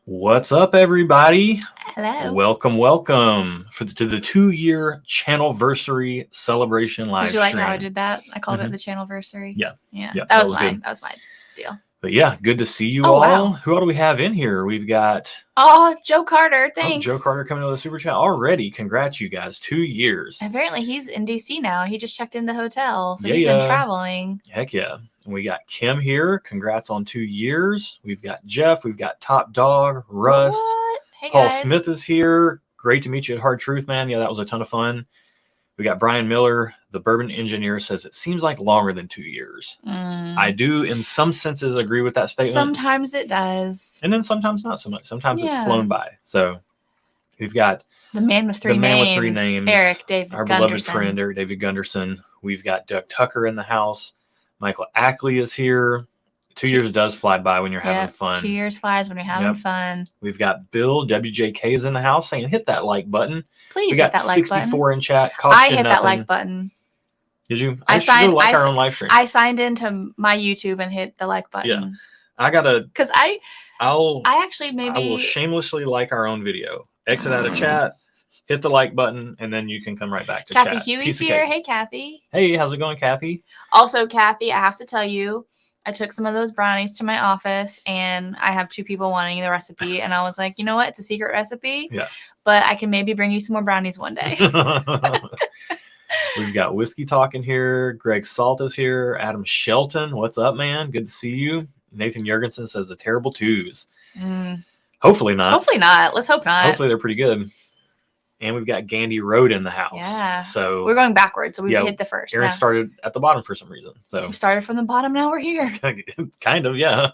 What's up, everybody? Hello. Welcome to the 2-year channelversary celebration live Did you like stream. how I did that? I called it the channelversary. Yeah. Yeah. Yeah, That was good. That was my deal. But yeah, good to see you Oh, all. wow. Who all do we have in here? We've got Joe Carter. Thanks. Joe Carter coming to the super chat already. Congrats, you guys. 2 years. Apparently, he's in DC now. He just checked in the hotel, so Yeah, he's yeah. been traveling. Heck yeah. And we got Kim here. Congrats on 2 years. We've got Jeff. We've got Top Dog, Russ. What? Hey, Paul guys. Smith is here. Great to meet you at Hard Truth, man. Yeah, that was a ton of fun. We got Brian Miller, the bourbon engineer, says it seems like longer than 2 years. I do, in some senses, agree with that statement. Sometimes it does. And then sometimes not so much. Sometimes it's Yeah. flown by. So we've got The man with three names. Eric David our Gunderson. beloved friend, Eric David Gunderson. We've got Doug Tucker in the house. Michael Ackley is here. 2 years does fly by when you're having fun. 2 years flies when you're having fun. We've got Bill, WJK is in the house saying, hit that like button. Please hit that like button. 64 in chat. I hit that like button. Did you? I signed our own live stream. I signed into my YouTube and hit the like button. Yeah. I gotta, because I actually maybe I will shamelessly like our own video. Exit out of chat, hit the like button, and then you can come right back to Kathy chat. Huey's here. Hey, Kathy. Hey, how's it going, Kathy? Also, Kathy, I have to tell you, I took some of those brownies to my office, and I have 2 people wanting the recipe, and I was like, you know what? It's a secret recipe. Yeah. But I can maybe bring you some more brownies one day. We've got Whiskey Talk in here. Greg Salt is here. Adam Shelton, what's up, man? Good to see you. Nathan Jurgensen says the terrible twos. Hopefully not. Hopefully not. Let's hope not. Hopefully they're pretty good. And we've got Gandy Road in the house. Yeah. So we're going backwards. So we've hit the first. Aaron started at the bottom for some reason. So we started from the bottom. Now we're here. Kind of, yeah.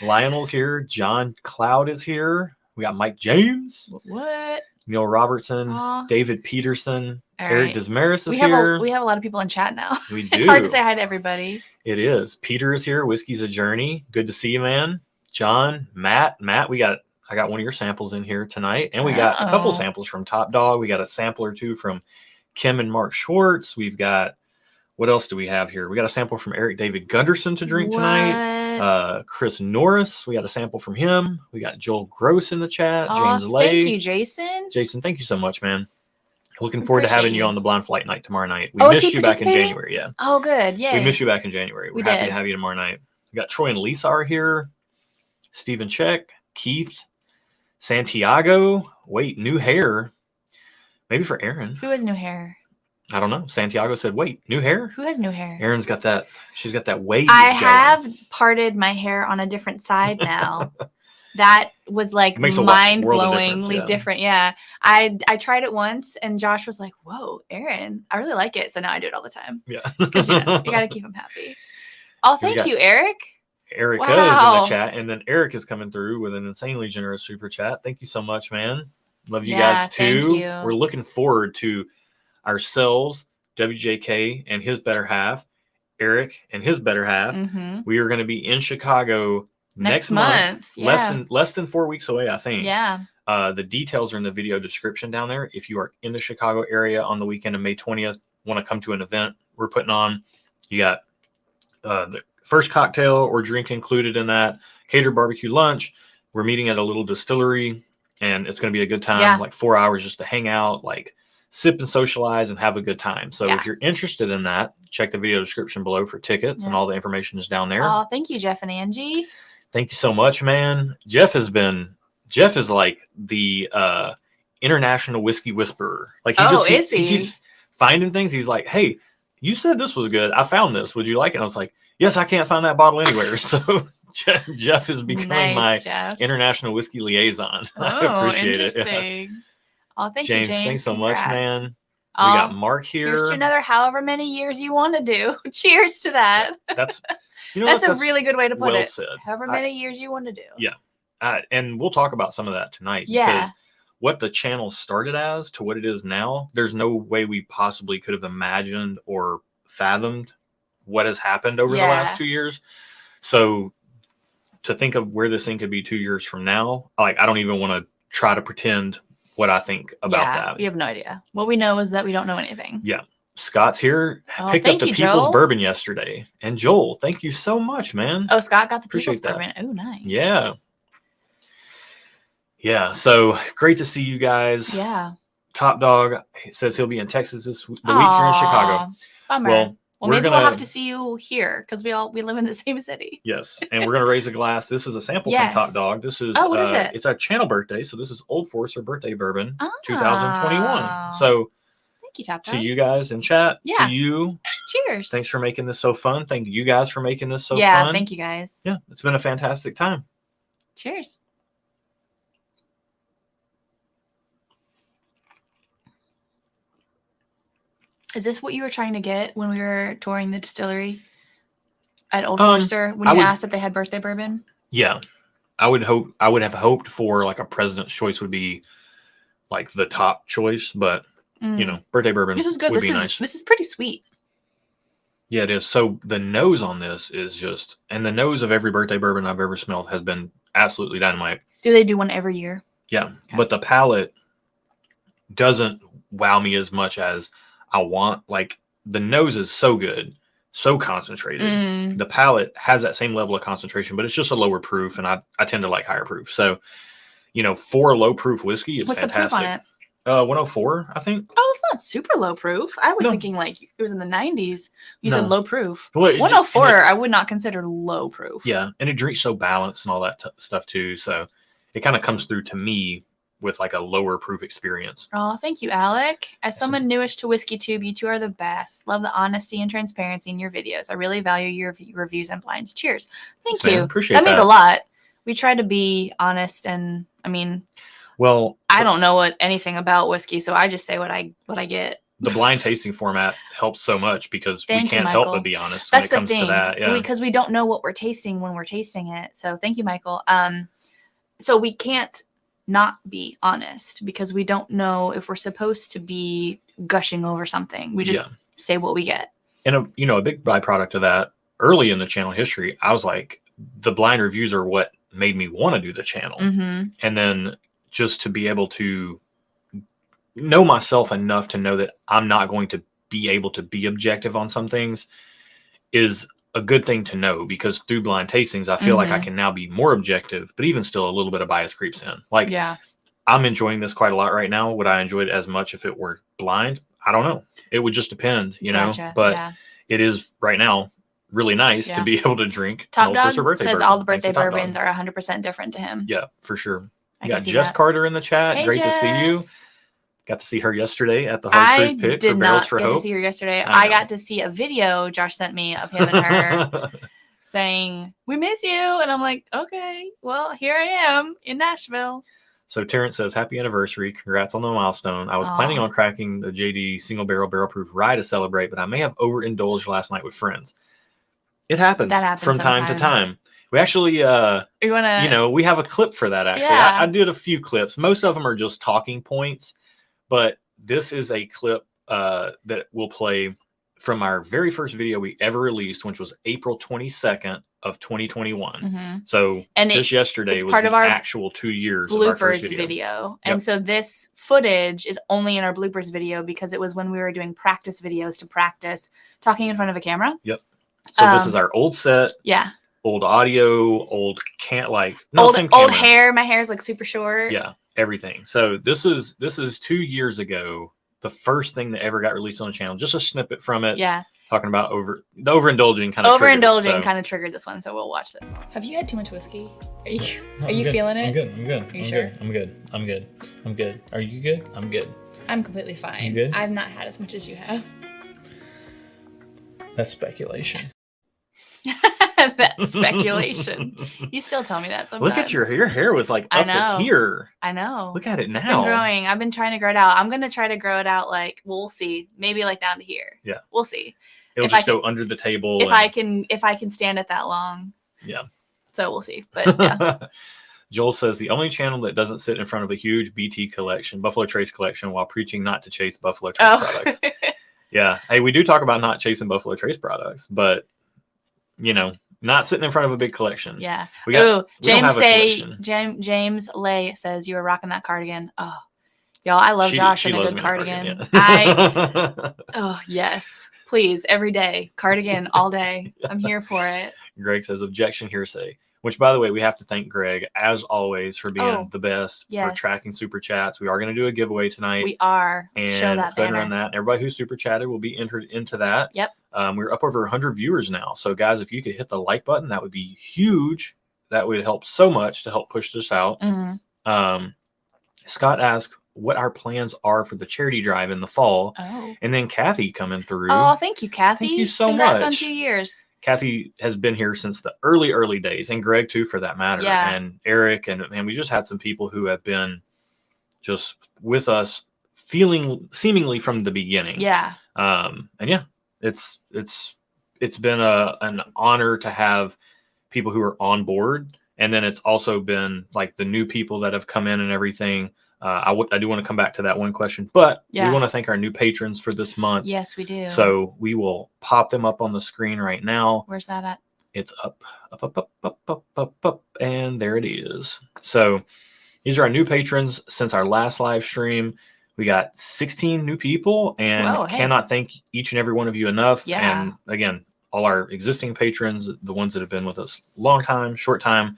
Lionel's here. John Cloud is here. We got Mike James. What? Neil Robertson. David Peterson. All Eric right. Desmaris is here. We have a lot of people in chat now. We do. It's hard to say hi to everybody. It is. Peter is here. Whiskey's a Journey. Good to see you, man. John, Matt, I got one of your samples in here tonight, and we got a couple samples from Top Dog. We got a sample or two from Kim and Mark Schwartz. We've got, what else do we have here? We got a sample from Eric David Gunderson to drink tonight. Chris Norris, we got a sample from him. We got Joel Gross in the chat. James Lay. Thank you, Jason. Jason, thank you so much, man. Looking forward to having you on the Blind Flight night tomorrow night. We missed you back in January. Yeah. Oh, good. Yeah. We missed you back in January. We're happy to have you tomorrow night. We got Troy and Lisa are here. Stephen Check, Keith, Santiago. Wait, new hair. Maybe for Aaron. Who has new hair? I don't know. Santiago said, wait, new hair? Who has new hair? Aaron's got that. She's got that wave. I have parted my hair on a different side now. That was like mind-blowingly different. Yeah. I tried it once, and Josh was like, whoa, Aaron, I really like it. So now I do it all the time. Yeah. Because you got to keep him happy. Oh, thank you, Eric. Erica is in the chat, and then Eric is coming through with an insanely generous super chat. Thank you so much, man. Love you guys too. Thank you. We're looking forward to ourselves, WJK and his better half, Eric and his better half. We are going to be in Chicago next month. Less than 4 weeks away, I think. Yeah. The details are in the video description down there. If you are in the Chicago area on the weekend of May 20th, want to come to an event we're putting on, you got the first cocktail or drink included in that, catered barbecue lunch. We're meeting at a little distillery, and it's going to be a good time, like 4 hours just to hang out, like sip and socialize and have a good time. So if you're interested in that, check the video description below for tickets, and all the information is down there. Oh, thank you, Jeff and Angie. Thank you so much, man. Jeff is like the international whiskey whisperer. Like he keeps finding things. He's like, hey, you said this was good. I found this. Would you like it? And I was like, yes, I can't find that bottle anywhere. So Jeff is becoming my international whiskey liaison. I appreciate it. Yeah. Oh, thank you, James. Thanks so much, man. We got Mark here. Here's to another however many years you want to do. Cheers to that. That's a really good way to put it. Said. However many years you want to do. Yeah. And we'll talk about some of that tonight. Yeah. Because what the channel started as to what it is now, there's no way we possibly could have imagined or fathomed what has happened over the last 2 years. So to think of where this thing could be 2 years from now, like I don't even want to try to pretend what I think about that. We have no idea. What we know is that we don't know anything. Yeah. Scott's here. Picked up the People's Bourbon yesterday. And Joel, thank you so much, man. Oh, Scott got the People's Bourbon. Oh, nice. Yeah. Yeah. So great to see you guys. Yeah. Top Dog says he'll be in Texas the week you're in Chicago. Bummer. Well, maybe we'll have to see you here because we live in the same city. Yes, and we're gonna raise a glass. This is a sample from Top Dog. This is what is it? It's our channel birthday, so this is Old Forester birthday bourbon, 2021. So thank you, Top Dog. To you guys in chat. Yeah. To you. Cheers. Thanks for making this so fun. Thank you guys for making this so fun. Yeah, thank you guys. Yeah, it's been a fantastic time. Cheers. Is this what you were trying to get when we were touring the distillery at Old Forester when you asked if they had birthday bourbon? Yeah, I would have hoped for like a President's Choice would be like the top choice, but you know, birthday bourbon. This is good. Nice. This is pretty sweet. Yeah, it is. So the nose on this is just, and the nose of every birthday bourbon I've ever smelled has been absolutely dynamite. Do they do one every year? Yeah, okay. But the palate doesn't wow me as much as I want. Like the nose is so good, so concentrated. The palate has that same level of concentration, but it's just a lower proof, and I tend to like higher proof. So, you know, for low proof whiskey, it's fantastic. What's the proof on it? 104, I think. Oh, it's not super low proof. I was thinking like it was in the 90s. You said low proof. Well, 104, I would not consider low proof. Yeah, and it drinks so balanced and all that stuff too. So it kind of comes through to me with like a lower proof experience. Oh, thank you, Alec. As someone newish to WhiskeyTube, you two are the best. Love the honesty and transparency in your videos. I really value your reviews and blinds. Cheers. Thank you. Appreciate that. That means a lot. We try to be honest, and I mean, well, I don't know anything about whiskey, so I just say what I get. The blind tasting format helps so much because we can't help but be honest when it comes to that. Yeah. Because we don't know what we're tasting when we're tasting it. So thank you, Michael. So we can't not be honest because we don't know if we're supposed to be gushing over something. We just say what we get. And a big byproduct of that early in the channel history, I was like, the blind reviews are what made me want to do the channel. And then just to be able to know myself enough to know that I'm not going to be able to be objective on some things is a good thing to know, because through blind tastings, I feel like I can now be more objective, but even still a little bit of bias creeps in. Like, I'm enjoying this quite a lot right now. Would I enjoy it as much if it were blind? I don't know. It would just depend, you know, but it is right now really nice to be able to drink. Top Dog says all the birthday bourbons are 100% different to him. Yeah, for sure. You got Jess Carter in the chat. Hey, great Jess. to see you. Got to see her yesterday at the Hard Truth Pit for Barrels for Hope. I did not get to see her yesterday. I got to see a video Josh sent me of him and her saying, "We miss you." And I'm like, okay, well, here I am in Nashville. So Terrence says, happy anniversary. Congrats on the milestone. I was planning on cracking the JD single barrel proof rye to celebrate, but I may have overindulged last night with friends. It happens. That happens from sometimes. Time to time. We actually, we have a clip for that, actually. Yeah. I did a few clips. Most of them are just talking points, but this is a clip that we'll play from our very first video we ever released, which was April 22nd of 2021. So just yesterday was the actual 2 years of our first video. And so this footage is only in our bloopers video because it was when we were doing practice videos to practice talking in front of a camera. Yep. So this is our old set. Yeah. Old audio, old old hair. My hair's like super short. Yeah, everything. So this is 2 years ago. The first thing that ever got released on the channel, just a snippet from it. Yeah. Talking about overindulging kind of kind of triggered this one, so we'll watch this one. Have you had too much whiskey? Are you feeling it? I'm good. Are you sure? I'm good. Are you good? I'm good. I'm completely fine. You good? I've not had as much as you have. That's speculation. That's speculation. You still tell me that sometimes. Look at your hair was like up to here. I know. Look at it now. It's been growing. I've been trying to grow it out. I'm going to try to grow it out like, we'll see. Maybe like down to here. Yeah. We'll see. It'll just go under the table. If I can stand it that long. Yeah. So we'll see. But yeah. Joel says the only channel that doesn't sit in front of a huge BT collection, Buffalo Trace collection, while preaching not to chase Buffalo Trace products. Yeah. Hey, we do talk about not chasing Buffalo Trace products, but not sitting in front of a big collection. Yeah. James Lay says you were rocking that cardigan. Oh, y'all, I love Josh and a good cardigan. Oh, yes. Please, every day. Cardigan all day. I'm here for it. Greg says objection hearsay. Which, by the way, we have to thank Greg, as always, for being the best for yes. tracking Super Chats. We are going to do a giveaway tonight. We are. Let's show that let's go ahead and run that. Everybody who Super Chatted will be entered into that. Yep. We're up over 100 viewers now. So, guys, if you could hit the like button, that would be huge. That would help so much to help push this out. Scott asked what our plans are for the charity drive in the fall. And then Kathy coming through. Oh, thank you, Kathy. Thank you so Congrats much. On 2 years. Kathy has been here since the early days, and Greg too, for that matter. Yeah. And Eric, and we just had some people who have been just with us, seemingly from the beginning. Yeah. And yeah, it's been an honor to have people who are on board, and then it's also been like the new people that have come in and everything. I do want to come back to that one question, but we want to thank our new patrons for this month. Yes, we do. So we will pop them up on the screen right now. Where's that at? It's up, and there it is. So these are our new patrons since our last live stream. We got 16 new people, and cannot thank each and every one of you enough. Yeah. And again, all our existing patrons, the ones that have been with us long time, short time,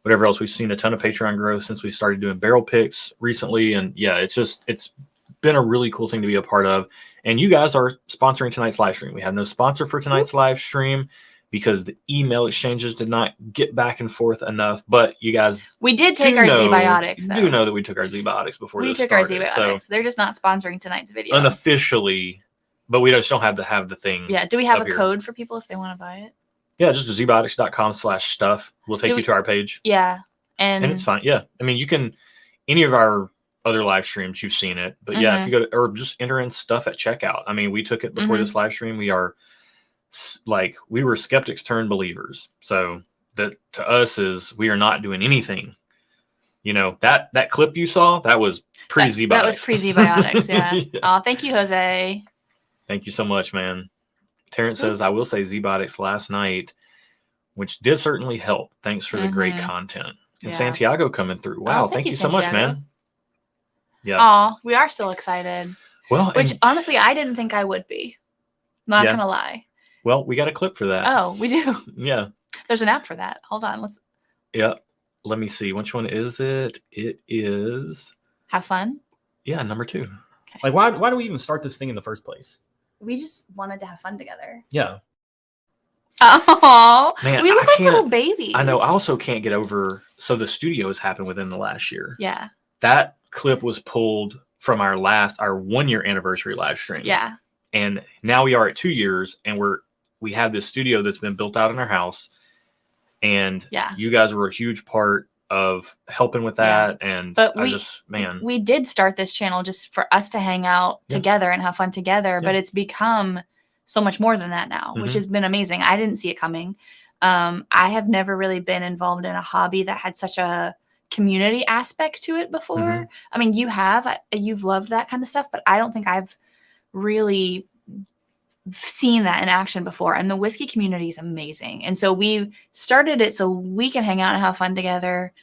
whatever else. We've seen a ton of Patreon growth since we started doing barrel picks recently. And yeah, it's been a really cool thing to be a part of. And you guys are sponsoring tonight's live stream. We have no sponsor for tonight's live stream because the email exchanges did not get back and forth enough. But you guys, we did take our Z-Biotics, though. Do know that we took our Z-Biotics before this started. We took our Z-Biotics. They're just not sponsoring tonight's video. Unofficially, but we just don't have to have the thing. Yeah. Do we have a code for people if they want to buy it? Yeah, just zbiotics.com/stuff. We'll take you to our page. Yeah. And it's fine. Yeah. I mean, you can, any of our other live streams, you've seen it. But yeah, if you go to, or just enter in stuff at checkout. I mean, we took it before this live stream. We were skeptics turned believers. So that to us is, we are not doing anything. You know, that clip you saw, that was pre-Z-Biotics. That was pre-Z-Biotics, yeah. Oh, thank you, Jose. Thank you so much, man. Terrence says, I will say Z-Biotics last night, which did certainly help. Thanks for the great content. And Santiago coming through. Wow, thank you so much, man. Yeah. Aw, we are still excited. Well, which honestly, I didn't think I would be. Not gonna lie. Well, we got a clip for that. Oh, we do. Yeah. There's an app for that. Hold on. Yeah. Let me see. Which one is it? It is Have Fun. Yeah, number 2. Okay. Like, why do we even start this thing in the first place? We just wanted to have fun together. Yeah. Oh, man, we look like little babies. I know. I also can't get over. So the studio has happened within the last year. Yeah. That clip was pulled from our 1 year anniversary live stream. Yeah. And now we are at 2 years, and we have this studio that's been built out in our house. And you guys were a huge part of helping with that. And we did start this channel just for us to hang out together and have fun together, but it's become so much more than that now, which has been amazing. I didn't see it coming. I have never really been involved in a hobby that had such a community aspect to it before. I mean, you've loved that kind of stuff, but I don't think I've really seen that in action before. And the whiskey community is amazing. And so we started it so we can hang out and have fun together.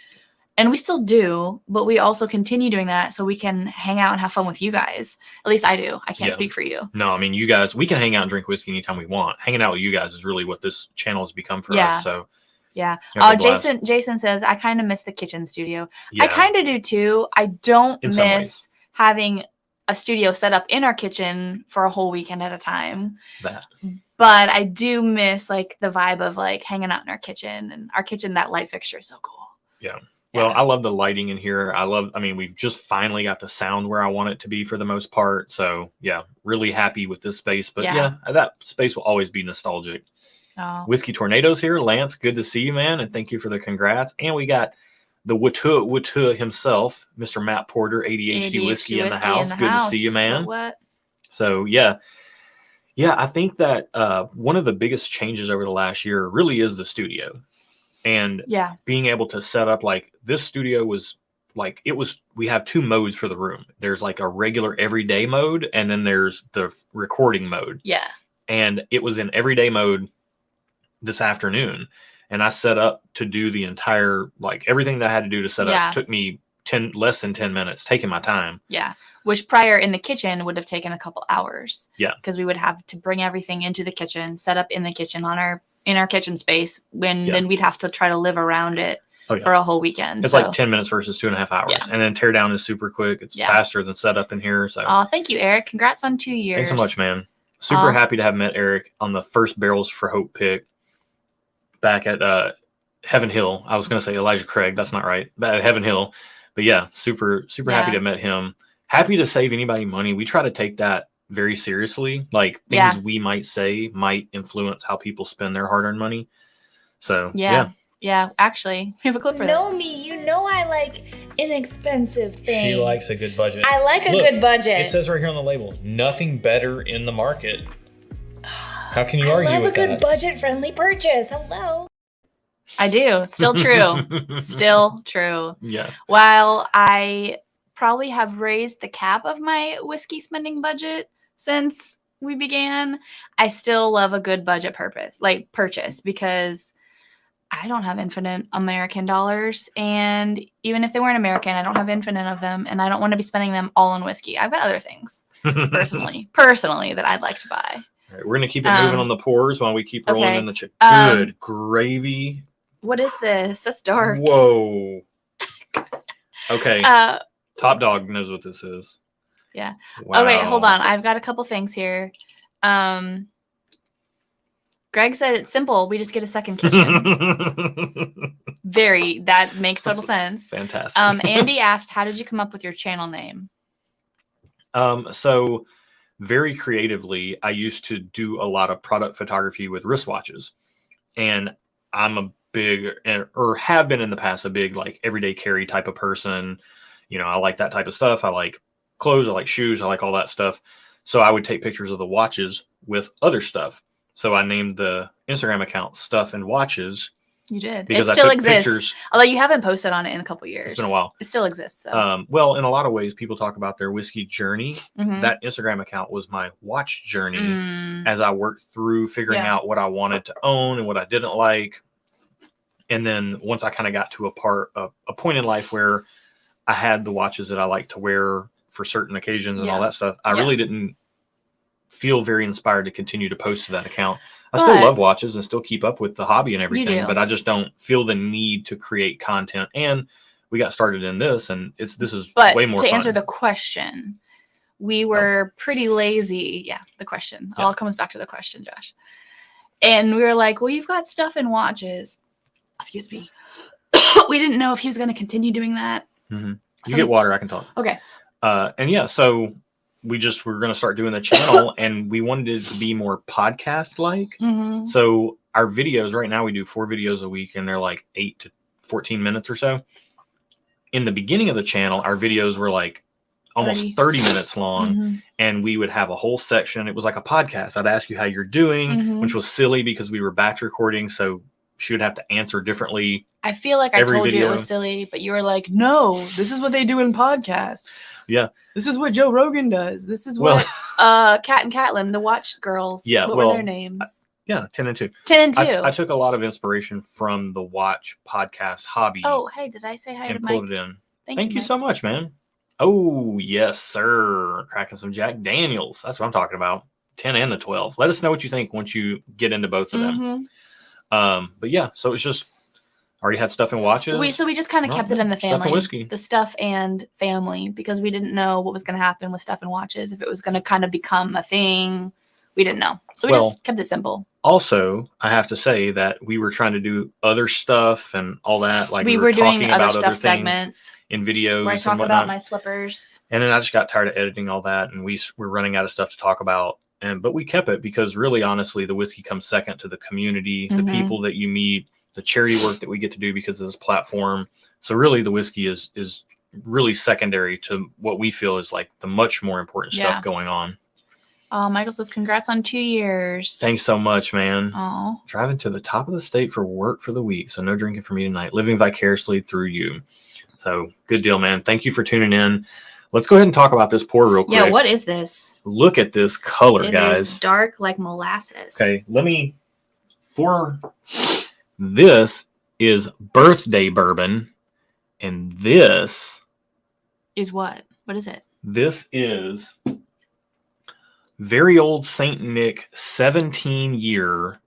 And we still do, but we also continue doing that so we can hang out and have fun with you guys. At least I do. I can't speak for you. No, I mean, you guys, we can hang out and drink whiskey anytime we want. Hanging out with you guys is really what this channel has become for us. So yeah. Jason says, I kind of miss the kitchen studio. Yeah. I kind of do too. I don't miss having a studio set up in our kitchen for a whole weekend at a time. But I do miss like the vibe of like hanging out in our kitchen, and our kitchen, that light fixture is so cool. Yeah. Well, I love the lighting in here. We've just finally got the sound where I want it to be for the most part. So yeah, really happy with this space. But yeah that space will always be nostalgic. Oh. Whiskey Tornadoes here. Lance, good to see you, man. And thank you for the congrats. And we got the Watu himself, Mr. Matt Porter, ADHD Whiskey in the house. Good to see you, man. What? So yeah, I think that one of the biggest changes over the last year really is the studio. And being able to set up like this studio was like, we have 2 modes for the room. There's like a regular everyday mode, and then there's the recording mode. Yeah. And it was in everyday mode this afternoon. And I set up to do the entire, like everything that I had to do to set up took me less than 10 minutes, taking my time. Yeah. Which prior in the kitchen would have taken a couple hours. Yeah. Because we would have to bring everything into the kitchen, set up in the kitchen on our in our kitchen space then we'd have to try to live around it for a whole weekend. It's like 10 minutes versus 2.5 hours. Yeah. And then tear down is super quick. It's faster than setup in here. So thank you, Eric. Congrats on 2 years. Thanks so much, man. Super happy to have met Eric on the first Barrels for Hope pick back at Heaven Hill. I was going to say Elijah Craig. That's not right. But at Heaven Hill. But yeah, super happy to have met him. Happy to save anybody money. We try to take that very seriously. Like things we might say might influence how people spend their hard-earned money. So yeah, actually, we have a clip for that. Know me, you know I like inexpensive things. She likes a good budget. I like a good budget. It says right here on the label, nothing better in the market. How can you argue with that? I love a good budget-friendly purchase. Hello. I do. Still true. Still true. Yeah. While I probably have raised the cap of my whiskey spending budget since we began, I still love a good budget purchase because I don't have infinite American dollars. And even if they weren't American, I don't have infinite of them. And I don't want to be spending them all on whiskey. I've got other things personally that I'd like to buy. All right, we're going to keep it moving on the pours while we keep rolling in the good gravy. What is this? That's dark. Whoa. Okay. Top Dog knows what this is. Yeah. Wow. Oh, wait, hold on. I've got a couple things here. Greg said it's simple. We just get a second kitchen. That makes total sense. Fantastic. Andy asked, how did you come up with your channel name? So very creatively, I used to do a lot of product photography with wristwatches, and I'm a big, or have been in the past, a big like everyday carry type of person. You know, I like that type of stuff. I like clothes. I like shoes. I like all that stuff. So I would take pictures of the watches with other stuff. So I named the Instagram account Stuff and Watches. You did. Because it still I took exists. Pictures. Although you haven't posted on it in a couple years. It's been a while. It still exists. So. Well, in a lot of ways, people talk about their whiskey journey. Mm-hmm. That Instagram account was my watch journey as I worked through figuring out what I wanted to own and what I didn't like. And then once I kind of got to a point in life where I had the watches that I like to wear for certain occasions and all that stuff, I really didn't feel very inspired to continue to post to that account. I still love watches and still keep up with the hobby and everything, but I just don't feel the need to create content. And we got started in this, and this is way more fun. To answer the question, we were pretty lazy. Yeah, the question. It all comes back to the question, Josh. And we were like, well, you've got Stuff and Watches. Excuse me. We didn't know if he was going to continue doing that. Mm-hmm. You get water, I can talk. Okay. So we're going to start doing the channel, and we wanted it to be more podcast-like. Mm-hmm. So our videos right now, we do 4 videos a week, and they're like 8 to 14 minutes or so. In the beginning of the channel, our videos were like almost 30 minutes long, and we would have a whole section. It was like a podcast. I'd ask you how you're doing, which was silly because we were batch recording, so she would have to answer differently. I feel like I told you it was silly, but you were like, no, this is what they do in podcasts. Yeah. This is what Joe Rogan does. This is what Kat and Catlin, the Watch Girls. Yeah. What were their names? 10 and 2. 10 and 2. I took a lot of inspiration from the Watch podcast hobby. Oh, hey, did I say hi to Mike? And pulled it in. Thank you so much, man. Oh, yes, sir. Cracking some Jack Daniels. That's what I'm talking about. 10 and the 12. Let us know what you think once you get into both of them. But yeah, so it's just already had Stuff and Watches. We just kind of kept it in the family. Stuff and whiskey. The Stuff and family, because we didn't know what was going to happen with Stuff and Watches, if it was going to kind of become a thing. We didn't know. So we just kept it simple. Also, I have to say that we were trying to do other stuff and all that. Like we were doing other stuff segments in videos where I talk about my slippers. And then I just got tired of editing all that, and we're running out of stuff to talk about. But we kept it because really, honestly, the whiskey comes second to the community, the people that you meet, the charity work that we get to do because of this platform. So really, the whiskey is really secondary to what we feel is like the much more important stuff going on. Oh, Michael says, congrats on 2 years. Thanks so much, man. Oh, driving to the top of the state for work for the week. So no drinking for me tonight. Living vicariously through you. So good deal, man. Thank you for tuning in. Let's go ahead and talk about this pour real quick. Yeah, what is this? Look at this color, guys. It is dark like molasses. Okay, this is birthday bourbon, and this is what? What is it? This is very old St. Nick 17-year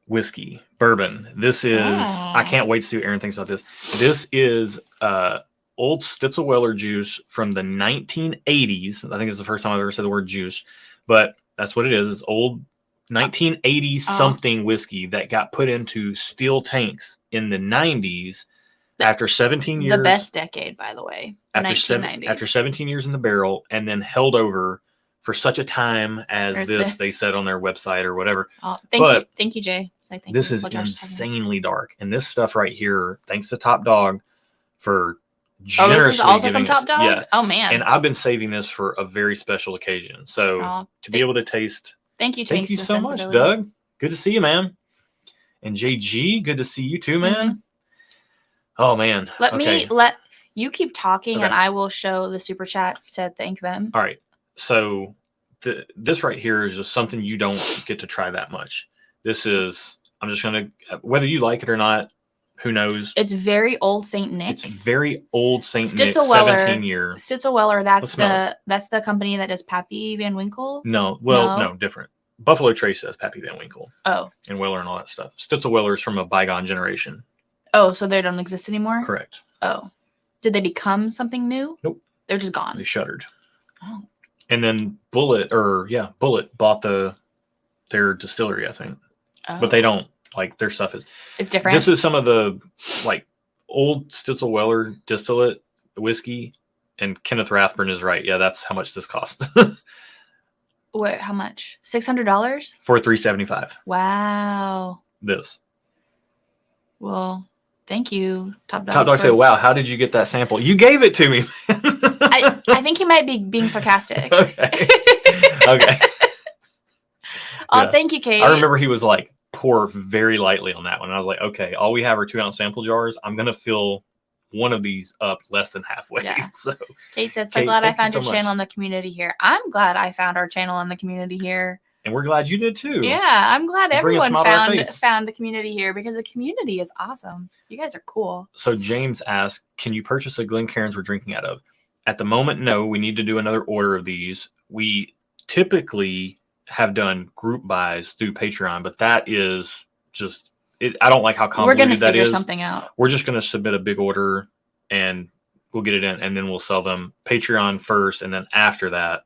whiskey, bourbon. This is, I can't wait to see what Aaron thinks about this. This is old Stitzel-Weller juice from the 1980s. I think it's the first time I've ever said the word juice, but that's what it is. It's old 1980s something whiskey that got put into steel tanks in the 90s after 17 years. The best decade, by the way. The 1990s. After 17 years in the barrel, and then held over for such a time as this, they said on their website or whatever. Oh, thank you, Jay. Say thank this you. is insanely dark, and this stuff right here, thanks to Top Dog for generously this is also giving from Top Dog? Yeah. Oh man! And I've been saving this for a very special occasion. So to be able to taste. Thank you so much, Doug. Good to see you, man. And JG, good to see you too, man. Oh man. Let you keep talking, and I will show the super chats to thank them. All right. So this right here is just something you don't get to try that much. This is, I'm just going to, whether you like it or not, who knows? It's very old Saint Nick. It's very old Saint Nick, 17 year. Stitzel-Weller, that's the company that does Pappy Van Winkle? No, different. Buffalo Trace does Pappy Van Winkle. Oh. And Weller and all that stuff. Stitzel-Weller is from a bygone generation. Oh, so they don't exist anymore? Correct. Oh. Did they become something new? Nope. They're just gone. They shuttered. Oh. And then Bullet bought their distillery, I think. Oh. But they don't, like, their stuff it's different. This is some of the, like, old Stitzel-Weller distillate whiskey, and Kenneth Rathburn is right. Yeah, that's how much this cost. What? How much? $600 for $375. Wow. This. Well, thank you, Top Dog. Top Dog said, "Wow, how did you get that sample? You gave it to me." I think he might be being sarcastic. Okay. Okay. Oh, thank you, Kate. I remember he was like, pour very lightly on that one. And I was like, okay, all we have are 2-ounce sample jars. I'm gonna fill one of these up less than halfway. Yeah. So Kate says, so glad I found your channel in the community here. I'm glad I found our channel in the community here. And we're glad you did too. Yeah, I'm glad everyone found the community here, because the community is awesome. You guys are cool. So James asked, can you purchase a Glencairns we're drinking out of? At the moment, no. We need to do another order of these. We typically have done group buys through Patreon, but that is just I don't like how convoluted that is. We're going to figure something out. We're just going to submit a big order and we'll get it in, and then we'll sell them Patreon first, and then after that,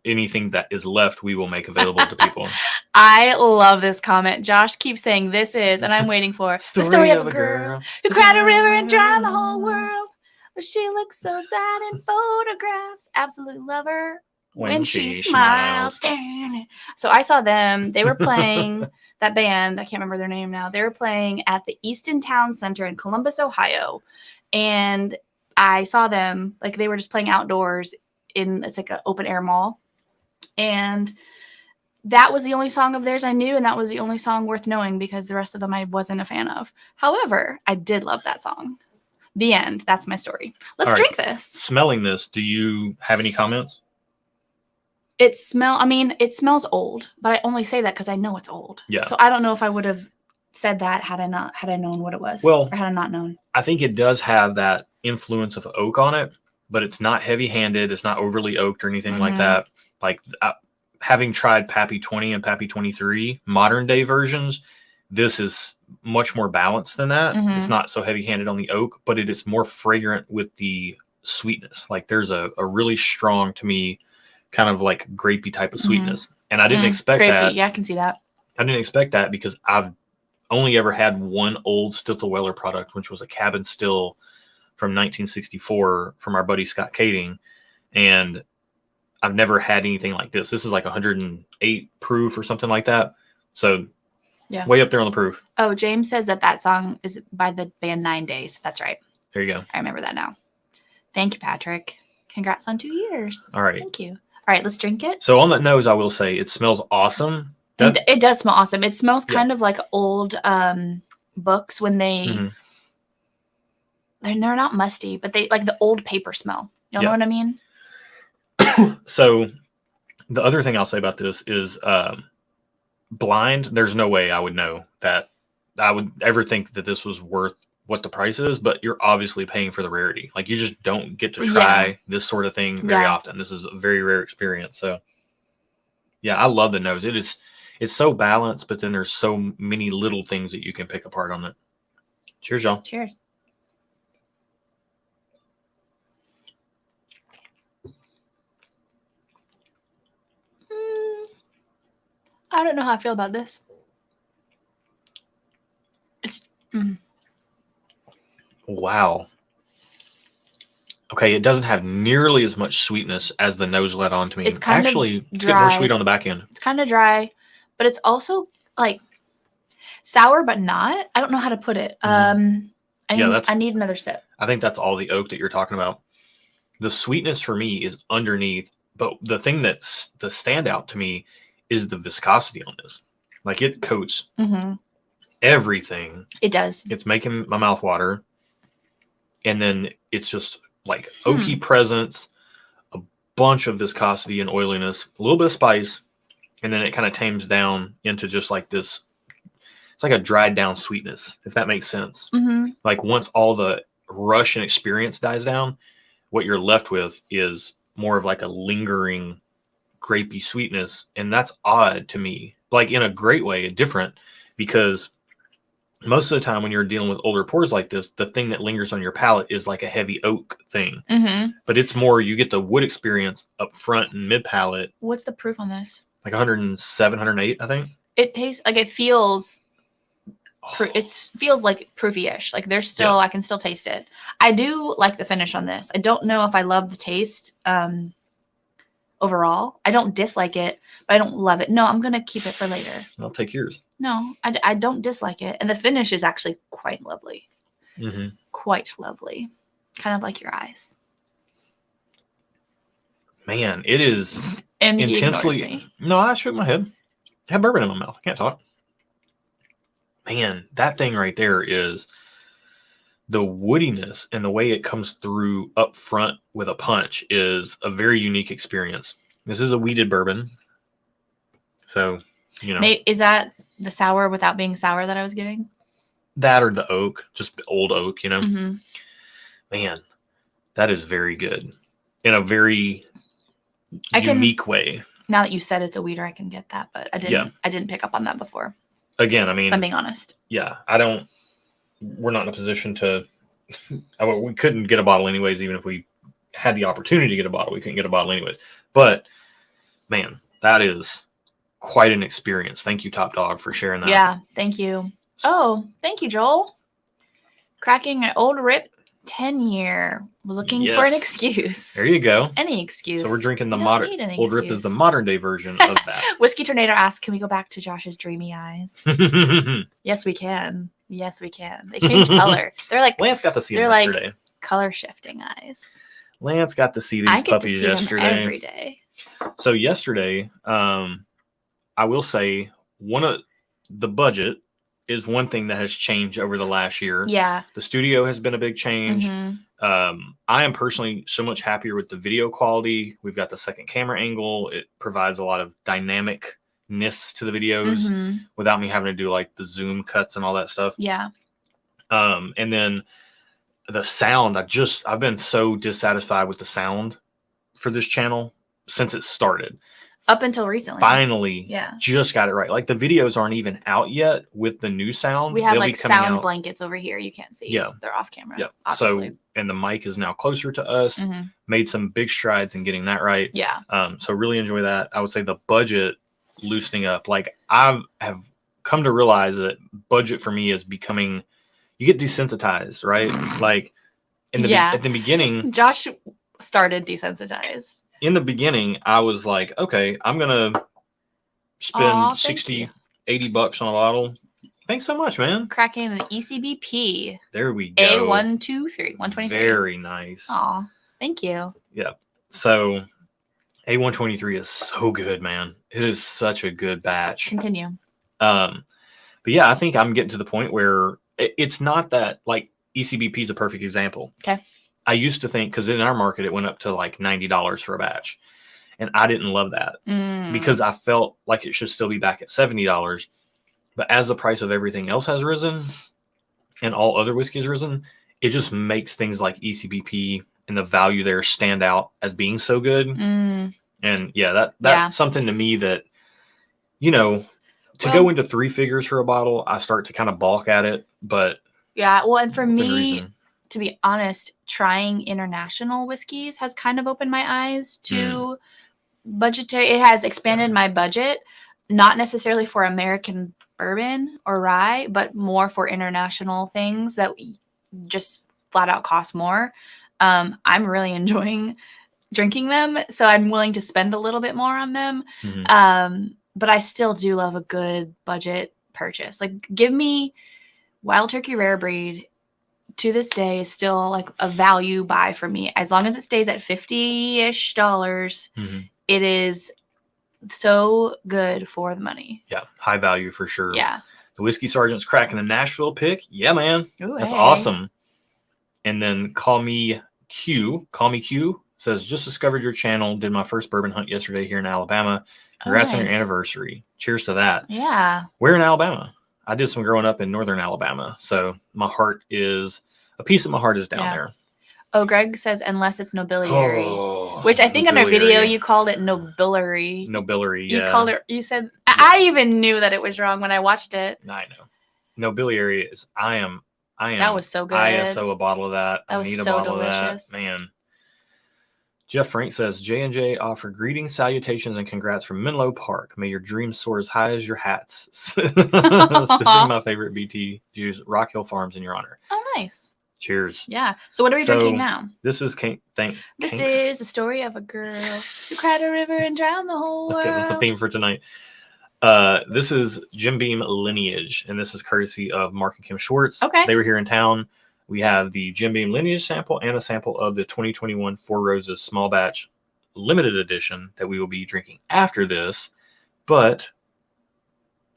anything that is left, we will make available to people. I love this comment. Josh keeps saying this is, and I'm waiting for the story of a girl who cried a river and drowned the whole world. But she looks so sad in photographs. Absolutely love her when she smiles. So I saw them. They were playing that band. I can't remember their name now. They were playing at the Easton Town Center in Columbus, Ohio. And I saw them, like, they were just playing outdoors it's like an open air mall. And that was the only song of theirs I knew. And that was the only song worth knowing, because the rest of them I wasn't a fan of. However, I did love that song. The end. That's my story. Let's drink this. Smelling this, do you have any comments? It smells old, but I only say that because I know it's old. Yeah. So I don't know if I would have said that had I known what it was. Well, or had I not known. I think it does have that influence of oak on it, but it's not heavy-handed. It's not overly oaked or anything like that. Like, having tried Pappy 20 and Pappy 23, modern day versions, this is much more balanced than that. It's not so heavy-handed on the oak, but it is more fragrant with the sweetness. Like, there's a really strong, to me, kind of like grapey type of sweetness. And I didn't expect that. Yeah, I can see that. I didn't expect that because I've only ever had one old Stitzel-Weller product, which was a cabin still from 1964 from our buddy Scott Kading. And I've never had anything like this. This is like 108 proof or something like that. So yeah, way up there on the proof. Oh, James says that song is by the band 9 Days. That's right. There you go. I remember that now. Thank you, Patrick. Congrats on 2 years. All right. Thank you. All right, let's drink it. So on that nose, I will say it smells awesome. It does smell awesome. It smells kind of like old books when they're not musty, but they like the old paper smell. You know what I mean? So the other thing I'll say about this is blind. There's no way I would know that I would ever think that this was worth what the price is, but you're obviously paying for the rarity. Like, you just don't get to try this sort of thing very often. This is a very rare experience. So yeah, I love the nose. it's so balanced, but then there's so many little things that you can pick apart on it. Cheers, y'all. Cheers. I don't know how I feel about this. It's Wow. Okay, it doesn't have nearly as much sweetness as the nose let on to me. It's kind of Actually, it's dry. getting more sweet on the back end. It's kind of dry, but it's also like sour, but not. I don't know how to put it. I need another sip. I think that's all the oak that you're talking about. The sweetness for me is underneath, but the thing that's the standout to me is the viscosity on this. Like it coats everything. It does. It's making my mouth water. And then it's just like oaky presence, a bunch of viscosity and oiliness, a little bit of spice, and then it kind of tames down into just like this. It's like a dried down sweetness, if that makes sense. Like once all the rush and experience dies down, what you're left with is more of like a lingering grapey sweetness. And that's odd to me, like in a great way, different, because most of the time when you're dealing with older pours like this, the thing that lingers on your palate is like a heavy oak thing. But it's more, you get the wood experience up front and mid palate. What's the proof on this? Like 107, 108, I think. It tastes like it feels. It feels like proofy-ish. Like there's still, I can still taste it. I do like the finish on this. I don't know if I love the taste overall. I don't dislike it, but I don't love it. No, I'm going to keep it for later. I'll take yours. No, I don't dislike it. And the finish is actually quite lovely. Quite lovely. Kind of like your eyes. Man, it is and intensely. He ignores me. No, I shook my head. I have bourbon in my mouth. I can't talk. Man, that thing right there is the woodiness, and the way it comes through up front with a punch is a very unique experience. This is a wheated bourbon. So, Is that the sour without being sour that I was getting? That or the oak, just old oak, Man, that is very good in a very unique way. Now that you said it's a wheater, I can get that, but I didn't pick up on that before. Again, I mean, if I'm being honest. Yeah, we're not in a position to, we couldn't get a bottle anyways, even if we had the opportunity to get a bottle, we couldn't get a bottle anyways. But man, that is quite an experience. Thank you, Top Dog, for sharing that. Yeah, thank you. Oh, thank you, Joel. Cracking an old rip 10-year. Was looking for an excuse. There you go. Any excuse. So we're drinking the modern. Old Rip is the modern day version of that. Whiskey Tornado asks, can we go back to Josh's dreamy eyes? Yes, we can. Yes, we can. They change color. They're like Lance got to see them yesterday. Like color shifting eyes. Lance got to see these puppies yesterday. Them every day. So yesterday, I will say one of the budget is one thing that has changed over the last year. Yeah. The studio has been a big change. I am personally so much happier with the video quality. We've got the second camera angle. It provides a lot of dynamicness to the videos without me having to do like the zoom cuts and all that stuff. Yeah. And then the sound, I've been so dissatisfied with the sound for this channel since it started. Up until recently. Finally, just got it right. Like the videos aren't even out yet with the new sound. We have like sound blankets over here. You can't see. Yeah. They're off camera. Yeah. Obviously. So, and the mic is now closer to us. Made some big strides in getting that right. Yeah. So really enjoy that. I would say the budget loosening up. Like I have come to realize that budget for me is becoming, you get desensitized, right? Like at the beginning. Josh started desensitized. In the beginning, I was like, okay, I'm going to spend 60, 80 bucks on a bottle. Thanks so much, man. Cracking an ECBP. There we go. A123, 123. Very nice. Aw, thank you. Yeah. So A123 is so good, man. It is such a good batch. Continue. But yeah, I think I'm getting to the point where it's not that, like, ECBP is a perfect example. Okay. I used to think, because in our market, it went up to like $90 for a batch. And I didn't love that because I felt like it should still be back at $70. But as the price of everything else has risen and all other whiskey has risen, it just makes things like ECBP and the value there stand out as being so good. And yeah, that's something to me that, to go into 3 figures for a bottle, I start to kind of balk at it. But yeah, well, and for within me, reason. to be honest, trying international whiskeys has kind of opened my eyes to budgetary. It has expanded my budget, not necessarily for American bourbon or rye, but more for international things that just flat out cost more. I'm really enjoying drinking them, so I'm willing to spend a little bit more on them. But I still do love a good budget purchase. Like, give me Wild Turkey Rare Breed. To this day is still like a value buy for me. As long as it stays at $50-ish, it is so good for the money. Yeah, high value for sure. Yeah. The Whiskey Sergeant's cracking the Nashville pick. Yeah, man. Ooh, that's hey. awesome. And then Call Me Q says, just discovered your channel. Did my first bourbon hunt yesterday here in Alabama. Congrats on your anniversary. Cheers to that. Yeah. We're in Alabama. I did some growing up in northern Alabama. So a piece of my heart is down there. Oh, Greg says, unless it's nobiliary, which I think on our video you called it nobilary. Nobilary, yeah. You called it, you said, I even knew that it was wrong when I watched it. I know. Nobiliary is, I am. That was so good. ISO a bottle of that. That was I need so a bottle delicious. of that. Man. Jeff Frank says, J&J offer greetings, salutations, and congrats from Menlo Park. May your dreams soar as high as your hats. Sipping my favorite BT juice, Rock Hill Farms, in your honor. Oh, nice. Cheers. Yeah. So what are we drinking now? This is This is the story of a girl who cried a river and drowned the whole world. Okay, that's the theme for tonight. This is Jim Beam Lineage, and this is courtesy of Mark and Kim Schwartz. Okay. They were here in town. We have the Jim Beam Lineage sample and a sample of the 2021 Four Roses Small Batch Limited Edition that we will be drinking after this. But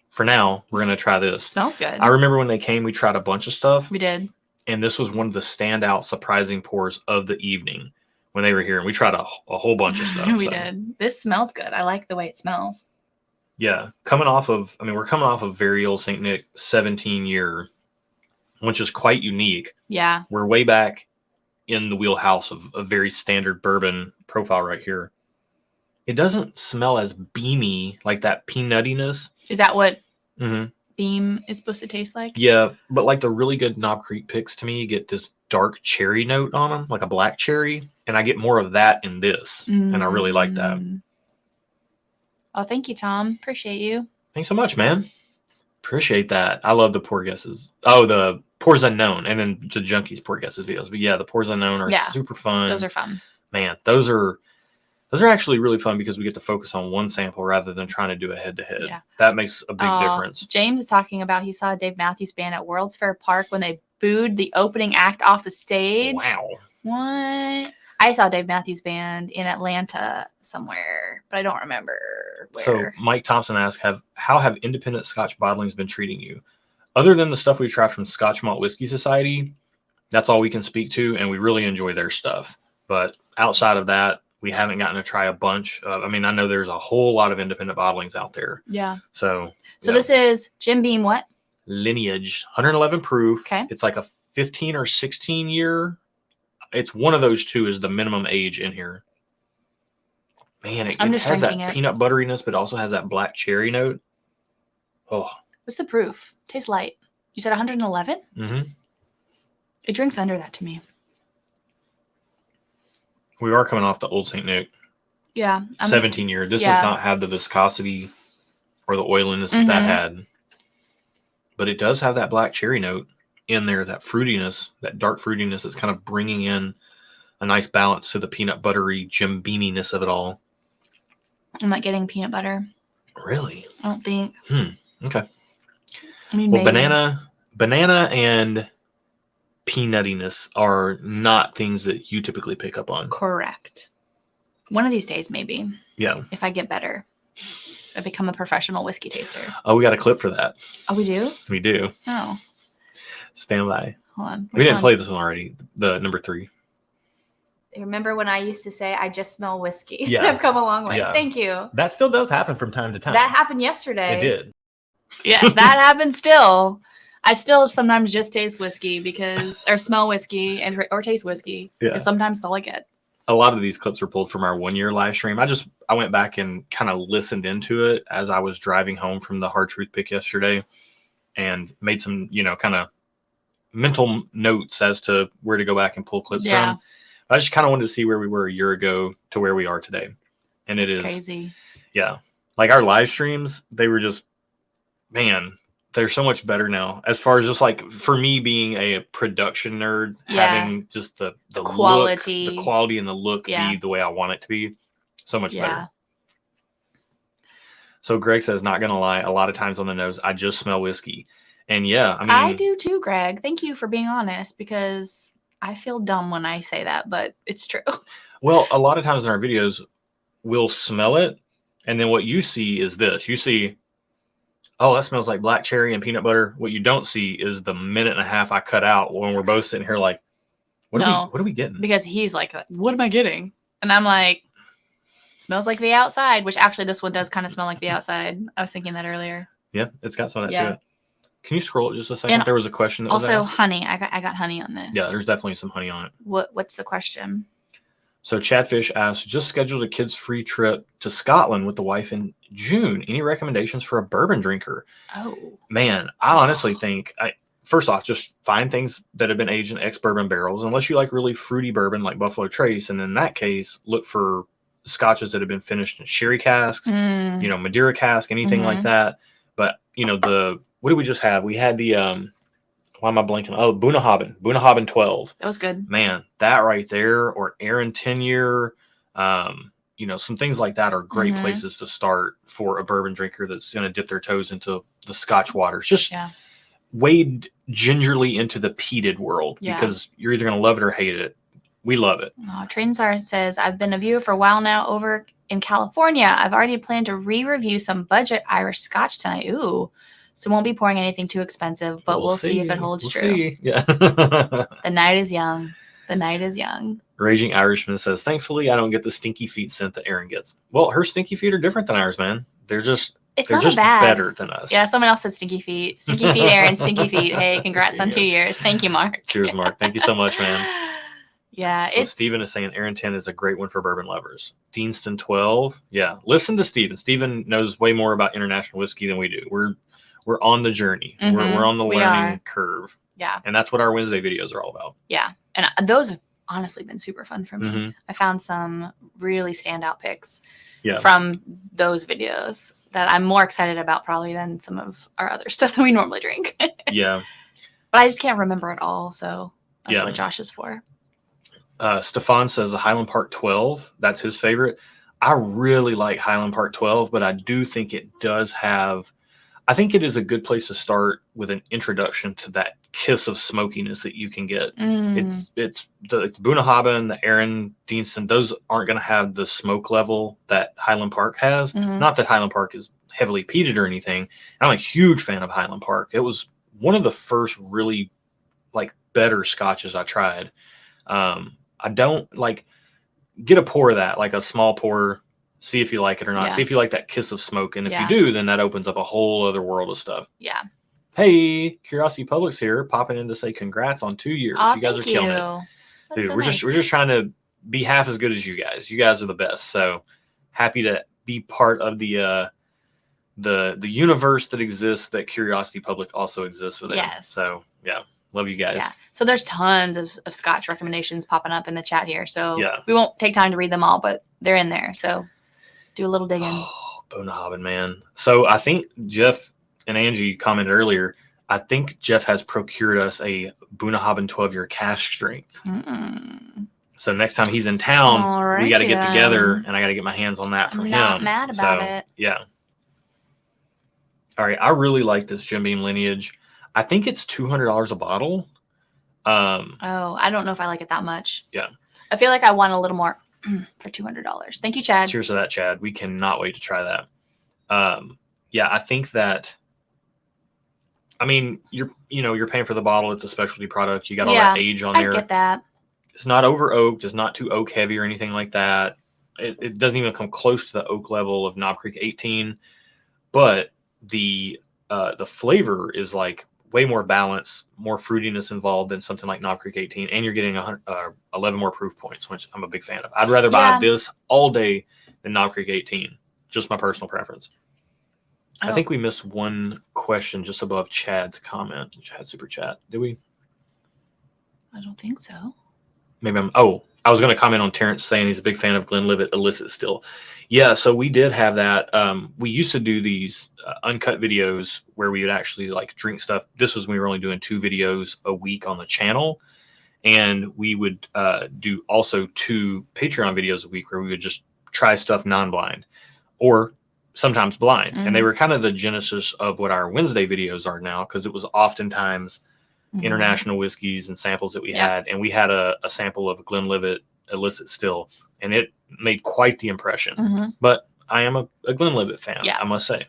for now, we're going to try this. Smells good. I remember when they came, we tried a bunch of stuff. We did. And this was one of the standout, surprising pours of the evening when they were here. And we tried a whole bunch of stuff. We did. This smells good. I like the way it smells. Yeah. we're coming off of very old St. Nick 17-year, which is quite unique. Yeah. We're way back in the wheelhouse of a very standard bourbon profile right here. It doesn't smell as beamy, like that peanuttiness. Is that what Beam is supposed to taste like? Yeah, but like the really good Knob Creek picks to me get this dark cherry note on them, like a black cherry. And I get more of that in this. And I really like that. Oh, thank you, Tom. Appreciate you. Thanks so much, man. Appreciate that. I love the pour guesses. Oh, the Pours Unknown, and then the Junkies pour guesses videos. But yeah, the Pours Unknown are super fun. Those are fun. Man, those are actually really fun because we get to focus on one sample rather than trying to do a head-to-head. Yeah. That makes a big difference. James is talking about he saw a Dave Matthews Band at World's Fair Park when they booed the opening act off the stage. Wow. What? I saw Dave Matthews Band in Atlanta somewhere, but I don't remember where. So Mike Thompson asks, how have independent Scotch bottlings been treating you? Other than the stuff we tried from Scotch Malt Whiskey Society, that's all we can speak to, and we really enjoy their stuff. But outside of that, we haven't gotten to try a bunch. I know there's a whole lot of independent bottlings out there. Yeah. So this is Jim Beam what? Lineage, 111 proof. Okay. It's like a 15 or 16 year. It's one of those two is the minimum age in here. Man, it has that peanut butteriness, but also has that black cherry note. Oh. What's the proof? Tastes light. You said 111? Mm-hmm. It drinks under that to me. We are coming off the old St. Nick. Yeah. 17 year. This does not have the viscosity or the oiliness that had. But it does have that black cherry note in there, that fruitiness, that dark fruitiness is kind of bringing in a nice balance to the peanut buttery Jim Beaminess of it all. I'm not getting peanut butter. Really? I don't think. Okay. I mean, well, banana and peanuttiness are not things that you typically pick up on. Correct. One of these days, maybe. Yeah. If I get better, I become a professional whiskey taster. Oh, we got a clip for that. Oh, we do? We do. Oh. Stand by. Hold on. We didn't play this one already. The number 3. Remember when I used to say, I just smell whiskey? Yeah. I've come a long way. Yeah. Thank you. That still does happen from time to time. That happened yesterday. It did. Yeah, that happens still. I still sometimes just taste whiskey or smell whiskey or taste whiskey. Yeah. Because sometimes that's all I get. a lot of these clips are pulled from our 1-year live stream. I went back and kind of listened into it as I was driving home from the Hard Truth Pick yesterday and made some, kind of mental notes as to where to go back and pull clips from. I just kind of wanted to see where we were a year ago to where we are today. And it is crazy. Yeah. Like our live streams, they were just, man, they're so much better now. As far as just like for me being a production nerd, having just the quality, the quality and the look be the way I want it to be, so much better. So Greg says, not gonna lie, a lot of times on the nose, I just smell whiskey. And yeah, I mean, I do too, Greg. Thank you for being honest, because I feel dumb when I say that, but it's true. Well, a lot of times in our videos, we'll smell it, and then what you see is this. You see, oh, that smells like black cherry and peanut butter. What you don't see is the minute and a half I cut out when we're both sitting here like, what are we getting? Because he's like, what am I getting? And I'm like, smells like the outside, which actually this one does kind of smell like the outside. I was thinking that earlier. Yeah, it's got some of that to it. Can you scroll it just a second? And there was a question that was also asked. Honey. I got honey on this. Yeah, there's definitely some honey on it. What's the question? So Chadfish asks, just scheduled a kids-free trip to Scotland with the wife in June. Any recommendations for a bourbon drinker? Oh. Man, I honestly think, first off, just find things that have been aged in ex-bourbon barrels, unless you like really fruity bourbon like Buffalo Trace. And in that case, look for scotches that have been finished in sherry casks, Madeira cask, anything like that. But, what did we just have? We had the, why am I blanking? Oh, Bunnahabhain 12. That was good. Man, that right there, or Aaron 10-year, some things like that are great places to start for a bourbon drinker that's going to dip their toes into the Scotch waters. Just wade gingerly into the peated world because you're either going to love it or hate it. We love it. Trainsar says, I've been a viewer for a while now over in California. I've already planned to re-review some budget Irish Scotch tonight. Ooh. So won't be pouring anything too expensive, but we'll see if it holds true. See. Yeah. The night is young. The night is young. Raging Irishman says, thankfully, I don't get the stinky feet scent that Erin gets. Well, her stinky feet are different than ours, man. They're just better than us. Yeah, someone else said stinky feet. Stinky feet, Erin, stinky feet. Hey, congrats on 2 years. Thank you, Mark. Cheers, Mark. Thank you so much, man. Yeah. So Steven is saying Aaron 10 is a great one for bourbon lovers. Deanston 12. Yeah. Listen to Steven. Steven knows way more about international whiskey than we do. We're on the journey. We're on the learning curve. Yeah. And that's what our Wednesday videos are all about. Yeah. And those have honestly been super fun for me. I found some really standout picks from those videos that I'm more excited about probably than some of our other stuff that we normally drink. Yeah. But I just can't remember it all. So that's what Josh is for. Stefan says the Highland Park 12. That's his favorite. I really like Highland Park 12, but I do think it does have, I think it is a good place to start with an introduction to that kiss of smokiness that you can get. It's the Bunnahabhain, the Aaron Deanston, those aren't going to have the smoke level that Highland Park has. Not that Highland Park is heavily peated or anything. I'm a huge fan of Highland Park. It was one of the first really better scotches I tried. I don't get a pour of that, like a small pour, see if you like it or not. Yeah. See if you like that kiss of smoke. And if you do, then that opens up a whole other world of stuff. Yeah. Hey, Curiosity Public's here, popping in to say congrats on 2 years. You guys are killing it. Dude, so we're just trying to be half as good as you guys. You guys are the best. So happy to be part of the universe that exists, that Curiosity Public also exists within. Yes. So yeah. Love you guys. Yeah. So there's tons of Scotch recommendations popping up in the chat here. So we won't take time to read them all, but they're in there. So do a little digging. Oh, Bunnahabhain, man. So I think Jeff and Angie commented earlier, I think Jeff has procured us a Bunnahabhain 12-year cask strength. So next time he's in town, we got to get together, and I got to get my hands on that from him. Not mad about it. Yeah. All right. I really like this Jim Beam lineage. I think it's $200 a bottle. I don't know if I like it that much. Yeah. I feel like I want a little more for $200. Thank you, Chad. Cheers to that, Chad. We cannot wait to try that. I think that, I mean, you're paying for the bottle. It's a specialty product. You got all that age on there. I get that. It's not over oaked. It's not too oak heavy or anything like that. It doesn't even come close to the oak level of Knob Creek 18, but the flavor is way more balance, more fruitiness involved than something like Knob Creek 18, and you're getting 11 more proof points, which I'm a big fan of. I'd rather buy this all day than Knob Creek 18. Just my personal preference. I think we missed one question just above Chad's comment. Chad Super Chat. Did we? I don't think so. Maybe I was going to comment on Terrence saying he's a big fan of Glenlivet illicit still. Yeah, so we did have that. We used to do these uncut videos where we would actually like drink stuff. This was when we were only doing 2 videos a week on the channel. And we would do also 2 Patreon videos a week where we would just try stuff non-blind or sometimes blind. And they were kind of the genesis of what our Wednesday videos are now, because it was oftentimes international whiskeys and samples that we had. And we had a sample of Glenlivet illicit still, and it made quite the impression. But I am a Glenlivet fan, I must say.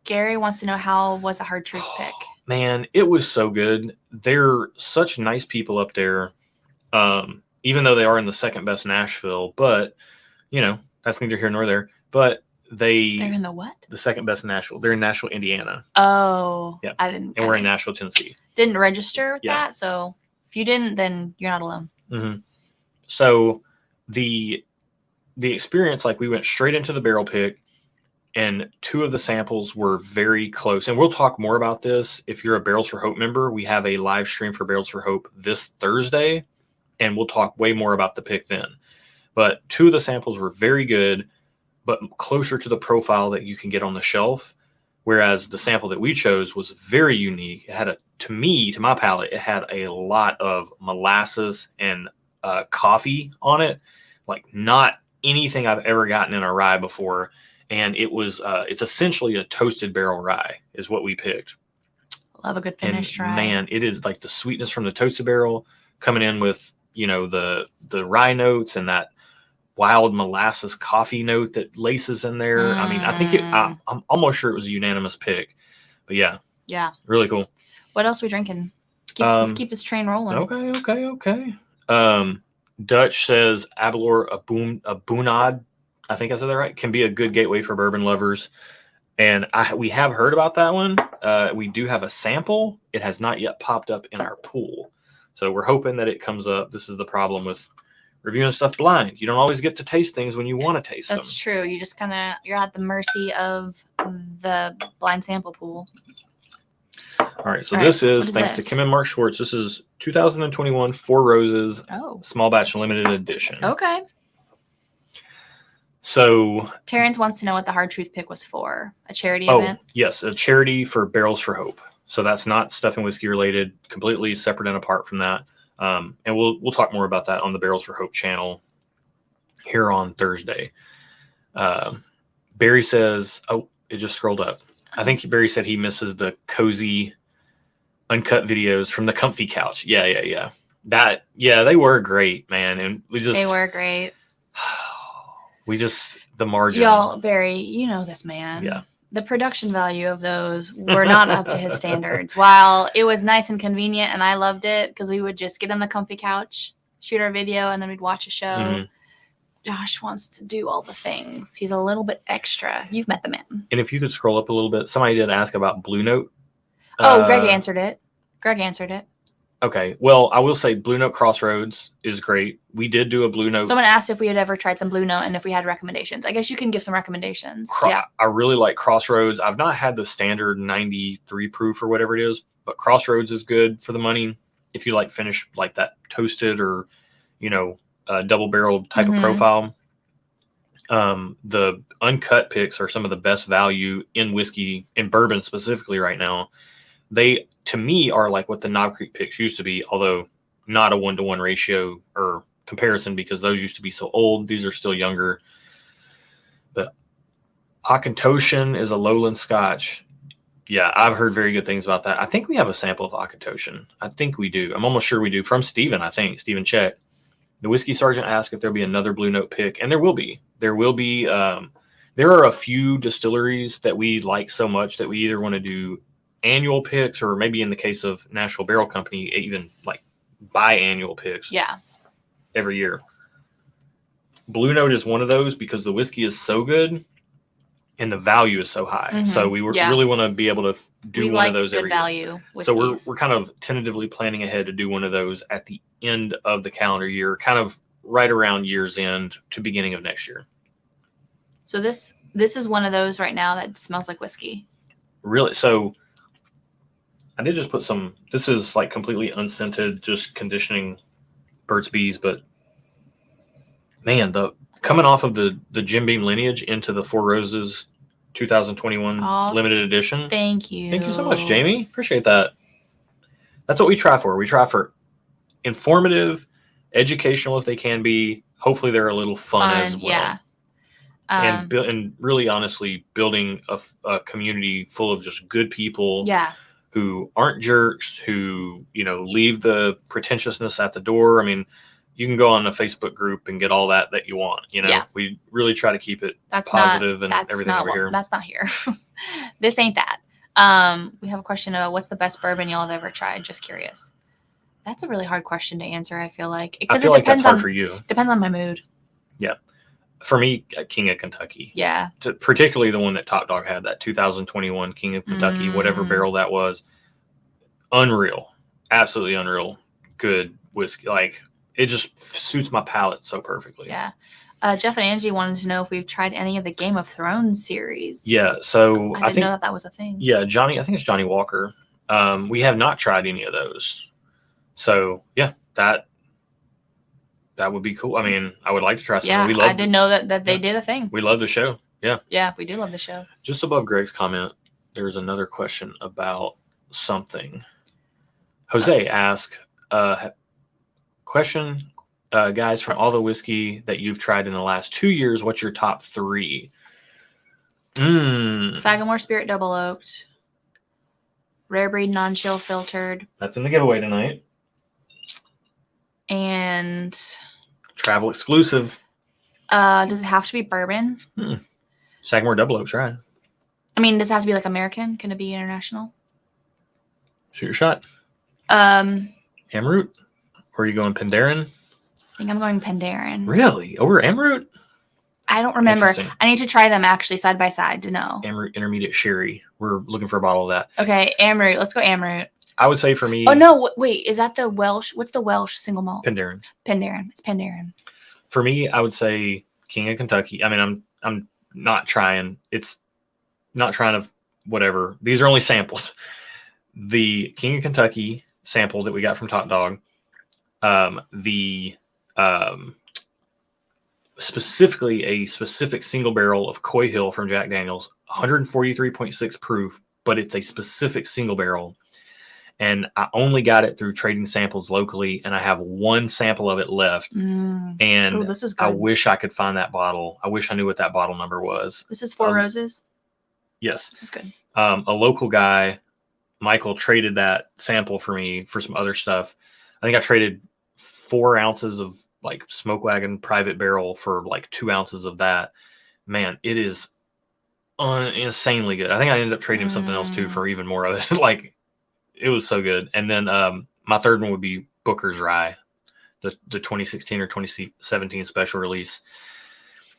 Gary wants to know, how was a hard truth pick? Man, it was so good. They're such nice people up there, even though they are in the second best Nashville. But, you know, that's neither here nor there. But they're in the what? The second best Nashville. They're in Nashville, Indiana. Oh, yeah. And we're in Nashville, Tennessee. Didn't register with that, so if you didn't, then you're not alone. So the experience, like, we went straight into the barrel pick, and 2 of the samples were very close. And we'll talk more about this if you're a Barrels for Hope member. We have a live stream for Barrels for Hope this Thursday, and we'll talk way more about the pick then. But 2 of the samples were very good, but closer to the profile that you can get on the shelf. Whereas the sample that we chose was very unique. It had to my palate, it had a lot of molasses and coffee on it, like not anything I've ever gotten in a rye before. And it was, it's essentially a toasted barrel rye is what we picked. Love a good finished rye. Man, it is like the sweetness from the toasted barrel coming in with, you know, the rye notes and that wild molasses coffee note that laces in there. I mean, I think I'm almost sure it was a unanimous pick. But yeah, really cool. What else are we drinking? Let's keep this train rolling. Okay. Dutch says Abelor Abunad, I think I said that right, can be a good gateway for bourbon lovers. And we have heard about that one. We do have a sample. It has not yet popped up in our pool. So we're hoping that it comes up. This is the problem with reviewing stuff blind. You don't always get to taste things when you want to taste them. That's true. You just you're at the mercy of the blind sample pool. All right. So this is thanks to Kim and Mark Schwartz. This is 2021 Four Roses small batch limited edition. Okay. So Terrence wants to know what the hard truth pick was for. A charity event? Yes, a charity for Barrels for Hope. So that's not Stuff and Whiskey related, completely separate and apart from that. And we'll talk more about that on the Barrels for Hope channel here on Thursday. Barry says, it just scrolled up. I think Barry said he misses the cozy uncut videos from the comfy couch. Yeah. They were great, man. And they were great. The margin. Y'all, Barry, you know this man. Yeah. The production value of those were not up to his standards. While it was nice and convenient and I loved it because we would just get on the comfy couch, shoot our video, and then we'd watch a show. Josh wants to do all the things. He's a little bit extra. You've met the man. And if you could scroll up a little bit, somebody did ask about Blue Note. Greg answered it. Okay. Well, I will say Blue Note Crossroads is great. We did do a Blue Note. Someone asked if we had ever tried some Blue Note and if we had recommendations. I guess you can give some recommendations. I really like Crossroads. I've not had the standard 93 proof or whatever it is, but Crossroads is good for the money. If you like finish like that toasted or, double barreled type of profile. The uncut picks are some of the best value in whiskey, in bourbon specifically right now. They, to me, are like what the Knob Creek picks used to be, although not a 1-to-1 ratio or comparison because those used to be so old. These are still younger. But Auchentoshan is a lowland Scotch. Yeah, I've heard very good things about that. I think we have a sample of Auchentoshan. I think we do. I'm almost sure we do. From Steven, I think. Steven Check. The Whiskey Sergeant asked if there'll be another Blue Note pick, and there will be. There will be. There are a few distilleries that we like so much that we either want to do annual picks or maybe in the case of Nashville Barrel Company, even like biannual picks. Yeah. Every year. Blue Note is one of those because the whiskey is so good and the value is so high. So we really want to be able to do one of those every year. So we're kind of tentatively planning ahead to do one of those at the end of the calendar year, kind of right around year's end to beginning of next year. So this is one of those right now that smells like whiskey. Really? So I did just put some, this is like completely unscented, just conditioning Burt's Bees, but man, coming off of the Jim Beam lineage into the Four Roses 2021 limited edition. Thank you. Thank you so much, Jamie. Appreciate that. That's what we try for. We try for informative, educational if they can be. Hopefully they're a little fun as well. Yeah. And really honestly building a community full of just good people. Yeah. Who aren't jerks, who, leave the pretentiousness at the door. I mean, you can go on a Facebook group and get all that you want. Yeah. We really try to keep it positive and everything over here. That's not here. This ain't that. We have a question of what's the best bourbon y'all have ever tried? Just curious. That's a really hard question to answer, I feel like. I feel like that's hard for you. Depends on my mood. Yeah. For me, King of Kentucky. Yeah. Particularly the one that Top Dog had, that 2021 King of Kentucky, whatever barrel that was. Unreal. Absolutely unreal. Good whiskey. Like, it just suits my palate so perfectly. Yeah. Jeff and Angie wanted to know if we've tried any of the Game of Thrones series. Yeah. So I didn't know that was a thing. Yeah. I think it's Johnny Walker. We have not tried any of those. So yeah, that would be cool. I mean, I would like to try something. Yeah, I didn't know that they did a thing. We love the show. Yeah. Yeah, we do love the show. Just above Greg's comment, there's another question about something. Jose asked, question, guys, from all the whiskey that you've tried in the last 2 years, what's your top 3? Sagamore Spirit Double Oaked. Rare Breed Non-Chill Filtered. That's in the giveaway tonight. And travel exclusive. Does it have to be bourbon? Sagamore Double Oak, try. I mean, does it have to be like American? Can it be international? Shoot your shot. Amroot? Or are you going Penderyn? I think I'm going Penderyn. Really? Over Amroot? I don't remember. I need to try them actually side by side to know. Amroot Intermediate Sherry. We're looking for a bottle of that. Okay, Amroot. Let's go Amroot. I would say for me. Oh no! Wait, is that the Welsh? What's the Welsh single malt? Penderyn. Penderyn. It's Penderyn. For me, I would say King of Kentucky. I mean, I'm not trying. It's not trying to whatever. These are only samples. The King of Kentucky sample that we got from Top Dog. Specifically a specific single barrel of Coy Hill from Jack Daniels, 143.6 proof, but it's a specific single barrel. And I only got it through trading samples locally, and I have one sample of it left. And this is good. I wish I could find that bottle. I wish I knew what that bottle number was. This is Four Roses? Yes. This is good. A local guy, Michael, traded that sample for me for some other stuff. I think I traded 4 ounces of like Smoke Wagon Private Barrel for like 2 ounces of that. Man, it is insanely good. I think I ended up trading something else too for even more of it. Like, it was so good. And then my third one would be Booker's Rye, the 2016 or 2017 special release.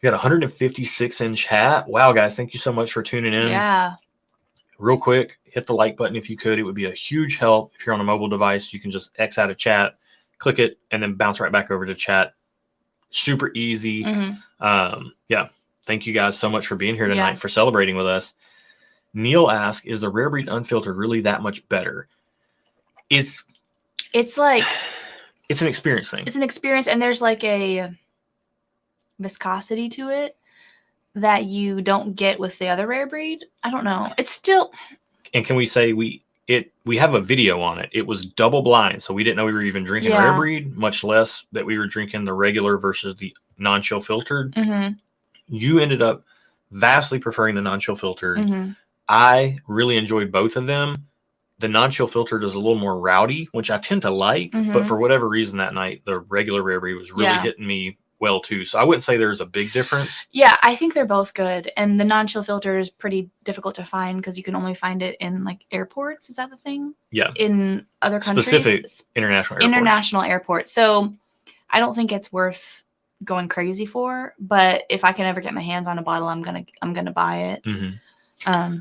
You got a 156-inch hat. Wow, guys, thank you so much for tuning in. Yeah. Real quick, hit the like button if you could. It would be a huge help. If you're on a mobile device, you can just X out of chat, click it, and then bounce right back over to chat. Super easy. Yeah. Thank you guys so much for being here tonight, for celebrating with us. Neil asks, is the Rare Breed Unfiltered really that much better? It's like... It's an experience thing. It's an experience, and there's like a viscosity to it that you don't get with the other Rare Breed. I don't know. It's still... And can we say we have a video on it. It was double blind, so we didn't know we were even drinking Rare Breed, much less that we were drinking the regular versus the non-chill filtered. You ended up vastly preferring the non-chill filtered. I really enjoyed both of them. The non-chill filtered is a little more rowdy, which I tend to like, but for whatever reason that night, the regular Rare Breed was really hitting me well too. So I wouldn't say there's a big difference. Yeah, I think they're both good. And the non-chill filter is pretty difficult to find because you can only find it in like airports. Is that the thing? Yeah. In other countries. Specific international airports. International airports. So I don't think it's worth going crazy for. But if I can ever get my hands on a bottle, I'm gonna buy it.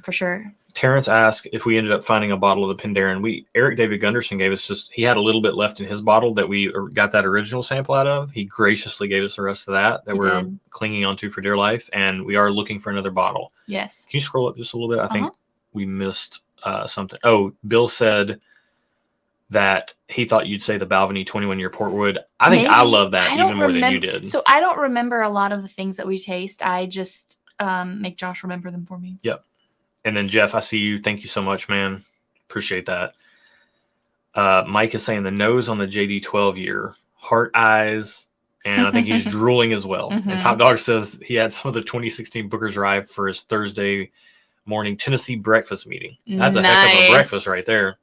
For sure. Terrence asked if we ended up finding a bottle of the Penderyn. Eric David Gunderson gave us he had a little bit left in his bottle that we got that original sample out of. He graciously gave us the rest of that we're clinging onto for dear life, and we are looking for another bottle. Yes. Can you scroll up just a little bit? I think we missed something. Oh, Bill said that he thought you'd say the Balvenie 21-year Portwood. I think I love that even more than you did. So I don't remember a lot of the things that we taste. I just make Josh remember them for me. Yep. And then Jeff, I see you. Thank you so much, man. Appreciate that. Mike is saying the nose on the JD 12-year, heart eyes, and I think he's drooling as well. And Top Dog says he had some of the 2016 Booker's Rye for his Thursday morning Tennessee breakfast meeting. That's a heck of a breakfast right there.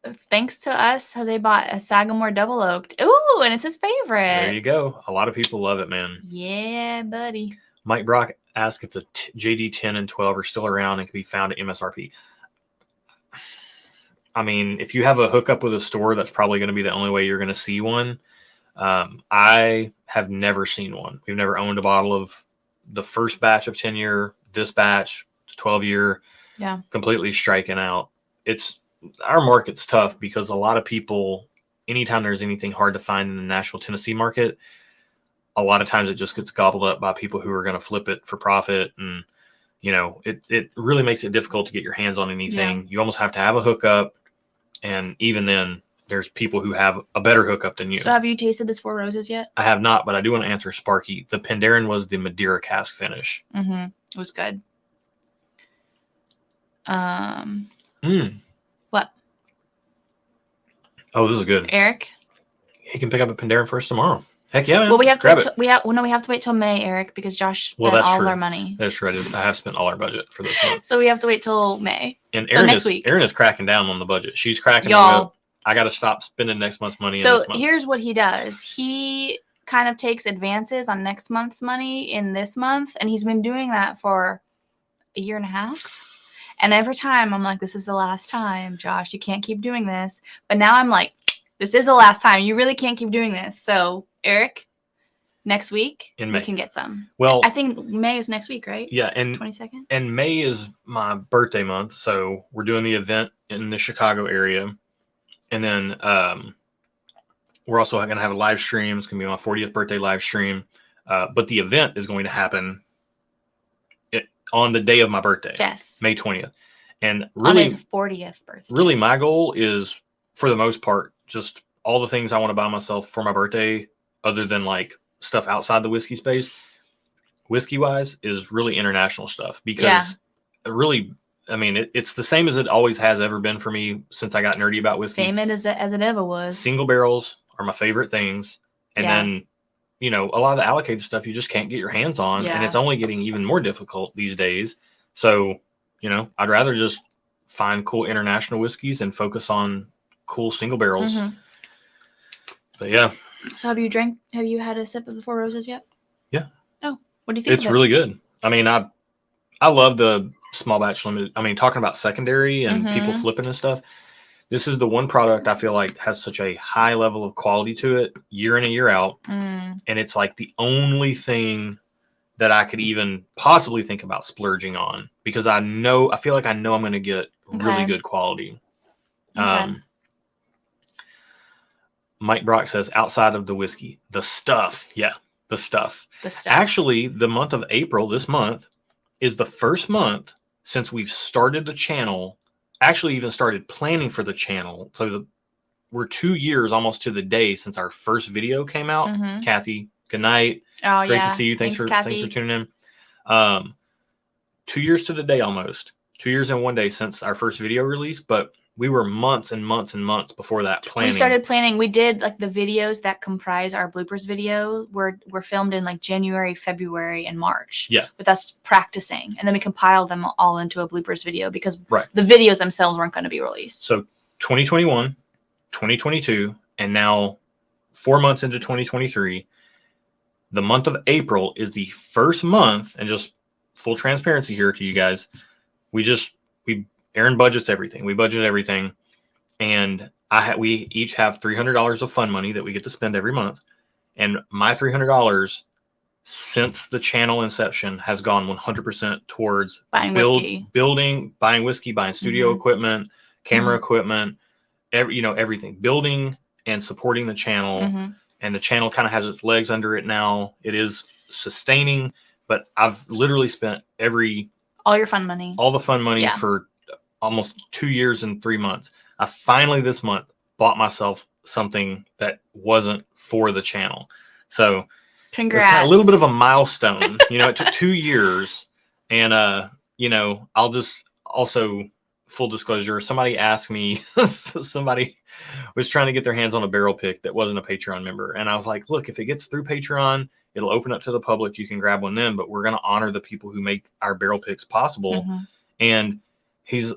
It's thanks to us. Jose bought a Sagamore double oaked. Ooh, and it's his favorite. There you go. A lot of people love it, man. Yeah, buddy. Mike Brock asked if the JD 10 and 12 are still around and can be found at MSRP. I mean, if you have a hookup with a store, that's probably going to be the only way you're going to see one. I have never seen one. We've never owned a bottle of the first batch of 10-year, this batch, 12-year. Yeah. Completely striking out. Our market's tough because a lot of people, anytime there's anything hard to find in the Nashville, Tennessee market, a lot of times it just gets gobbled up by people who are going to flip it for profit. And, it really makes it difficult to get your hands on anything. Yeah. You almost have to have a hookup. And even then, there's people who have a better hookup than you. So have you tasted this Four Roses yet? I have not, but I do want to answer Sparky. The Penderyn was the Madeira cask finish. It was good. What? Oh, this is good. Eric? He can pick up a Penderyn for us tomorrow. Heck yeah, man. Well, we have to wait till May, Eric, because Josh spent all our money. That's true. I have spent all our budget for this month. So we have to wait till May. And next week. Erin is cracking down on the budget. She's cracking up. I got to stop spending next month's money. So here's what he does. He kind of takes advances on next month's money in this month, and he's been doing that for a year and a half. And every time I'm like, this is the last time, Josh. You can't keep doing this. But now I'm like, this is the last time. You really can't keep doing this. So, Eric, next week, we can get some. Well, I think May is next week, right? Yeah. And 22nd. And May is my birthday month. So we're doing the event in the Chicago area. And then we're also going to have a live stream. It's going to be my 40th birthday live stream. But the event is going to happen on the day of my birthday. Yes. May 20th. And really, on his 40th birthday. Really, my goal is, for the most part, just all the things I want to buy myself for my birthday, other than like stuff outside the whiskey space, whiskey wise, is really international stuff. Because really, I mean, it's the same as it always has ever been for me since I got nerdy about whiskey. Same as it ever was. Single barrels are my favorite things. And then, a lot of the allocated stuff you just can't get your hands on. And it's only getting even more difficult these days. So, I'd rather just find cool international whiskeys and focus on cool single barrels. But yeah. So have you had a sip of the Four Roses yet? Yeah. Oh, what do you think? It's really good. I mean, I love the small batch limited. I mean, talking about secondary and people flipping and stuff. This is the one product I feel like has such a high level of quality to it year in and year out. And it's like the only thing that I could even possibly think about splurging on, because I feel like I know I'm going to get really good quality. Mike Brock says, outside of the whiskey, the stuff. Yeah, the stuff. Actually, the month of April, this month, is the first month since we've started the channel, actually even started planning for the channel. So we're 2 years almost to the day since our first video came out. Kathy, good night. Oh, great to see you. Thanks for tuning in. 2 years to the day almost. 2 years and 1 day since our first video release, but we were months and months and months before that planning. We started planning. We did like the videos that comprise our bloopers video were filmed in like January, February, and March. Yeah. With us practicing. And then we compiled them all into a bloopers video because the videos themselves weren't going to be released. So 2021, 2022, and now 4 months into 2023, the month of April is the first month, and just full transparency here to you guys. Aaron budgets everything. We budget everything. And we each have $300 of fun money that we get to spend every month. And my $300 since the channel inception has gone 100% towards buying whiskey, buying whiskey, buying studio equipment, camera equipment, everything, building and supporting the channel. And the channel kind of has its legs under it now. It is sustaining, but I've literally spent all your fun money, all the fun money for almost 2 years and 3 months. I finally this month bought myself something that wasn't for the channel. So congrats. It's kind of a little bit of a milestone. It took 2 years. And, I'll just also, full disclosure, somebody asked me, somebody was trying to get their hands on a barrel pick that wasn't a Patreon member. And I was like, look, if it gets through Patreon, it'll open up to the public. You can grab one then, but we're going to honor the people who make our barrel picks possible. And he's,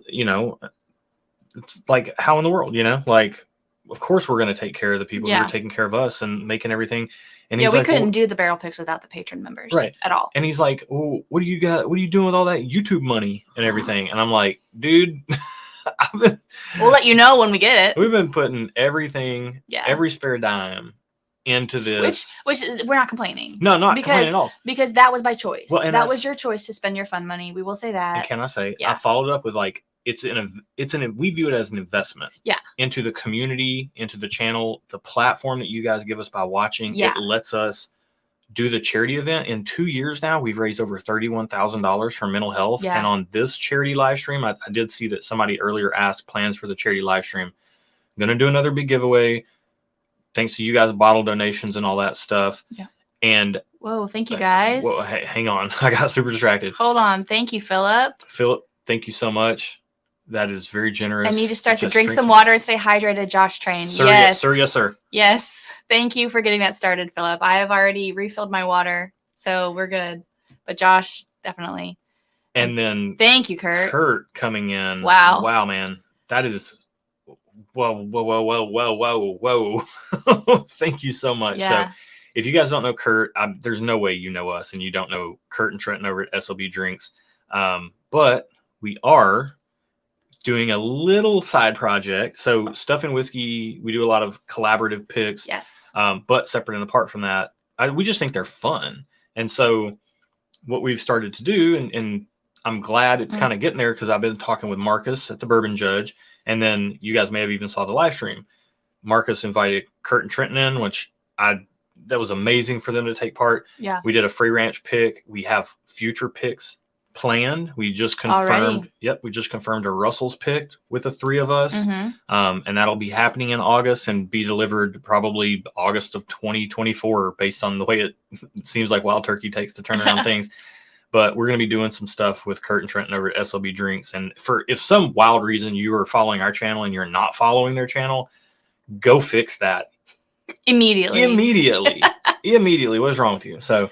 it's like, how in the world, like, of course we're going to take care of the people who are taking care of us and making everything. And he's we couldn't do the barrel picks without the patron members at all. And he's like, oh, what do you got? What are you doing with all that YouTube money and everything? And I'm like, dude, we'll let you know when we get it. We've been putting everything, every spare dime into this. Which we're not complaining. No, not complaining at all. Because that was by choice. Well, that was your choice to spend your fun money. We will say that. And can I say, I followed up with like, we view it as an investment into the community, into the channel, the platform that you guys give us by watching. It lets us do the charity event. In 2 years now, we've raised over $31,000 for mental health. And on this charity live stream, I did see that somebody earlier asked plans for the charity live stream. I'm going to do another big giveaway. Thanks to you guys, bottle donations and all that stuff. And whoa, thank you guys. Well, hey, hang on. I got super distracted. Hold on. Thank you, Philip. Philip, thank you so much. That is very generous. I need to start to drink some water and stay hydrated, Josh Train. Sir, yes, sir. Yes, sir. Yes. Thank you for getting that started, Philip. I have already refilled my water, so we're good. But Josh, definitely. And then thank you, Kurt. Kurt coming in. Wow, man. That is whoa. Thank you so much. Yeah. So if you guys don't know Kurt, there's no way you know us and you don't know Kurt and Trenton over at SLB Drinks. But we are doing a little side project. So Stuff and Whiskey, we do a lot of collaborative picks. Yes. But separate and apart from that, we just think they're fun. And so what we've started to do, and I'm glad it's kind of getting there because I've been talking with Marcus at the Bourbon Judge. And then you guys may have even saw the live stream. Marcus invited Kurt and Trenton in, which that was amazing for them to take part. Yeah. We did a free ranch pick. We have future picks planned. We just confirmed. Already? Yep, we just confirmed a Russell's pick with the three of us, and that'll be happening in August and be delivered probably August of 2024, based on the way it seems like Wild Turkey takes to turn around things. But we're going to be doing some stuff with Kurt and Trenton over at SLB Drinks. And if some wild reason you are following our channel and you're not following their channel, go fix that immediately. Immediately. What is wrong with you? So,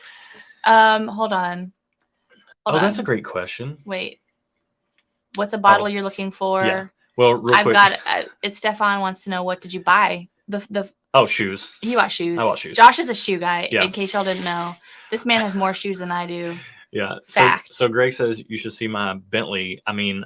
hold on. That's a great question. Wait, what's a bottle you're looking for? Yeah. Well, real quick. It's Stefan wants to know, what did you buy? Shoes. He bought shoes. I bought shoes. Josh is a shoe guy. Yeah. In case y'all didn't know, this man has more shoes than I do. Yeah. Fact. So Greg says you should see my Bentley. I mean,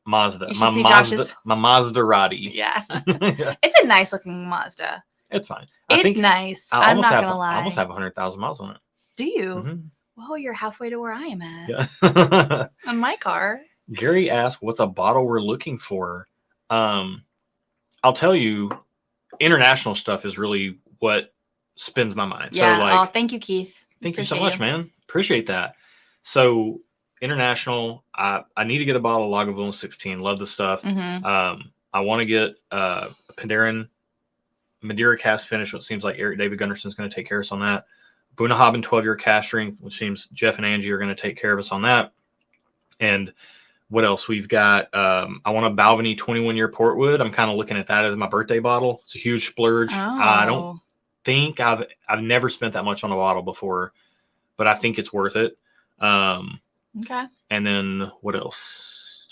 Mazda. My Maserati. Yeah. Yeah. It's a nice looking Mazda. It's fine. It's nice. I'm not gonna lie. I almost have 100,000 miles on it. Do you? Mm-hmm. Whoa, you're halfway to where I am at. Yeah. On my car. Gary asked, "What's a bottle we're looking for?" I'll tell you, international stuff is really what spins my mind. Yeah. So, thank you, Keith. Thank you so much, man. Appreciate that. So, international, I need to get a bottle of Lagavulin 16. Love the stuff. Mm-hmm. I want to get a Penderyn Madeira cast finish, which seems like Eric David Gunderson's going to take care of us on that. Bunnahabhain 12-year cask strength, which seems Jeff and Angie are going to take care of us on that. And what else? We've got, I want a Balvenie 21-year Portwood. I'm kind of looking at that as my birthday bottle. It's a huge splurge. Oh. I don't think I've never spent that much on a bottle before, but I think it's worth it. Okay. And then what else?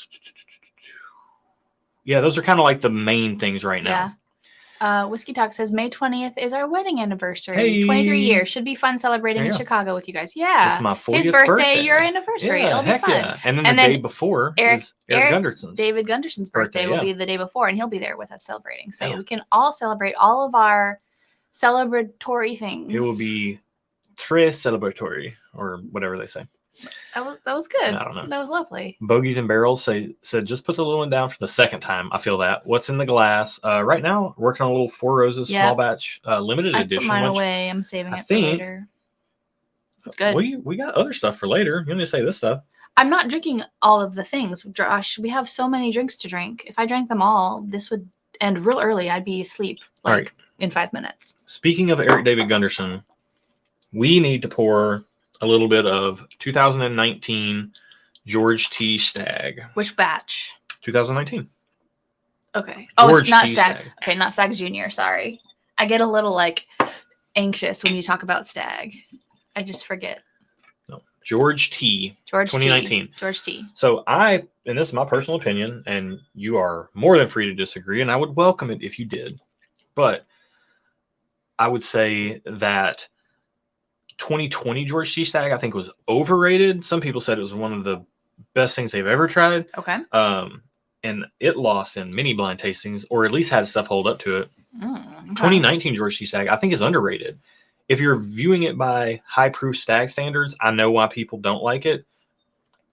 Yeah, those are kind of like the main things right now. Whiskey Talk says May 20th is our wedding anniversary. Hey. 23 years. Should be fun celebrating in Yeah. Chicago with you guys. Yeah. It's my 40th His birthday, your anniversary. Yeah, It'll be heck fun. yeah. And then And the then day before Eric is Eric Gunderson's. David Gunderson's birthday will yeah. be the day before, and he'll be there with us celebrating. So Man. we can all celebrate all of our celebratory things. It will be très celebratory, or whatever they say. That was good. I don't know. That was lovely. Bogies and Barrels said just put the little one down for the second time. I feel that. What's in the glass? Right now, working on a little Four Roses small batch limited I edition. put mine which away. I'm saving I it for think- later. It's good. We got other stuff for later. You only say this stuff. I'm not drinking all of the things, Josh. We have so many drinks to drink. If I drank them all, this would end real early. I'd be asleep All right. in 5 minutes. Speaking of Eric David Gunderson, we need to pour a little bit of 2019 George T. Stag. Which batch? 2019. Okay. Oh, George it's not T. Stag. Stag. Okay, not Stag Junior. Sorry. I get a little anxious when you talk about Stag. I just forget. No, George T. George 2019. T. George T. So and this is my personal opinion, and you are more than free to disagree, and I would welcome it if you did. But I would say that 2020 George T. Stag, I think, was overrated. Some people said it was one of the best things they've ever tried. Okay. And it lost in many blind tastings, or at least had stuff hold up to it. Okay. 2019 George T. Stag, I think, is underrated. If you're viewing it by high proof stag standards, I know why people don't like it,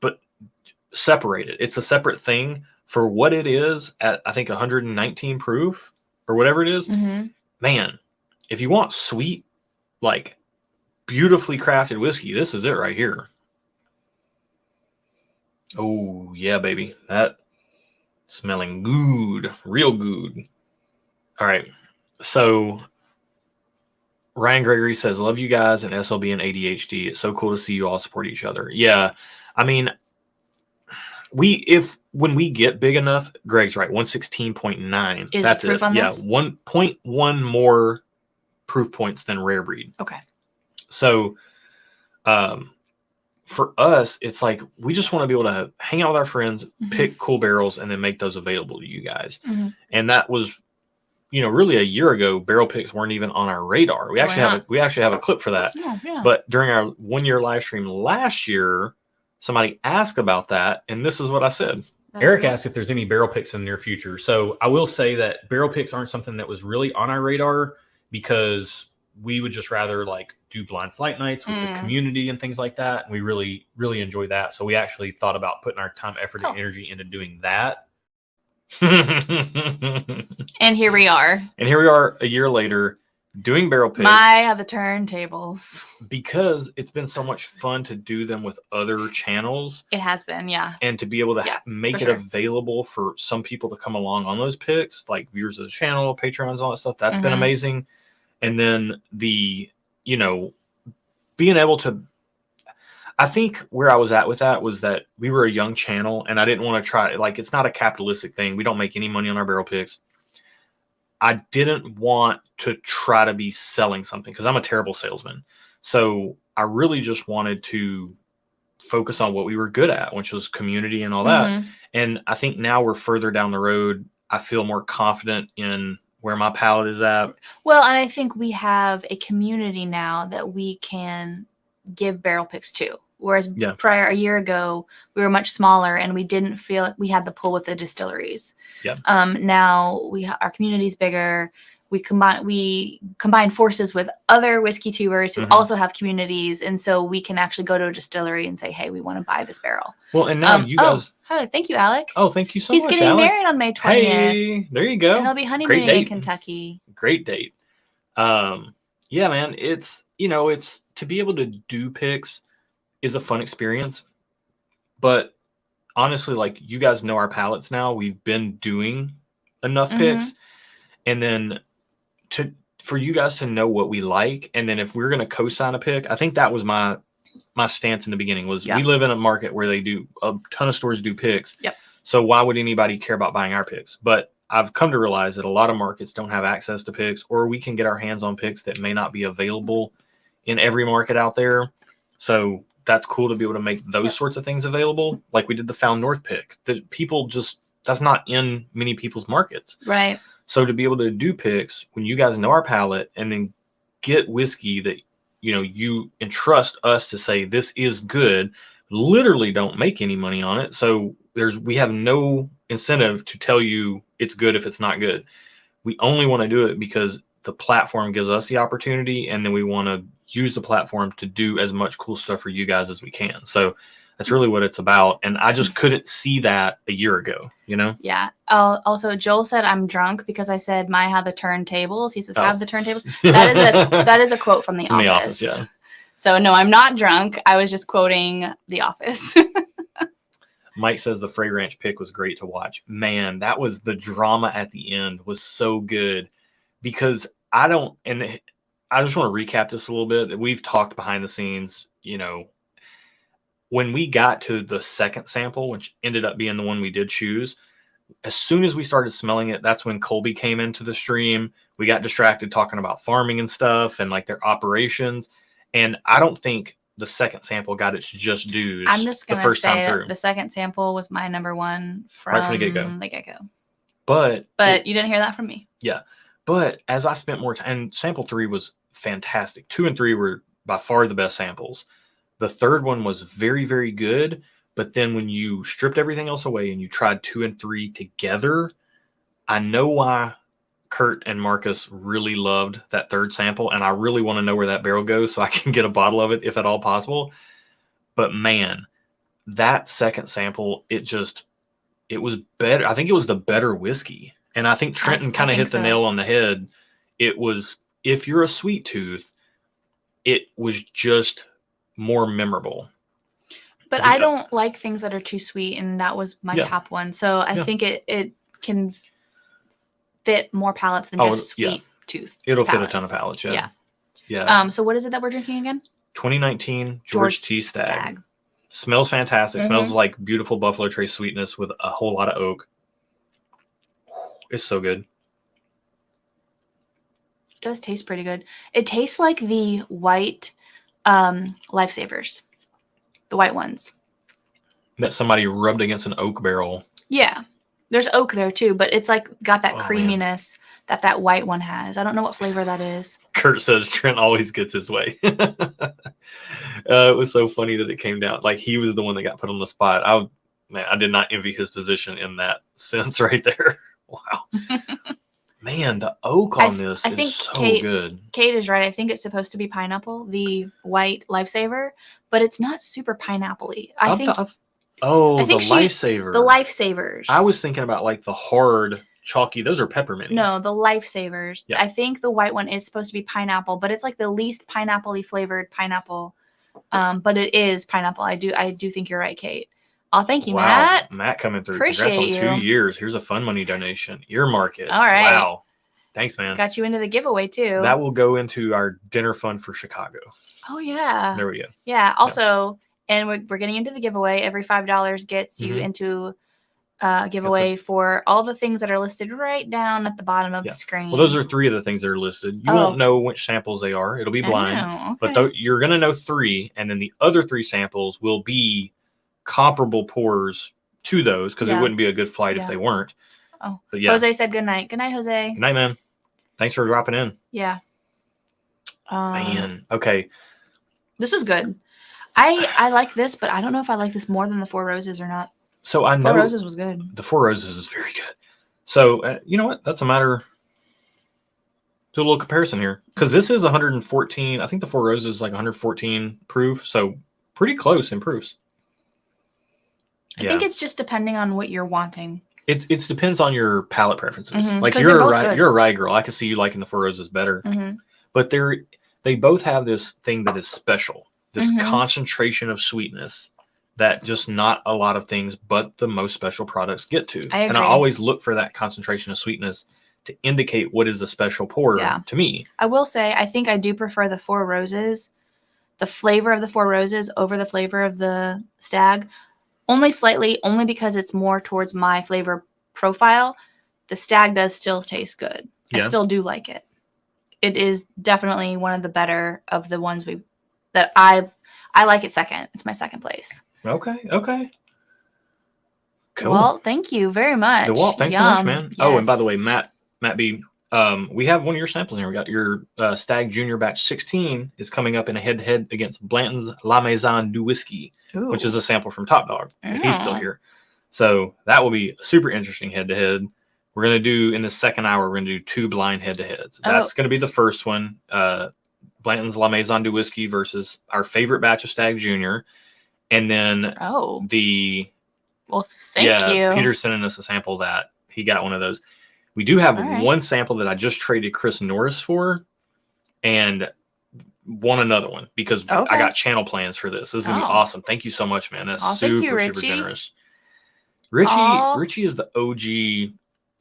but separate it. It's a separate thing for what it is at, I think, 119 proof or whatever it is. Mm-hmm. Man, if you want sweet, beautifully crafted whiskey, this is it right here. Oh, yeah, baby. That smelling good. Real good. All right. So Ryan Gregory says, love you guys and SLB and ADHD. It's so cool to see you all support each other. Yeah. I mean, when we get big enough, Greg's right. 116.9. Is that's the proof it. on Yeah. this? 1.1 more proof points than rare breed. Okay. So, for us, it's like we just want to be able to hang out with our friends, pick cool barrels, and then make those available to you guys. Mm-hmm. And that was, really a year ago. Barrel picks weren't even on our radar. We actually have a clip for that. Oh, yeah. But during our 1 year live stream last year, somebody asked about that, and this is what I said. Eric asked if there's any barrel picks in the near future. So I will say that barrel picks aren't something that was really on our radar because we would just rather do blind flight nights with the community and things like that. And we really, really enjoy that. So we actually thought about putting our time, effort, and energy into doing that. And here we are. And here we are a year later doing barrel picks. My the turntables. Because it's been so much fun to do them with other channels. It has been, yeah. And to be able to make it available for some people to come along on those picks, like viewers of the channel, Patreons, all that stuff. That's been amazing. And then being able to, I think where I was at with that was that we were a young channel and I didn't want to try, it's not a capitalistic thing. We don't make any money on our barrel picks. I didn't want to try to be selling something because I'm a terrible salesman. So I really just wanted to focus on what we were good at, which was community and all that. And I think now we're further down the road. I feel more confident in where my palate is at. Well, and I think we have a community now that we can give barrel picks to. Whereas prior a year ago, we were much smaller and we didn't feel like we had the pull with the distilleries. Yeah. Now our community's bigger. We combine forces with other whiskey tubers who also have communities, and so we can actually go to a distillery and say, "Hey, we want to buy this barrel." Well, and now you guys. Oh, thank you, Alec. Oh, thank you so He's much. getting Alec. married on May 20th. Hey, there you go. And they'll be honeymooning in Kentucky. Great date. Yeah, man. It's it's to be able to do picks is a fun experience, but honestly, you guys know our palates now. We've been doing enough picks, and then for you guys to know what we like, and then if we're going to co-sign a pick, I think that was my stance in the beginning was we live in a market where they do a ton of stores do picks. Yep. So why would anybody care about buying our picks? But I've come to realize that a lot of markets don't have access to picks, or we can get our hands on picks that may not be available in every market out there. So that's cool to be able to make those sorts of things available. Like we did the Found North pick. That people that's not in many people's markets. Right. So to be able to do picks when you guys know our palate and then get whiskey that, you know, you entrust us to say this is good, literally don't make any money on it. So we have no incentive to tell you it's good if it's not good. We only want to do it because the platform gives us the opportunity, and then we want to use the platform to do as much cool stuff for you guys as we can. So that's really what it's about. And I just couldn't see that a year ago, you know? Yeah. Also, Joel said I'm drunk because I said, "My, how the turntables." He says, "Have the turntables." That is a quote from The Office. The Office, yeah. So no, I'm not drunk. I was just quoting The Office. Mike says the Frey Ranch pick was great to watch. Man, that was the drama at the end was so good because I just want to recap this a little bit. We've talked behind the scenes, you know, when we got to the second sample, which ended up being the one we did choose, as soon as we started smelling it, that's when Colby came into the stream. We got distracted talking about farming and stuff and like their operations. And I don't think the second sample got its just dues. I'm just going to say that the second sample was my number one right from the get-go. But you didn't hear that from me. Yeah. But as I spent more time, and sample 3 was fantastic. 2 and 3 were by far the best samples. The third one was very, very good. But then when you stripped everything else away and you tried 2 and 3 together, I know why Kurt and Marcus really loved that third sample, and I really want to know where that barrel goes so I can get a bottle of it if at all possible. But man, that second sample, it was better. I think it was the better whiskey. And I think Trenton kind of hit the nail on the head. It was, if you're a sweet tooth, it was just more memorable. But I don't like things that are too sweet, and that was my top one. So I think it can fit more palates than just sweet tooth. It'll palates. Fit a ton of palates. Yeah. So what is it that we're drinking again? 2019 George T. Stagg. Smells fantastic. Smells like beautiful Buffalo Trace sweetness with a whole lot of oak. It's so good. It does taste pretty good. It tastes like the white Lifesavers. The white ones. That somebody rubbed against an oak barrel. Yeah. There's oak there too, but it's like got that creaminess that white one has. I don't know what flavor that is. Kurt says Trent always gets his way. It was so funny that it came down. Like he was the one that got put on the spot. I did not envy his position in that sense right there. Wow. Man, the oak on this is so good. Kate is right. I think it's supposed to be pineapple, the white Lifesaver, but it's not super pineapple-y. I think the Lifesaver. The Lifesavers. I was thinking about like the hard, chalky. Those are peppermint. No, the Lifesavers. Yeah. I think the white one is supposed to be pineapple, but it's like the least pineapple-y flavored pineapple. But it is pineapple. I do think you're right, Kate. Oh, thank you, Matt. Matt coming through. Appreciate Congrats on 2 years. Here's a fun money donation. Earmark it. All right. Wow. Thanks, man. Got you into the giveaway, too. That will go into our dinner fund for Chicago. Oh, yeah. There we go. Yeah. Also, and we're getting into the giveaway. Every $5 gets you into a giveaway for all the things that are listed right down at the bottom of the screen. Well, those are 3 of the things that are listed. You won't know which samples they are. It'll be blind. Okay. But you're going to know 3, and then the other 3 samples will be comparable pours to those because it wouldn't be a good flight if they weren't. Oh, but Jose said good night. Good night, Jose. Good night, man. Thanks for dropping in. Yeah. Man. Okay. This is good. I like this, but I don't know if I like this more than the Four Roses or not. So I know Four Roses was good. The Four Roses is very good. So you know what? That's a matter. Do a little comparison here because this is 114. I think the Four Roses is like 114 proof. So pretty close in proofs. I think it's just depending on what you're wanting. It depends on your palate preferences. Like you're a rye girl. I can see you liking the Four Roses better. But they both have this thing that is special. This concentration of sweetness that just not a lot of things but the most special products get to. And I always look for that concentration of sweetness to indicate what is a special pour to me. I will say I think I do prefer the Four Roses, the flavor of the Four Roses over the flavor of the Stag. Only slightly, only because it's more towards my flavor profile. The Stag does still taste good. I still do like it. It is definitely one of the better of the ones that I like it second. It's my second place. Okay. Cool. Well, thank you very much. Thanks so much, man. Yes. Oh, and by the way, Matt Matt B. We have one of your samples here. We got your Stag Junior Batch 16 is coming up in a head-to-head against Blanton's La Maison du Whiskey, which is a sample from Top Dog. If he's still here. So that will be a super interesting head-to-head. We're going to do, in the second hour, we're going to do 2 blind head-to-heads. That's going to be the first one. Blanton's La Maison du Whiskey versus our favorite batch of Stag Junior. And then Well, thank you. Peter's sending us a sample of that. He got one of those. We do have one sample that I just traded Chris Norris for and won another one because I got channel plans for this. This is going to be awesome. Thank you so much, man. That's super generous. Richie is the OG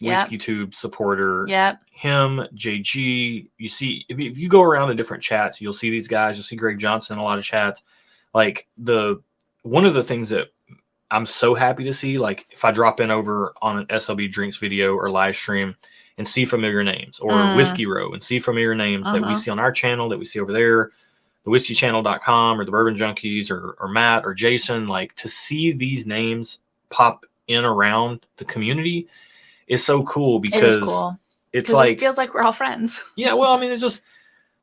Whiskey Tube supporter. Him, JG. You see, if you go around to different chats, you'll see these guys. You'll see Greg Johnson in a lot of chats. Like one of the things that I'm so happy to see, like if I drop in over on an SLB Drinks video or live stream and see familiar names, or Whiskey Row and see familiar names that we see on our channel, that we see over there, the whiskeychannel.com or the Bourbon Junkies or Matt or Jason, like to see these names pop in around the community is so cool because it's like, it feels like we're all friends. Yeah. Well, I mean, it's just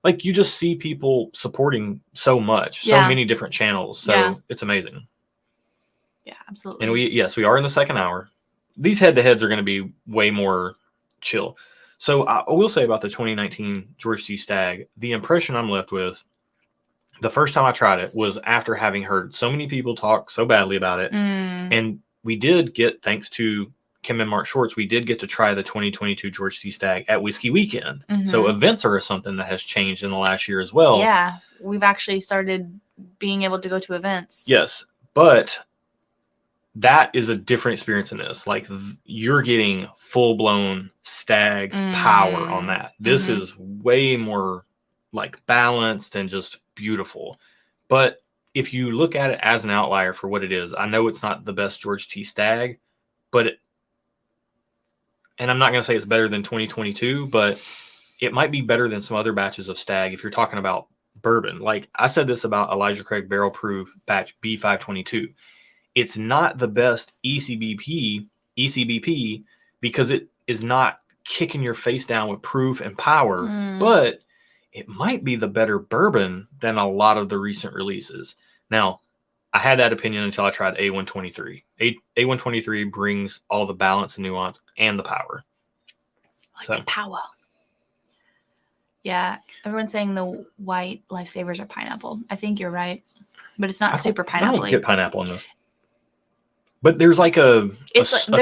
like, you just see people supporting so much, so many different channels. So it's amazing. Yeah, absolutely. And we are in the second hour. These head-to-heads are going to be way more chill. So I will say about the 2019 George T. Stag, the impression I'm left with, the first time I tried it was after having heard so many people talk so badly about it. And we did get, thanks to Kim and Mark Schwartz, we did get to try the 2022 George T. Stag at Whiskey Weekend. So events are something that has changed in the last year as well. Yeah, we've actually started being able to go to events. Yes, but that is a different experience in this. Like you're getting full-blown stag power on that. This is way more like balanced and just beautiful. But if you look at it as an outlier for what it is, I know it's not the best George T. Stag, but and I'm not going to say it's better than 2022, but it might be better than some other batches of Stag if you're talking about bourbon. Like I said this about Elijah Craig Barrel Proof Batch B522. It's not the best ECBP because it is not kicking your face down with proof and power, but it might be the better bourbon than a lot of the recent releases. Now, I had that opinion until I tried A123. A123 brings all the balance and nuance and the power. The power. Yeah, everyone's saying the white Lifesavers are pineapple. I think you're right, but it's not super pineapple. I don't get pineapple in this. But there's like a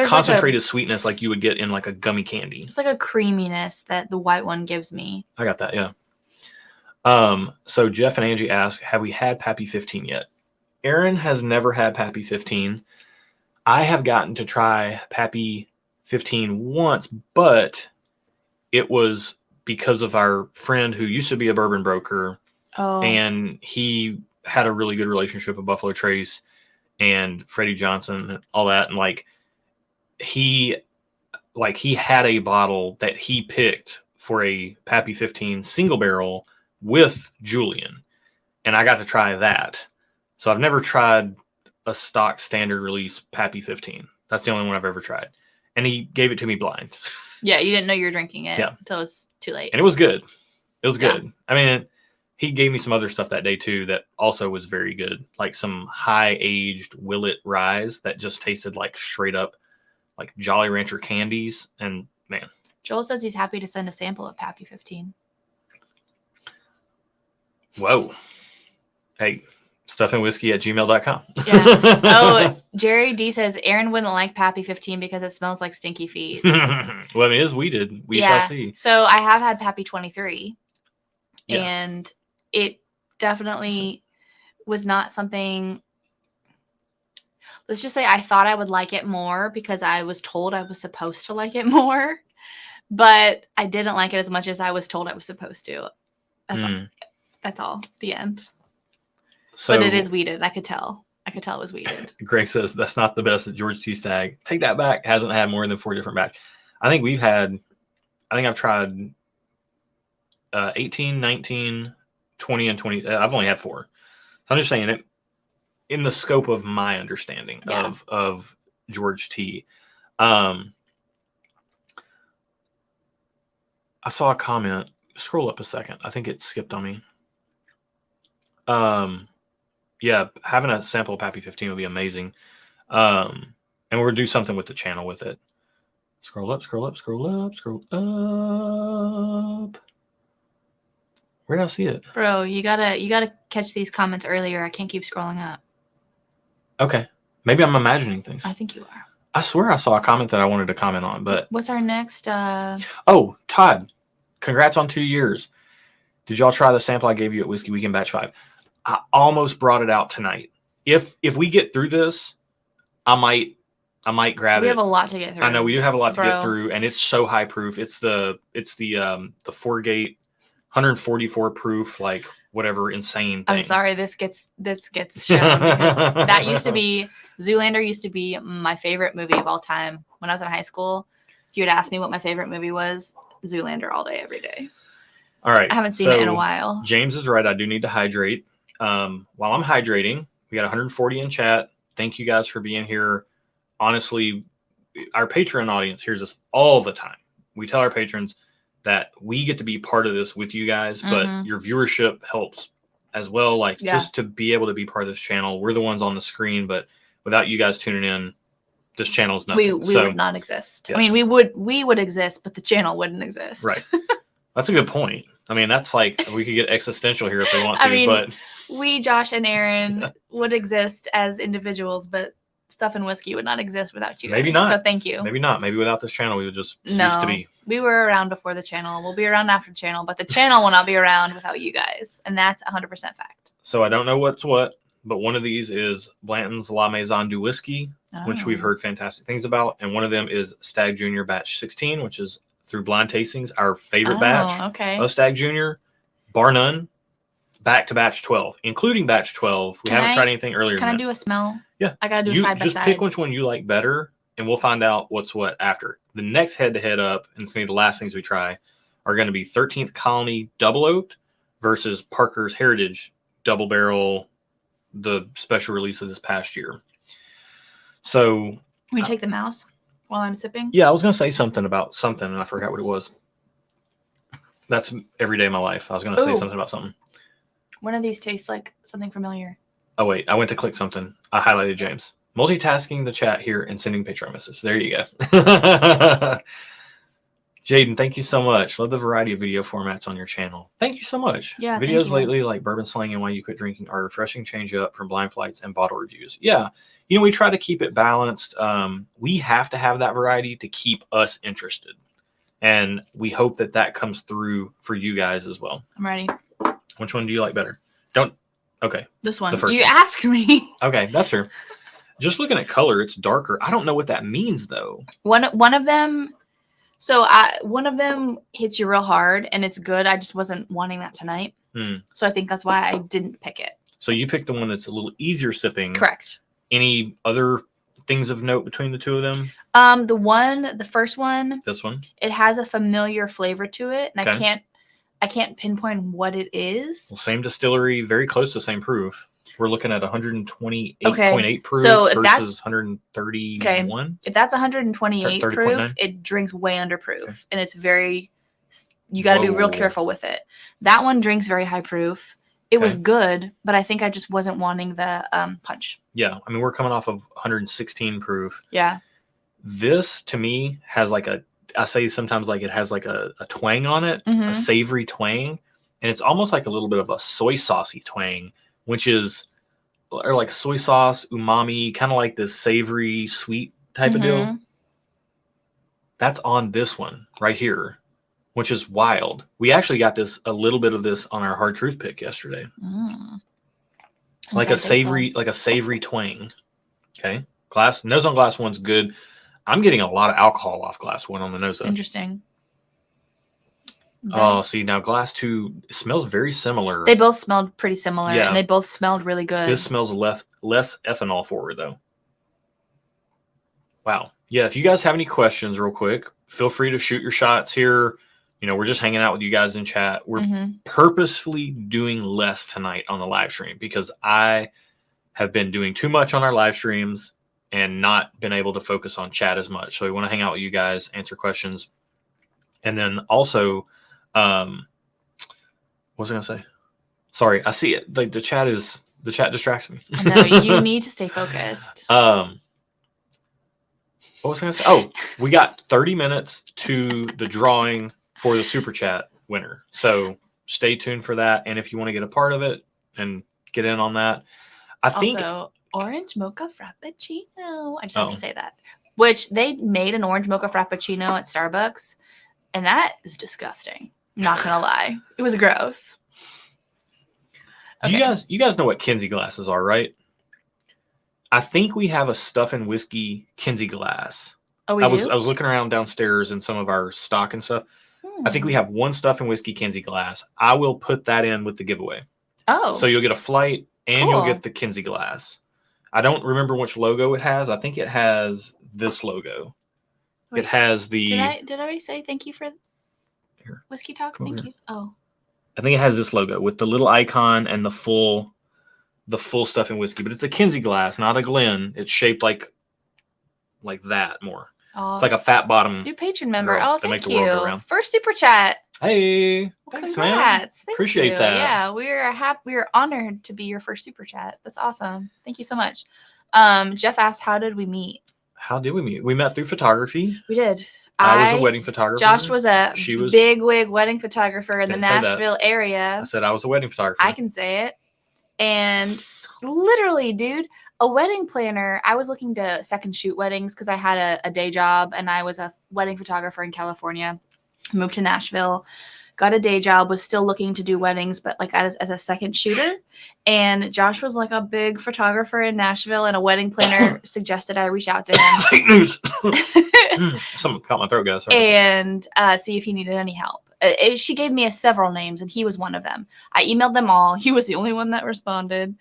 concentrated sweetness like you would get in like a gummy candy. It's like a creaminess that the white one gives me. I got that, yeah. So Jeff and Angie ask, have we had Pappy 15 yet? Aaron has never had Pappy 15. I have gotten to try Pappy 15 once, but it was because of our friend who used to be a bourbon broker. And he had a really good relationship with Buffalo Trace and Freddie Johnson and all that. And he had a bottle that he picked for a Pappy 15 single barrel with Julian. And I got to try that. So I've never tried a stock standard release Pappy 15. That's the only one I've ever tried. And he gave it to me blind. Yeah, you didn't know you were drinking it until it was too late. And it was good. It was good. I mean, he gave me some other stuff that day too that also was very good. Like some high-aged Willet Ryes that just tasted like straight up like Jolly Rancher candies. And man. Joel says he's happy to send a sample of Pappy 15. Whoa. Hey, stuffandwhiskey@gmail.com. Yeah. Oh, Jerry D says Aaron wouldn't like Pappy 15 because it smells like stinky feet. Well, I mean, it is weeded. We shall see. So I have had Pappy 23. Yeah. And it definitely was not something. Let's just say I thought I would like it more because I was told I was supposed to like it more. But I didn't like it as much as I was told I was supposed to. That's all. The end. So, but it is weeded. I could tell. It was weeded. Greg says that's not the best at George T. Stag. Take that back. Hasn't had more than 4 different batches. I think I've tried 18, 19, 20, and 20. I've only had 4. So I'm just saying it in the scope of my understanding of George T. I saw a comment. Scroll up a second. I think it skipped on me. Yeah, having a sample of Pappy 15 would be amazing. And we're gonna do something with the channel with it. Scroll up, scroll up, scroll up, scroll up. Where did I see it? Bro, you gotta catch these comments earlier. I can't keep scrolling up. Okay. Maybe I'm imagining things. I think you are. I swear I saw a comment that I wanted to comment on, but What's our next oh, Todd, congrats on 2 years. Did y'all try the sample I gave you at Whiskey Weekend Batch 5? I almost brought it out tonight. If we get through this, I might grab it. We have a lot to get through. I know we do have a lot to get through, and it's so high proof. It's the 4-gate 144 proof, like whatever insane thing. I'm sorry, this gets shown because that used to be Zoolander used to be my favorite movie of all time when I was in high school. If you had asked me what my favorite movie was, Zoolander all day, every day. All right. I haven't seen it in a while. James is right. I do need to hydrate. While I'm hydrating, we got 140 in chat. Thank you guys for being here. Honestly, our Patreon audience hears us all the time. We tell our patrons that we get to be part of this with you guys, but your viewership helps as well. Like just to be able to be part of this channel. We're the ones on the screen, but without you guys tuning in, this channel is nothing. We would not exist. Yes. I mean, we would exist, but the channel wouldn't exist. Right. That's a good point. I mean, that's like we could get existential here if we want to. I mean, but we, Josh and Aaron, would exist as individuals, but Stuff and Whiskey would not exist without you guys. Maybe not. So thank you. Maybe not. Maybe without this channel, we would just cease to be. We were around before the channel. We'll be around after the channel, but the channel will not be around without you guys. And that's 100% fact. So I don't know what's what, but one of these is Blanton's La Maison du Whiskey, which we've heard fantastic things about. And one of them is Stag Junior Batch 16, which is through blind tastings, our favorite batch of Stag Junior, bar none, back to batch 12, including batch 12. We haven't tried anything earlier. Can I do a smell? Yeah. I got to do a side by side. Just pick which one you like better, and we'll find out what's what after. The next head-to-head up, and it's going to be the last things we try, are going to be 13th Colony Double Oaked versus Parker's Heritage Double Barrel, the special release of this past year. So... Will you take the mouse while I'm sipping? Yeah, I was going to say something about something, and I forgot what it was. That's every day of my life. I was going to say something about something. One of these tastes like something familiar. Oh, wait. I went to click something. I highlighted James. Multitasking the chat here and sending Patreon messages. There you go. Jaden, thank you so much. Love the variety of video formats on your channel. Thank you so much. Yeah, videos lately like Bourbon Slang and Why You Quit Drinking are a refreshing change up from blind flights and bottle reviews. Yeah. You know, we try to keep it balanced. We have to have that variety to keep us interested. And we hope that that comes through for you guys as well. I'm ready. Which one do you like better? Don't. Okay. This one. The first you one. asked me. Okay, that's fair. Just looking at color, it's darker. I don't know what that means though. One of them. So one of them hits you real hard, and it's good. I just wasn't wanting that tonight. So I think that's why I didn't pick it. So you picked the one that's a little easier sipping. Correct. Any other things of note between the two of them? The first one. This one. It has a familiar flavor to it, and I can't pinpoint what it is. Well, same distillery, very close to same proof. We're looking at 128.8 proof versus 131. If that's 128 proof, it drinks way under proof, and it's very. You got to be real careful with it. That one drinks very high proof. It was good, but I think I just wasn't wanting the punch. Yeah, I mean we're coming off of 116 proof. Yeah. This to me has like I say sometimes like it has like a twang on it, a savory twang, and it's almost like a little bit of a soy saucy twang, which is or like soy sauce, umami, kind of like this savory sweet type of deal. That's on this one right here, which is wild. We actually got a little bit of this on our Hard Truth pick yesterday. Like a savory twang. Okay. Nose on glass one's good. I'm getting a lot of alcohol off glass one on the nose. Interesting. Oh, see now glass two smells very similar. They both smelled pretty similar, and they both smelled really good. This smells less ethanol forward though. Wow. Yeah. If you guys have any questions, real quick, feel free to shoot your shots here. You know, we're just hanging out with you guys in chat. We're purposefully doing less tonight on the live stream because I have been doing too much on our live streams and not been able to focus on chat as much. So we want to hang out with you guys, answer questions. And then also, what was I going to say? Sorry, I see it. Like the chat distracts me. No, you need to stay focused. What was I going to say? Oh, we got 30 minutes to the drawing for the Super Chat winner. So stay tuned for that. And if you want to get a part of it and get in on that, I think also orange mocha frappuccino. I just have to say that. Which they made an orange mocha frappuccino at Starbucks, and that is disgusting. I'm not gonna lie, it was gross. Okay. You guys know what Kinsey glasses are, right? I think we have a stuff and whiskey Kinsey glass. Oh, I was looking around downstairs in some of our stock and stuff. I think we have one stuff and whiskey Kinsey glass. I will put that in with the giveaway. Oh, so you'll get a flight and you'll get the Kinsey glass. I don't remember which logo it has. I think it has this logo. Wait, it has the. Did I already say thank you for whiskey talk? Thank you. Oh. I think it has this logo with the little icon and the full stuff and whiskey, but it's a Kinsey glass, not a Glen. It's shaped like that more. Oh, it's like a fat bottom. New patron member. Oh, thank you. First super chat. Hey, thanks, congrats. Man. Thank Appreciate you. that. Yeah, we're happy. We're honored to be your first super chat. That's awesome. Thank you so much. Jeff asked, "How did we meet?" How did we meet? We met through photography. We did. I was a wedding photographer. Josh was a big wig wedding photographer in the Nashville area. I said I was a wedding photographer. I can say it. And literally, dude, a wedding planner. I was looking to second shoot weddings because I had a day job and I was a wedding photographer in California. Moved to Nashville, got a day job, was still looking to do weddings, but like as a second shooter. And Josh was like a big photographer in Nashville, and a wedding planner suggested I reach out to him. Fake news. Something caught my throat, guys. Sorry. And see if he needed any help. She gave me several names, and he was one of them. I emailed them all. He was the only one that responded.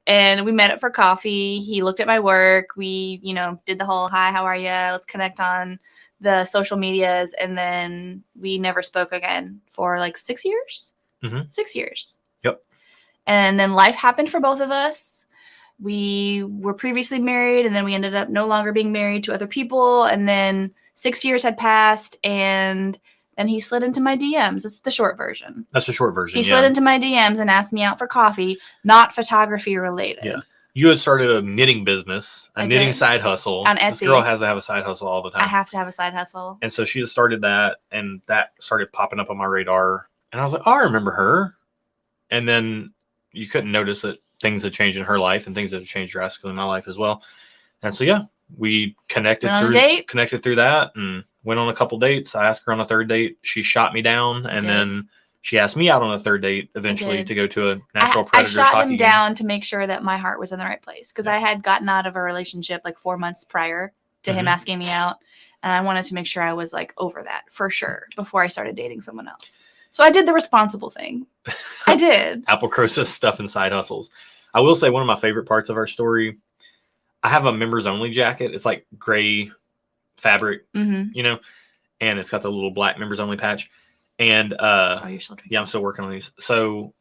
And we met up for coffee. He looked at my work. We, did the whole, hi, how are you? Let's connect on the social medias. And then we never spoke again for like 6 years. Mm-hmm. 6 years. Yep. And then life happened for both of us. We were previously married, and then we ended up no longer being married to other people. And then 6 years had passed, and then he slid into my DMs. That's the short version. That's the short version. He slid into my DMs and asked me out for coffee, not photography related. Yeah. You had started a knitting business, knitting side hustle. On Etsy. This girl has to have a side hustle all the time. I have to have a side hustle. And so she had started that, and that started popping up on my radar. And I was like, oh, I remember her. And then you couldn't notice that things had changed in her life and things had changed drastically in my life as well. And so, yeah, we connected through that and went on a couple dates. I asked her on a third date. She shot me down, and then she asked me out on a third date eventually to go to a Nashville Predators hockey game. I shot him down to make sure that my heart was in the right place, because I had gotten out of a relationship like 4 months prior to him asking me out, and I wanted to make sure I was like over that for sure before I started dating someone else. So I did the responsible thing. I did. Apple Crosis stuff and side hustles. I will say one of my favorite parts of our story, I have a members only jacket. It's like gray fabric, and it's got the little black members only patch. And you're still drinking. Yeah, I'm still working on these. So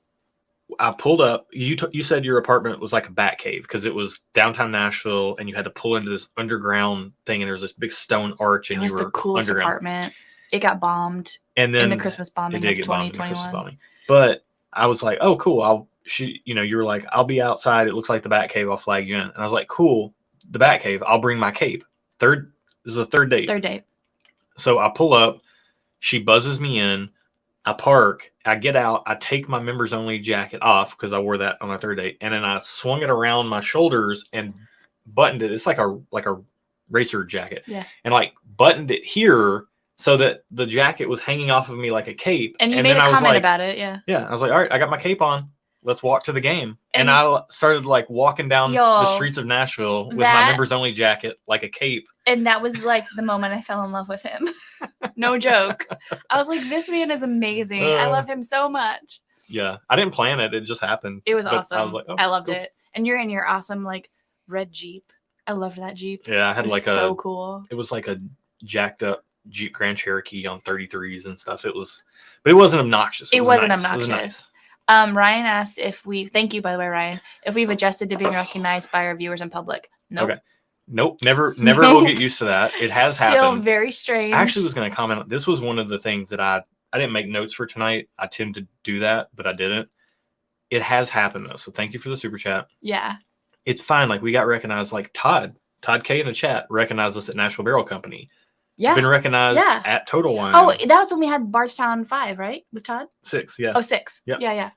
I pulled up. You said your apartment was like a bat cave because it was downtown Nashville, and you had to pull into this underground thing, and there was this big stone arch, and it was you were the coolest apartment. It got bombed, and then in the Christmas bombing of 2021. But I was like, oh, cool. You were like, I'll be outside. It looks like the bat cave. I'll flag you in. And I was like, cool. The bat cave. I'll bring my cape. This is a third date. Third date. So I pull up. She buzzes me in. I park. I get out. I take my members only jacket off because I wore that on our third date, and then I swung it around my shoulders and buttoned it. It's like a racer jacket. Yeah. And like buttoned it here so that the jacket was hanging off of me like a cape. And you made a comment about it. Yeah. Yeah. I was like, all right, I got my cape on. Let's walk to the game. And I started like walking down the streets of Nashville with my members only jacket, like a cape. And that was like the moment I fell in love with him. No joke. I was like, this man is amazing. I love him so much. Yeah. I didn't plan it. It just happened. It was awesome. I was like, oh, I loved it. And you're in your awesome like red Jeep. I loved that Jeep. Yeah. I had like so cool. It was like a jacked up Jeep Grand Cherokee on 33s and stuff. But it wasn't obnoxious. It wasn't obnoxious. It was nice. Ryan asked thank you, by the way, Ryan, if we've adjusted to being recognized by our viewers in public. Nope. Okay. Nope, never will get used to that. It has Still happened. Very strange. I actually was going to comment. This was one of the things that I didn't make notes for tonight. I tend to do that, but I didn't. It has happened though, so thank you for the super chat. Yeah, it's fine. Like we got recognized. Like Todd K in the chat recognized us at Nashville Barrel Company. yeah. Been recognized at Total Wine. Oh, that was when we had Bardstown 5, right, with Todd? 6, yeah. Oh, 6. Yep. Yeah.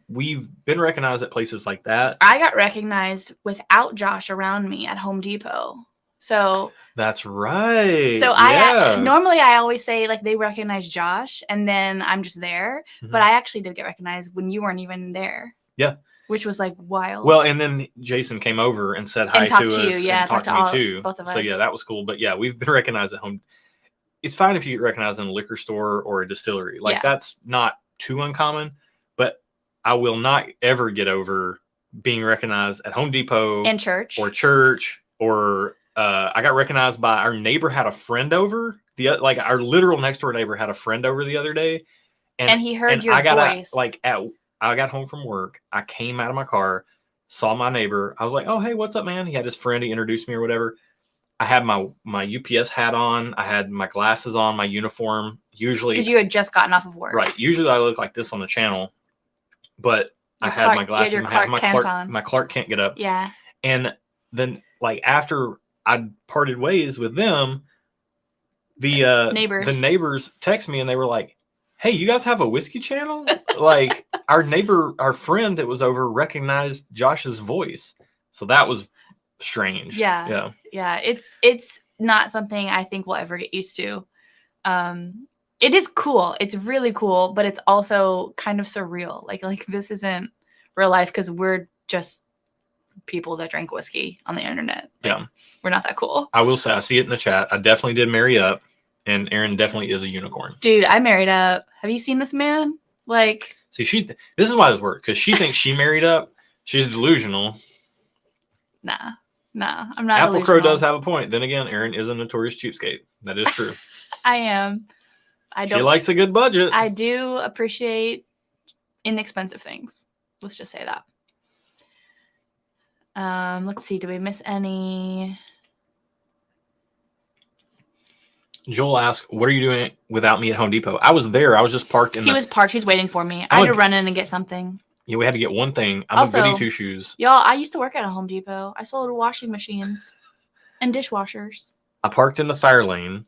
We've been recognized at places like that. I got recognized without Josh around me at Home Depot. So that's right. So I normally I always say like they recognize Josh and then I'm just there. Mm-hmm. But I actually did get recognized when you weren't even there. Yeah. Which was like wild. Well, and then Jason came over and said hi to us. And talked to me too. Both of us. So yeah, that was cool. But yeah, we've been recognized at home. It's fine if you get recognized in a liquor store or a distillery. Like that's not too uncommon. But I will not ever get over being recognized at Home Depot and church or I got recognized by our neighbor had a friend over like our literal next door neighbor had a friend over the other day, and he heard your voice. I got home from work. I came out of my car, saw my neighbor. I was like, "Oh, hey, what's up, man?" He had his friend. He introduced me or whatever. I had my UPS hat on. I had my glasses on, my uniform. Usually, because you had just gotten off of work, right? Usually, I look like this on the channel, but I had my glasses. I had my Clark Kent get up. Yeah. And then, like after I parted ways with them, the neighbors text me and they were like, "Hey, you guys have a whiskey channel?" Like our friend that was over recognized Josh's voice. So that was strange. Yeah. It's not something I think we'll ever get used to. It is cool. It's really cool, but it's also kind of surreal. Like this isn't real life because we're just people that drink whiskey on the internet. We're not that cool. I will say, I see it in the chat. I definitely did marry up, and Erin definitely is a unicorn. Dude, I married up. Have you seen this man? Like, see, this is why this works, because she thinks she married up. She's delusional. Nah, I'm not. Apple Crow does have a point. Then again, Erin is a notorious cheapskate. That is true. I am. She likes a good budget. I do appreciate inexpensive things. Let's just say that. Let's see. Do we miss any? Joel asked, "What are you doing without me at Home Depot?" I was there. I was just parked. He was parked. He's waiting for me. I had to run in and get something. Yeah, we had to get one thing. I'm also, a goody two shoes. Y'all, I used to work at a Home Depot. I sold washing machines and dishwashers. I parked in the fire lane,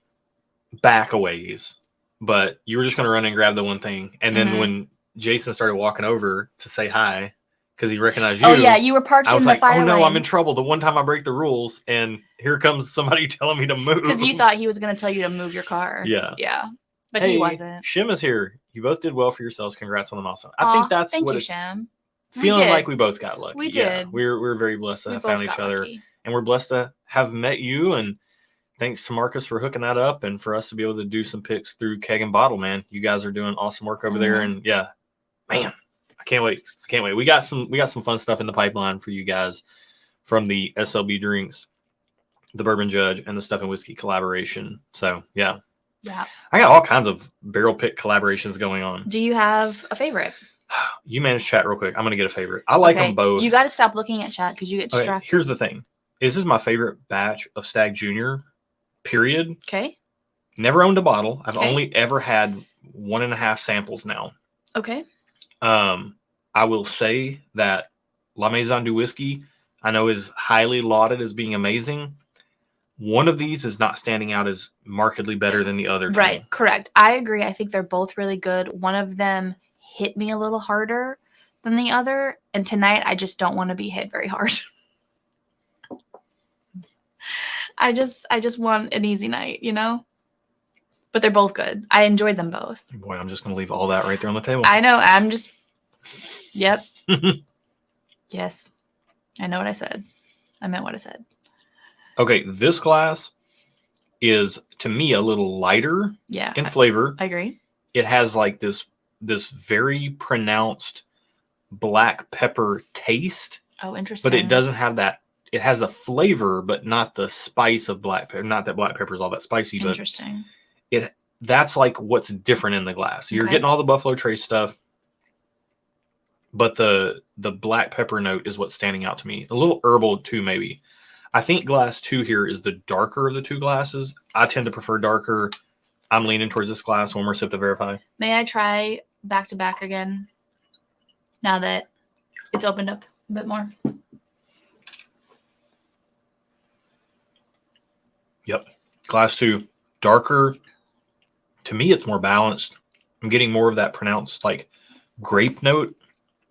back a ways, but you were just going to run and grab the one thing. And then when Jason started walking over to say hi, because he recognized you. Oh, yeah, you were parked in the fire lane. Oh, no, I'm in trouble. The one time I break the rules, and here comes somebody telling me to move. Because you thought he was going to tell you to move your car. Yeah. Yeah. But he wasn't. Shim is here. You both did well for yourselves. Congrats on the milestone. I think that's what it's Shim. Feeling like we both got lucky. We did. Yeah, we're very blessed to have found each other. And we're blessed to have met you. And thanks to Marcus for hooking that up and for us to be able to do some picks through Keg and Bottle, man. You guys are doing awesome work over there. And yeah, man, I can't wait. We got some fun stuff in the pipeline for you guys from the SLB Drinks, the Bourbon Judge, and the Stuff and Whiskey collaboration. So yeah. Yeah. I got all kinds of barrel pick collaborations going on. Do you have a favorite? You manage chat real quick. I'm going to get a favorite. I like them both. You got to stop looking at chat because you get distracted. Okay, here's the thing. This is my favorite batch of Stag Junior, period. Okay. Never owned a bottle. I've only ever had 1.5 samples now. Okay. I will say that La Maison du Whiskey, I know is highly lauded as being amazing. One of these is not standing out as markedly better than the other. Right. Correct. I agree. I think they're both really good. One of them hit me a little harder than the other. And tonight, I just don't want to be hit very hard. I just want an easy night, you know? But they're both good. I enjoyed them both. Boy, I'm just going to leave all that right there on the table. I know. Yep. Yes. I know what I said. I meant what I said. Okay, this glass is, to me, a little lighter in flavor. I agree. It has like this very pronounced black pepper taste. Oh, interesting. But it doesn't have that. It has the flavor, but not the spice of black pepper. Not that black pepper is all that spicy, but interesting. That's like what's different in the glass. You're getting all the Buffalo Trace stuff, but the black pepper note is what's standing out to me. A little herbal too, maybe. I think glass 2 here is the darker of the two glasses. I tend to prefer darker. I'm leaning towards this glass. One more sip to verify. May I try back to back again? Now that it's opened up a bit more. Yep. Glass 2, darker. To me, it's more balanced. I'm getting more of that pronounced like grape note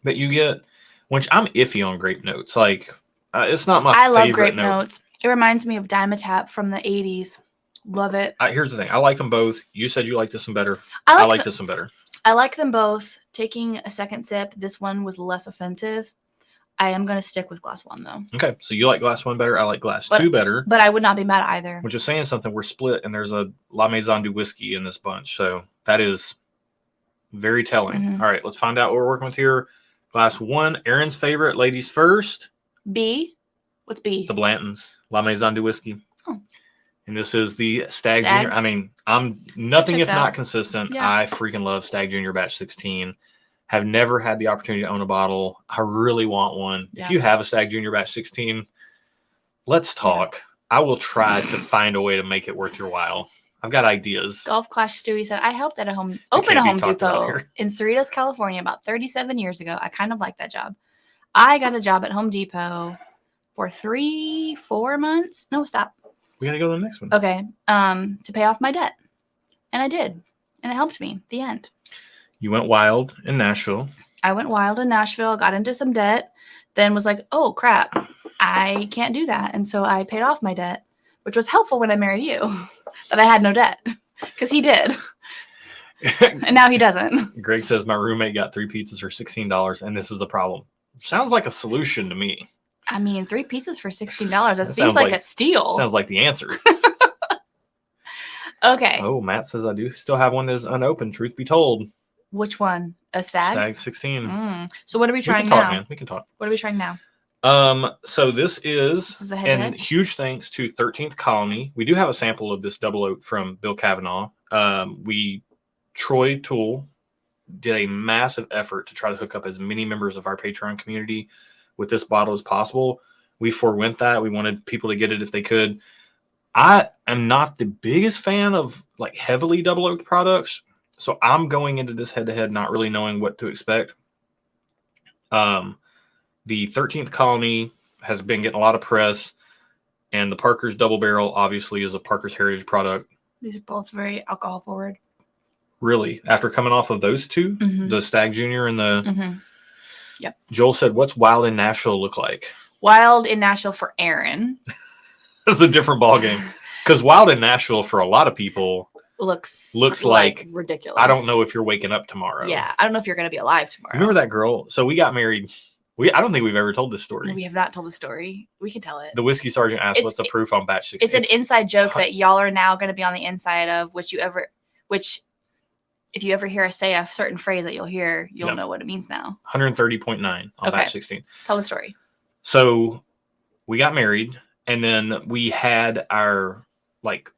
that you get, which I'm iffy on grape notes. Like, it's not my favorite I love grape note. notes. It reminds me of Dimetap from the 80s. Love it. Here's the thing. I like them both. You said you like this one better. I like this one better. I like them both. Taking a second sip, this one was less offensive. I am going to stick with glass 1, though. Okay, so you like glass 1 better. I like glass 2 better. But I would not be mad either. Which is saying something. We're split, and there's a La Maison du Whiskey in this bunch. So that is very telling. Mm-hmm. All right, let's find out what we're working with here. Glass 1, Erin's favorite, ladies first. B? What's B? The Blantons, La Maison du Whiskey. Oh. And this is the Stag Junior. I mean, I'm nothing if not consistent. Yeah. I freaking love Stag Junior Batch 16. Have never had the opportunity to own a bottle. I really want one. Yeah. If you have a Stag Junior Batch 16, let's talk. Yeah. I will try to find a way to make it worth your while. I've got ideas. Golf Clash Stewie said, I helped at Home Depot in Cerritos, California about 37 years ago. I kind of like that job. I got a job at Home Depot for 3-4 months. No, stop. We got to go to the next one. Okay. To pay off my debt. And I did. And it helped me. The end. You went wild in Nashville. I went wild in Nashville, got into some debt, then was like, oh, crap, I can't do that. And so I paid off my debt, which was helpful when I married you, that I had no debt, because he did. And now he doesn't. Greg says, my roommate got 3 pizzas for $16, and this is a problem. Sounds like a solution to me. I mean, 3 pizzas for $16, that seems like a steal. Sounds like the answer. Okay. Oh, Matt says I do still have one that's unopened, truth be told. Which one? A Stag? Stag 16. So what are we trying now? Man. We can talk. What are we trying now? So this is a and huge thanks to 13th Colony. We do have a sample of this double oak from Bill Kavanaugh. Troy Toole did a massive effort to try to hook up as many members of our Patreon community with this bottle as possible. We forewent that. We wanted people to get it if they could. I am not the biggest fan of like heavily double oaked products. So I'm going into this head-to-head not really knowing what to expect. The 13th Colony has been getting a lot of press, and the Parker's Double Barrel obviously is a Parker's Heritage product. These are both very alcohol forward. Really? After coming off of those two, the Stag Junior and the... Yep. Joel said, what's Wild in Nashville look like? Wild in Nashville for Erin. That's a different ballgame. Because Wild in Nashville for a lot of people... looks like ridiculous. I don't know if you're waking up tomorrow. Yeah, I don't know if you're going to be alive tomorrow. Remember that girl? So we got married. I don't think we've ever told this story. No, we have not told the story. We can tell it. The whiskey sergeant asked, "What's the proof on batch 16?" It's an inside joke that y'all are now going to be on the inside of. Which if you ever hear us say a certain phrase that you'll know what it means now. 130.9 on batch 16. Tell the story. So we got married, and then we had our.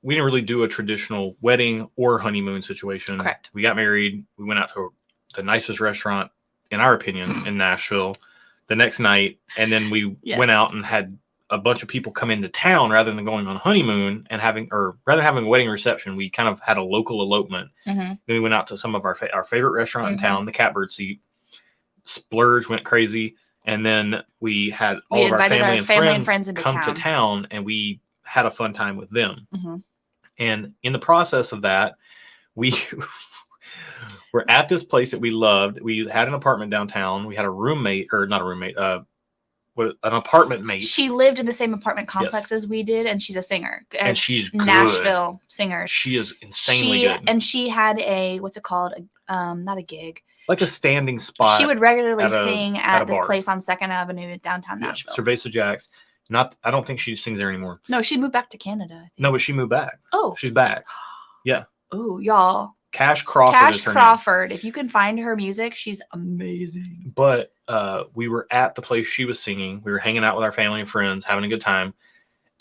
We didn't really do a traditional wedding or honeymoon situation. Correct. We got married. We went out to the nicest restaurant, in our opinion, in Nashville the next night. And then we went out and had a bunch of people come into town rather than going on honeymoon and having a wedding reception. We kind of had a local elopement. Then we went out to some of our favorite restaurant in town, the Catbird Seat. Splurge, went crazy. And then we had all of our family and friends come to town, and we had a fun time with them. And in the process of that, we were at this place that we loved. We had an apartment downtown. We had a roommate, or not a roommate, an apartment mate. She lived in the same apartment complex as we did, and she's a singer. And she's good. Nashville singer. She is insanely good. And she had a, what's it called? Not a gig. Like a standing spot. She would regularly sing at this place on 2nd Avenue, downtown Nashville. Cerveza Jack's. I don't think she sings there anymore. No, she moved back to Canada. No, but she moved back. Oh. She's back. Yeah. Oh, y'all. Cash Crawford is her Crawford. Name. If you can find her music, she's amazing. But we were at the place she was singing. We were hanging out with our family and friends, having a good time.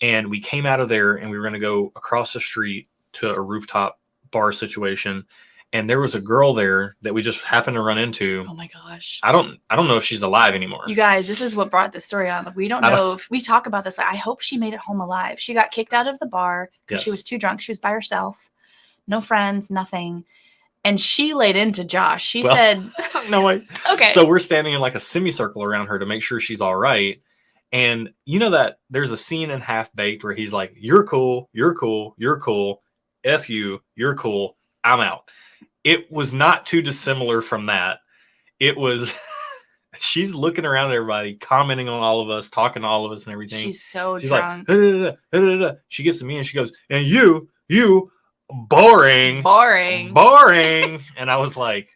And we came out of there, and we were going to go across the street to a rooftop bar situation. and there was a girl there that we just happened to run into. Oh my gosh. I don't know if she's alive anymore. You guys, this is what brought this story on. Like, we don't know if we talk about this. Like, I hope she made it home alive. She got kicked out of the bar because she was too drunk. She was by herself. No friends, nothing. And she laid into Josh. She said, no way. Okay. So we're standing in like a semicircle around her to make sure she's all right. And you know that there's a scene in Half Baked where he's like, you're cool, you're cool, you're cool. F you, you're cool, I'm out. It was not too dissimilar from that. It was, she's looking around at everybody, commenting on all of us, talking to all of us and everything. She's so She's drunk. like, she gets to me and she goes, and you, boring. And I was like,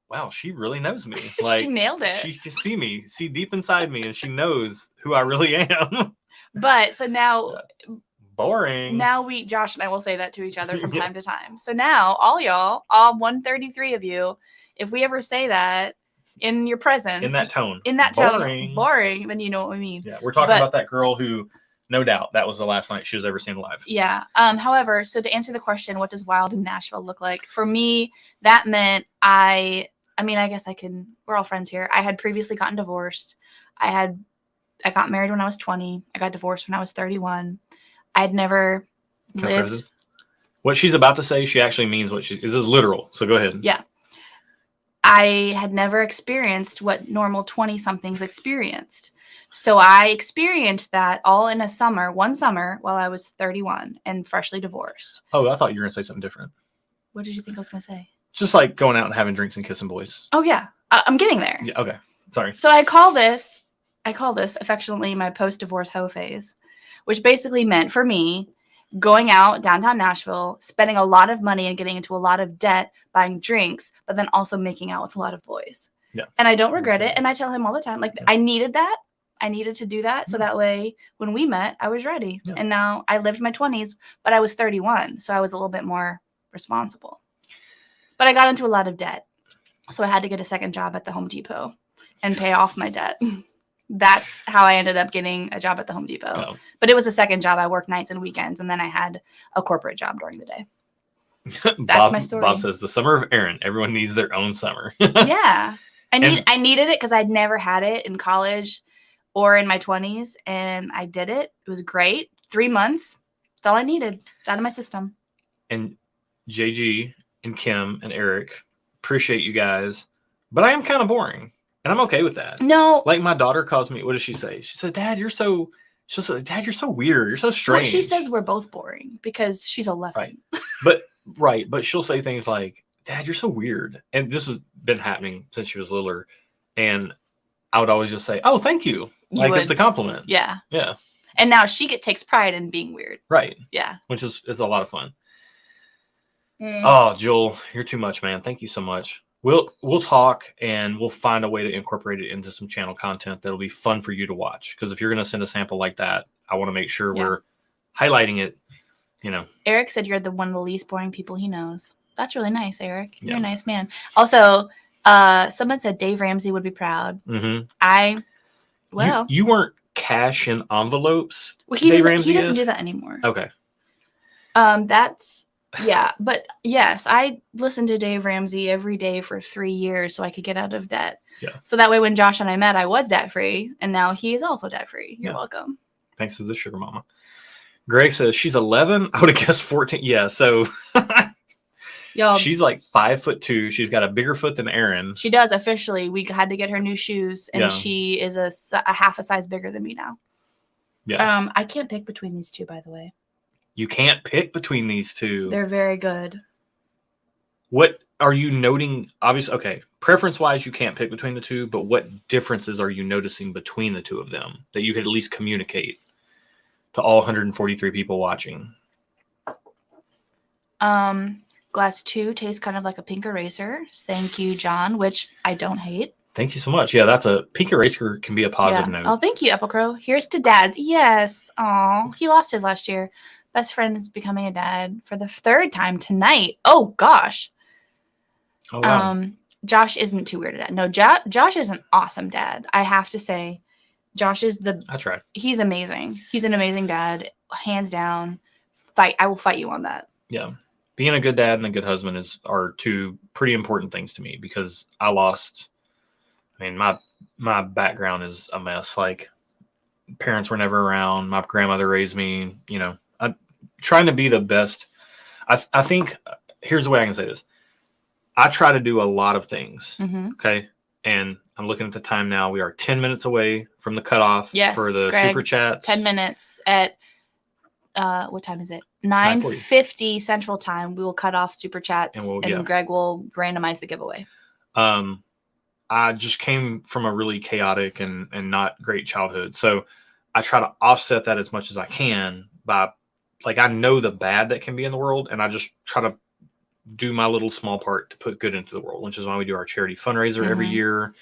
wow, she really knows me. Like, she nailed it. She can see deep inside me, and she knows who I really am. But so now, boring. Now Josh and I will say that to each other from time to time. So now, all y'all, all 133 of you, if we ever say that in your presence, in that tone, boring, then you know what we mean. Yeah, we're talking about that girl who, no doubt, that was the last night she was ever seen alive. Yeah. However, so to answer the question, what does wild in Nashville look like? For me, that meant I guess we're all friends here. I had previously gotten divorced. I got married when I was 20. I got divorced when I was 31. I had never lived. What she's about to say, she actually means this is literal. So go ahead. Yeah. I had never experienced what normal 20-somethings experienced. So I experienced that all in one summer while I was 31 and freshly divorced. Oh, I thought you were going to say something different. What did you think I was going to say? Just like going out and having drinks and kissing boys. Oh, yeah. I'm getting there. Yeah, okay. Sorry. So I call this affectionately my post-divorce hoe phase, which basically meant for me going out downtown Nashville, spending a lot of money and getting into a lot of debt, buying drinks, but then also making out with a lot of boys. Yeah. And I don't regret it. And I tell him all the time, like, I needed that. I needed to do that. So that way when we met, I was ready. Yeah. And now I lived my 20s, but I was 31. So I was a little bit more responsible. But I got into a lot of debt. So I had to get a second job at the Home Depot and pay off my debt. That's how I ended up getting a job at the Home Depot. Oh. But it was a second job. I worked nights and weekends, and then I had a corporate job during the day. That's my story. Bob says, the summer of Erin. Everyone needs their own summer. Yeah. I needed it because I'd never had it in college or in my 20s, and I did it. It was great. 3 months. That's all I needed. It's out of my system. And JG and Kim and Eric, appreciate you guys, but I am kind of boring, and I'm okay with that. No, like my daughter calls me. What does she say? She said, "Dad, you're so weird. You're so strange." Well, she says we're both boring because she's 11. Right, but she'll say things like, "Dad, you're so weird," and this has been happening since she was littler, and I would always just say, "Oh, thank you." It's a compliment. Yeah. Yeah. And now she takes pride in being weird. Right. Yeah. Which is a lot of fun. Oh, Joel, you're too much, man. Thank you so much. We'll talk and we'll find a way to incorporate it into some channel content that'll be fun for you to watch. Because if you're going to send a sample like that, I want to make sure we're highlighting it. Eric said you're one of the least boring people he knows. That's really nice, Eric. You're a nice man. Also, someone said Dave Ramsey would be proud. Mm-hmm. You weren't cash in envelopes. Well, he doesn't do that anymore. Okay. But yes, I listened to Dave Ramsey every day for 3 years so I could get out of debt. Yeah. So that way when Josh and I met, I was debt free, and now he is also debt free. You're welcome. Thanks to the sugar mama. Greg says she's 11. I would have guessed 14. Yeah. So she's like 5'2". She's got a bigger foot than Erin. She does officially. We had to get her new shoes, and she is a half a size bigger than me now. Yeah. I can't pick between these two, by the way. You can't pick between these two. They're very good. What are you noting? Obviously, okay, preference-wise, you can't pick between the two, but what differences are you noticing between the two of them that you could at least communicate to all 143 people watching? Glass 2 tastes kind of like a pink eraser. Thank you, John, which I don't hate. Thank you so much. Yeah, that's a pink eraser can be a positive note. Oh, thank you, Apple Crow. Here's to dads. Yes. Oh, he lost his last year. Best friend is becoming a dad for the 3rd time tonight. Oh, gosh. Oh, wow. Josh isn't too weird at that. No, Josh is an awesome dad. I have to say, Josh is I tried. He's amazing. He's an amazing dad. Hands down. I will fight you on that. Yeah. being a good dad and a good husband are two pretty important things to me, because my background is a mess. Like, parents were never around. My grandmother raised me, I'm trying to be the best. I think here's the way I can say this. I try to do a lot of things. Mm-hmm. Okay. And I'm looking at the time now. We are 10 minutes away from the cutoff for the Greg, super chats. 10 minutes at, what time is it? 9:50 Central Time. We will cut off super chats, and Greg will randomize the giveaway. I just came from a really chaotic and not great childhood. So I try to offset that as much as I can by, like, I know the bad that can be in the world, and I just try to do my little small part to put good into the world, which is why we do our charity fundraiser every year,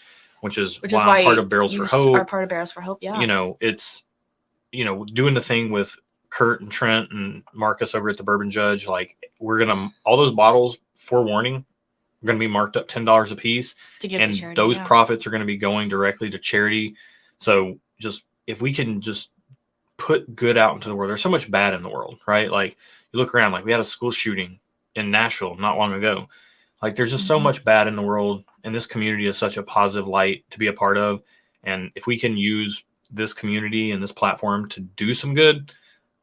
which is why I'm part of Barrels for Hope. Are part of Barrels for Hope, yeah. It's, doing the thing with Kurt and Trent and Marcus over at the Bourbon Judge. Like, all those bottles, forewarning, are going to be marked up $10 a piece, to give to charity, those profits are going to be going directly to charity. So just, if we can just put good out into the world. There's so much bad in the world, right? Like, you look around, like, we had a school shooting in Nashville not long ago. Like, there's just so much bad in the world, and this community is such a positive light to be a part of. And if we can use this community and this platform to do some good,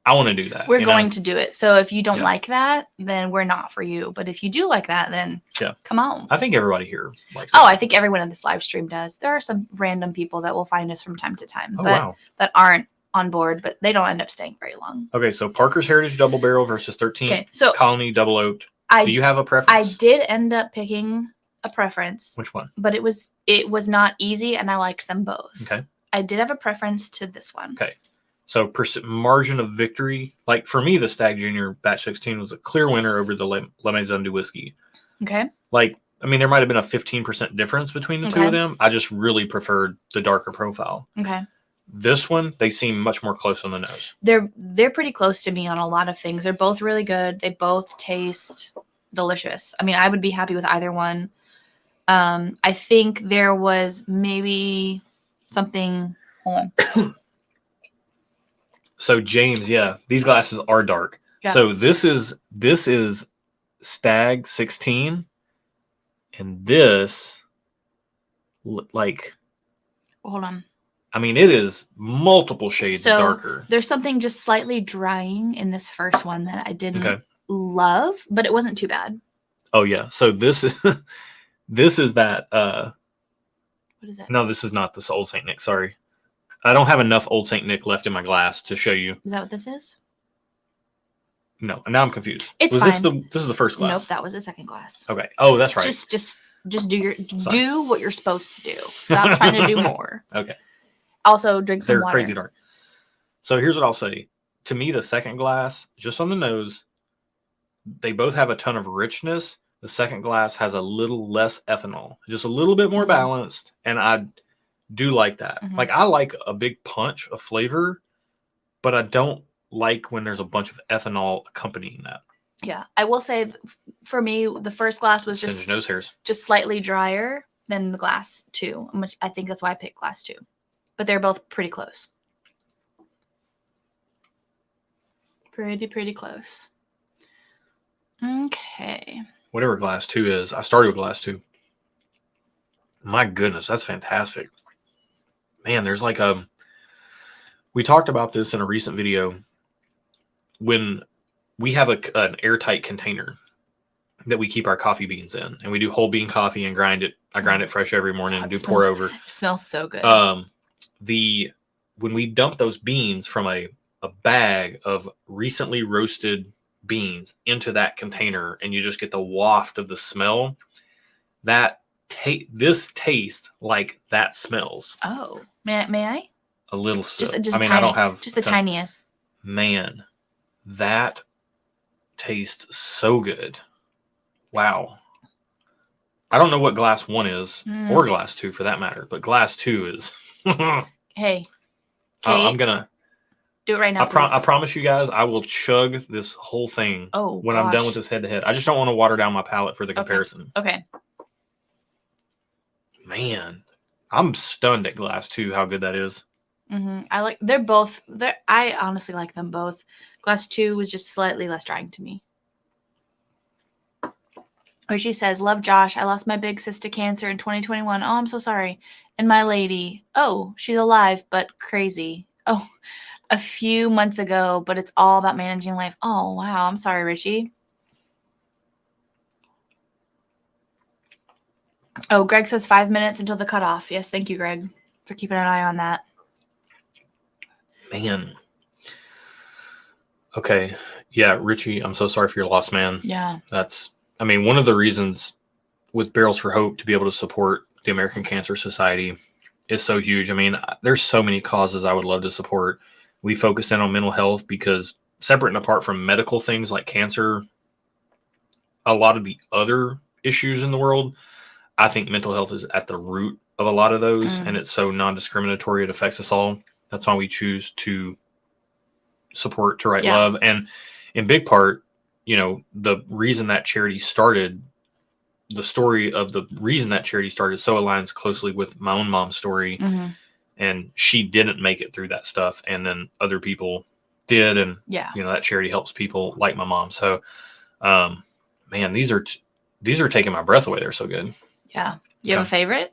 I want to do that. We're going to do it. So if you don't like that, then we're not for you. But if you do like that, then come on. I think everybody here likes that. I think everyone in this live stream does. There are some random people that will find us from time to time, that aren't on board, but they don't end up staying very long. Okay, so Parker's Heritage Double Barrel versus 13 Colony Double Oaked. Do you have a preference? I did end up picking a preference. Which one? But it was not easy, and I liked them both. Okay. I did have a preference to this one. Okay. So margin of victory, like for me, the Stag Junior Batch 16 was a clear winner over the Le Maison du Whiskey. Okay. Like, I mean, there might have been a 15% difference between the two of them. I just really preferred the darker profile. Okay. This one, they seem much more close on the nose. They're pretty close to me on a lot of things. They're both really good. They both taste delicious. I mean, I would be happy with either one. I think there was maybe something. Hold on. So James, these glasses are dark. Yeah. So this is Stag 16, and this, like, hold on. I mean, it is multiple shades darker. There's something just slightly drying in this first one that I didn't love, but it wasn't too bad. Oh yeah. So this is that. What is it? No, this is not this Old Saint Nick. Sorry. I don't have enough Old Saint Nick left in my glass to show you. Is that what this is? No, now I'm confused. It's fine. This is the first glass? Nope, that was the second glass. Okay. Oh, that's right. Just do what you're supposed to do. Stop trying to do more. Okay. Also, drink some water. They're crazy dark. So here's what I'll say. To me, the second glass, just on the nose, they both have a ton of richness. The second glass has a little less ethanol, just a little bit more balanced, and I do like that. Like, I like a big punch of flavor, but I don't like when there's a bunch of ethanol accompanying that. Yeah, I will say, for me, the first glass was just nose hairs, just slightly drier than the glass 2, which I think that's why I picked glass 2. But they're both pretty close. Pretty close. Okay. Whatever glass 2 is, I started with glass 2. My goodness, that's fantastic. Man, there's like we talked about this in a recent video. When we have an airtight container that we keep our coffee beans in, and we do whole bean coffee and grind it. I grind it fresh every morning and do pour over. It smells so good. When we dump those beans from a bag of recently roasted beans into that container, and you just get the waft of the smell, this tastes like that smells. Oh, may I? A little. Just I mean, tiny, I don't have just the tiniest. Man, that tastes so good. Wow. I don't know what glass 1 is, or glass 2 for that matter, but glass 2 is. Hey, Kate, I'm gonna do it right now. I promise you guys, I will chug this whole thing when I'm done with this head to head. I just don't want to water down my palate for the comparison. Okay. Man, I'm stunned at glass 2. How good that is. I honestly like them both. Glass 2 was just slightly less drying to me. Richie says, love Josh. I lost my big sis to cancer in 2021. Oh, I'm so sorry. And my lady. Oh, she's alive, but crazy. Oh, a few months ago, but it's all about managing life. Oh, wow. I'm sorry, Richie. Oh, Greg says 5 minutes until the cutoff. Yes, thank you, Greg, for keeping an eye on that. Man. Okay. Yeah, Richie, I'm so sorry for your loss, man. Yeah. One of the reasons with Barrels for Hope to be able to support the American Cancer Society is so huge. I mean, there's so many causes I would love to support. We focus in on mental health because separate and apart from medical things like cancer, a lot of the other issues in the world, I think mental health is at the root of a lot of those, and it's so non-discriminatory. It affects us all. That's why we choose to support To Write Love. And in big part, the reason that charity started, the story of the reason that charity started so aligns closely with my own mom's story. And she didn't make it through that stuff. And then other people did. And, that charity helps people like my mom. So, man, these are taking my breath away. They're so good. Yeah. You have a favorite?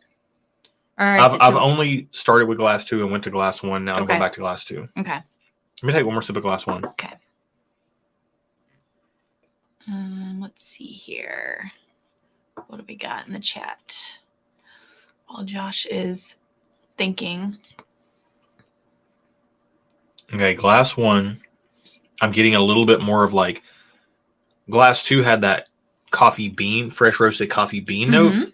Or I've only started with glass 2 and went to glass 1. Now I'm going back to glass 2. Okay. Let me take one more sip of glass 1. Okay. Let's see here. What do we got in the chat? While Josh is thinking. Okay, glass 1. I'm getting a little bit more of like glass 2 had that fresh roasted coffee bean note.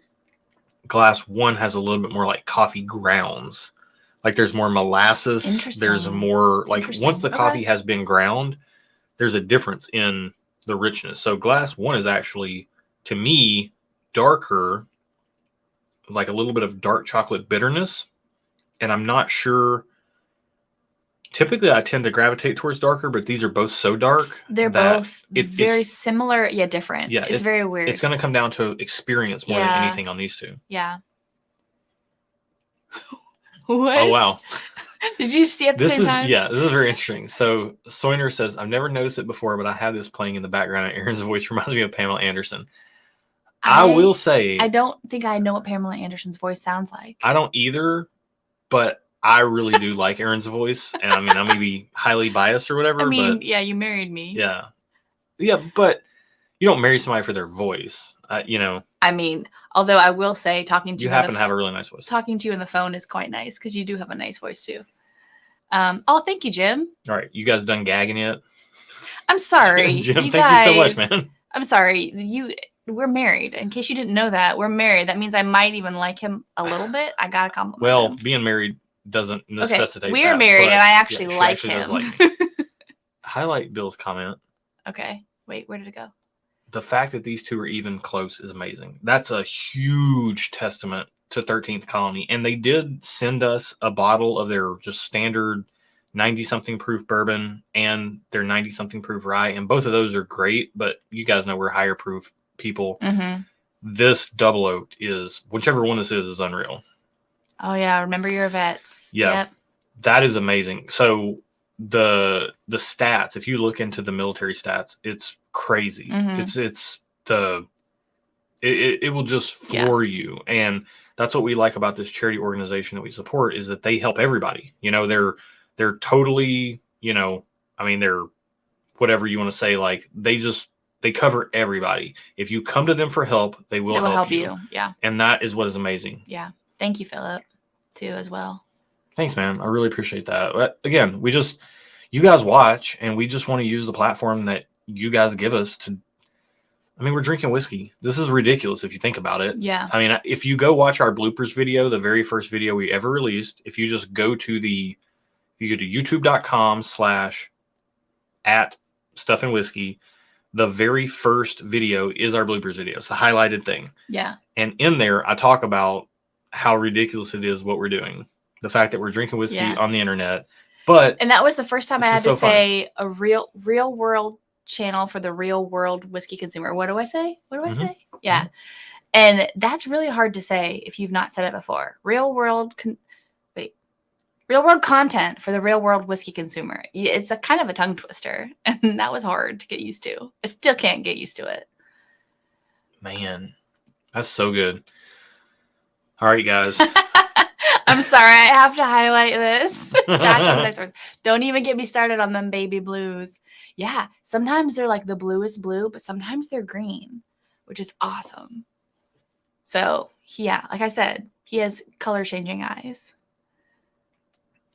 Glass 1 has a little bit more like coffee grounds. Like there's more molasses. There's more like once the coffee has been ground, there's a difference in the richness. So glass 1 is actually, to me, darker, like a little bit of dark chocolate bitterness. And I'm not sure. Typically, I tend to gravitate towards darker, but these are both so dark. They're both very similar, yet different. Yeah, it's very weird. It's going to come down to experience more than anything on these two. Yeah. What? Oh, wow. Did you see at the same time? Yeah, this is very interesting. So Soiner says, I've never noticed it before, but I have this playing in the background. And Aaron's voice reminds me of Pamela Anderson. I will say, I don't think I know what Pamela Anderson's voice sounds like. I don't either, but I really do like Aaron's voice. And I mean, I may be highly biased or whatever. But, yeah, you married me. Yeah. Yeah, but you don't marry somebody for their voice. I mean, although I will say, talking to you happen to have a really nice voice. Talking to you on the phone is quite nice because you do have a nice voice too. Oh, thank you, Jim. All right, you guys done gagging yet? I'm sorry, Jim. Thank you so much, man. I'm sorry. We're married. In case you didn't know that, we're married. That means I might even like him a little bit. I got a compliment. Well, being married doesn't necessitate. We are married, and I actually like him. Like me. Highlight Bill's comment. Okay, wait, where did it go? The fact that these two are even close is amazing. That's a huge testament to 13th Colony. And they did send us a bottle of their just standard 90-something proof bourbon and their 90-something proof rye. And both of those are great, but you guys know we're higher proof people. This double oaked is, whichever one this is unreal. Oh, yeah. Remember your vets. Yeah. Yep. That is amazing. So the stats, if you look into the military stats, it's crazy. It will just floor you. And that's what we like about this charity organization that we support, is that they help everybody. They're totally, they're whatever you want to say, like they cover everybody. If you come to them for help, they will help you. Yeah. And that is what is amazing. Yeah. Thank you, Philip, too, as well. Thanks, man. I really appreciate that. But again, you guys watch, and we just want to use the platform that you guys give us to. We're drinking whiskey. This is ridiculous if you think about it. Yeah. If you go watch our bloopers video, the very first video we ever released, if you just go to youtube.com/@stuffandwhiskey, the very first video is our bloopers video. It's the highlighted thing. Yeah. And in there, I talk about how ridiculous it is what we're doing. The fact that we're drinking whiskey on the internet. And that was the first time I had to say a real world channel for the real world whiskey consumer. What do I say? Say? Yeah. And that's really hard to say if you've not said it before. Real world content for the real world whiskey consumer. It's a kind of a tongue twister, and that was hard to get used to. I still can't get used to it. Man, that's so good. All right, guys. I'm sorry, I have to highlight this. Josh has next words. Don't even get me started on them baby blues. Yeah, sometimes they're like the bluest blue, but sometimes they're green, which is awesome. So, yeah, like I said, he has color changing eyes.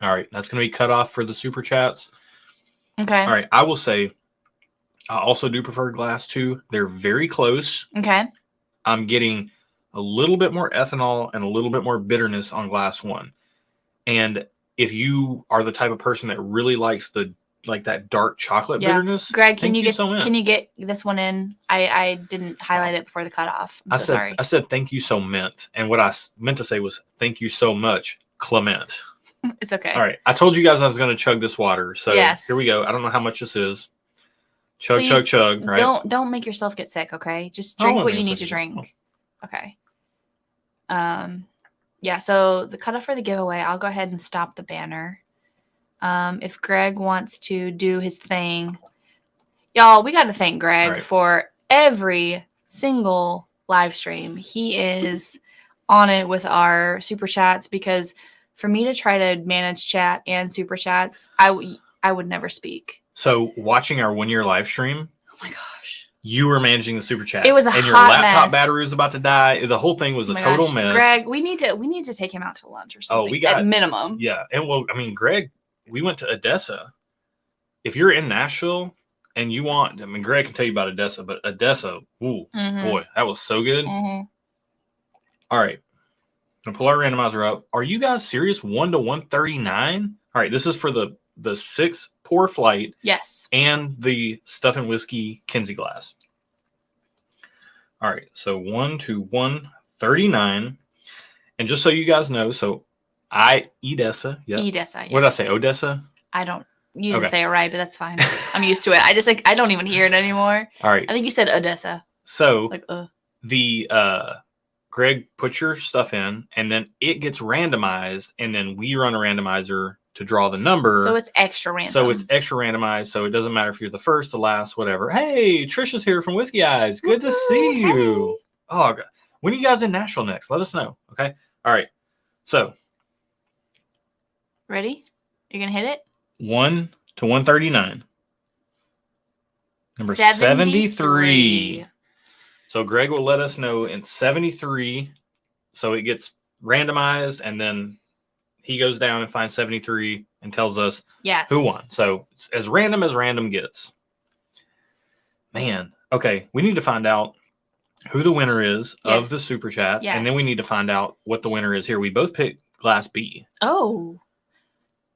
All right, that's going to be cut off for the super chats. Okay. All right, I will say I also do prefer glass 2. They're very close. Okay. I'm getting a little bit more ethanol and a little bit more bitterness on glass 1. And if you are the type of person that really likes that dark chocolate bitterness, Greg, can you so get this one in? I didn't highlight it before the cutoff. I'm so sorry. I said thank you so mint, and what I meant to say was thank you so much, Clement. It's okay. All right, I told you guys I was going to chug this water, so yes. Here we go. I don't know how much this is. Chug, please, chug. Right? Don't make yourself get sick. Okay, just drink what you need to drink. Oh. Okay. Yeah. So the cutoff for the giveaway, I'll go ahead and stop the banner. If Greg wants to do his thing, y'all, we got to thank Greg for every single live stream. He is on it with our super chats, because for me to try to manage chat and super chats, I would never speak. So watching our 1 year live stream, oh my gosh, you were managing the super chat. It was a and hot your laptop mess. Battery was about to die. The whole thing was a total mess. Greg, we need to take him out to lunch or something. Oh, we got at minimum. Yeah, and well, I mean, Greg, we went to Odessa. If you're in Nashville and you want, I mean, Greg can tell you about Odessa, but Odessa, ooh, boy, that was so good. Mm-hmm. All right, I'm gonna pull our randomizer up. Are you guys serious? 1 to 139. All right, this is for the 6 pour flight. Yes. And the Stuff and Whiskey Kinsey glass. All right, so 1 to 139. And just so you guys know, so Edessa. Yeah. Edessa. Yeah. What did I say? Odessa? You didn't say it right, but that's fine. I'm used to it. I don't even hear it anymore. All right. I think you said Odessa. So the Greg put your stuff in, and then it gets randomized, and then we run a randomizer to draw the number. So it's extra random. So it's extra randomized. So it doesn't matter if you're the first, the last, whatever. Hey, Trisha's here from Whiskey Eyes. Good to see you. Oh, God. When are you guys in Nashville next? Let us know. Okay. All right. So. Ready? You're going to hit it? 1 to 139. Number 73. So Greg will let us know in 73. So it gets randomized, and then he goes down and finds 73 and tells us who won. So it's as random gets. Man, okay. We need to find out who the winner is of the super chats, and then we need to find out what the winner is here. We both picked glass B. Oh,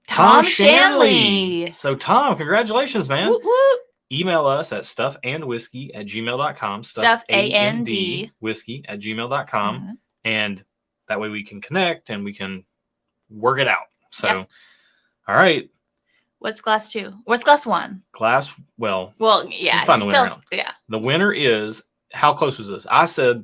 Tom Shanley. So Tom, congratulations, man. Woot, woot. Email us at stuffandwhiskey@gmail.com. Stuffandwhiskey @gmail.com. Mm-hmm. And that way we can connect and we can work it out. So, all right. What's glass 2? What's glass 1? Well, yeah. Find the winner out. Yeah. The winner is, how close was this? I said.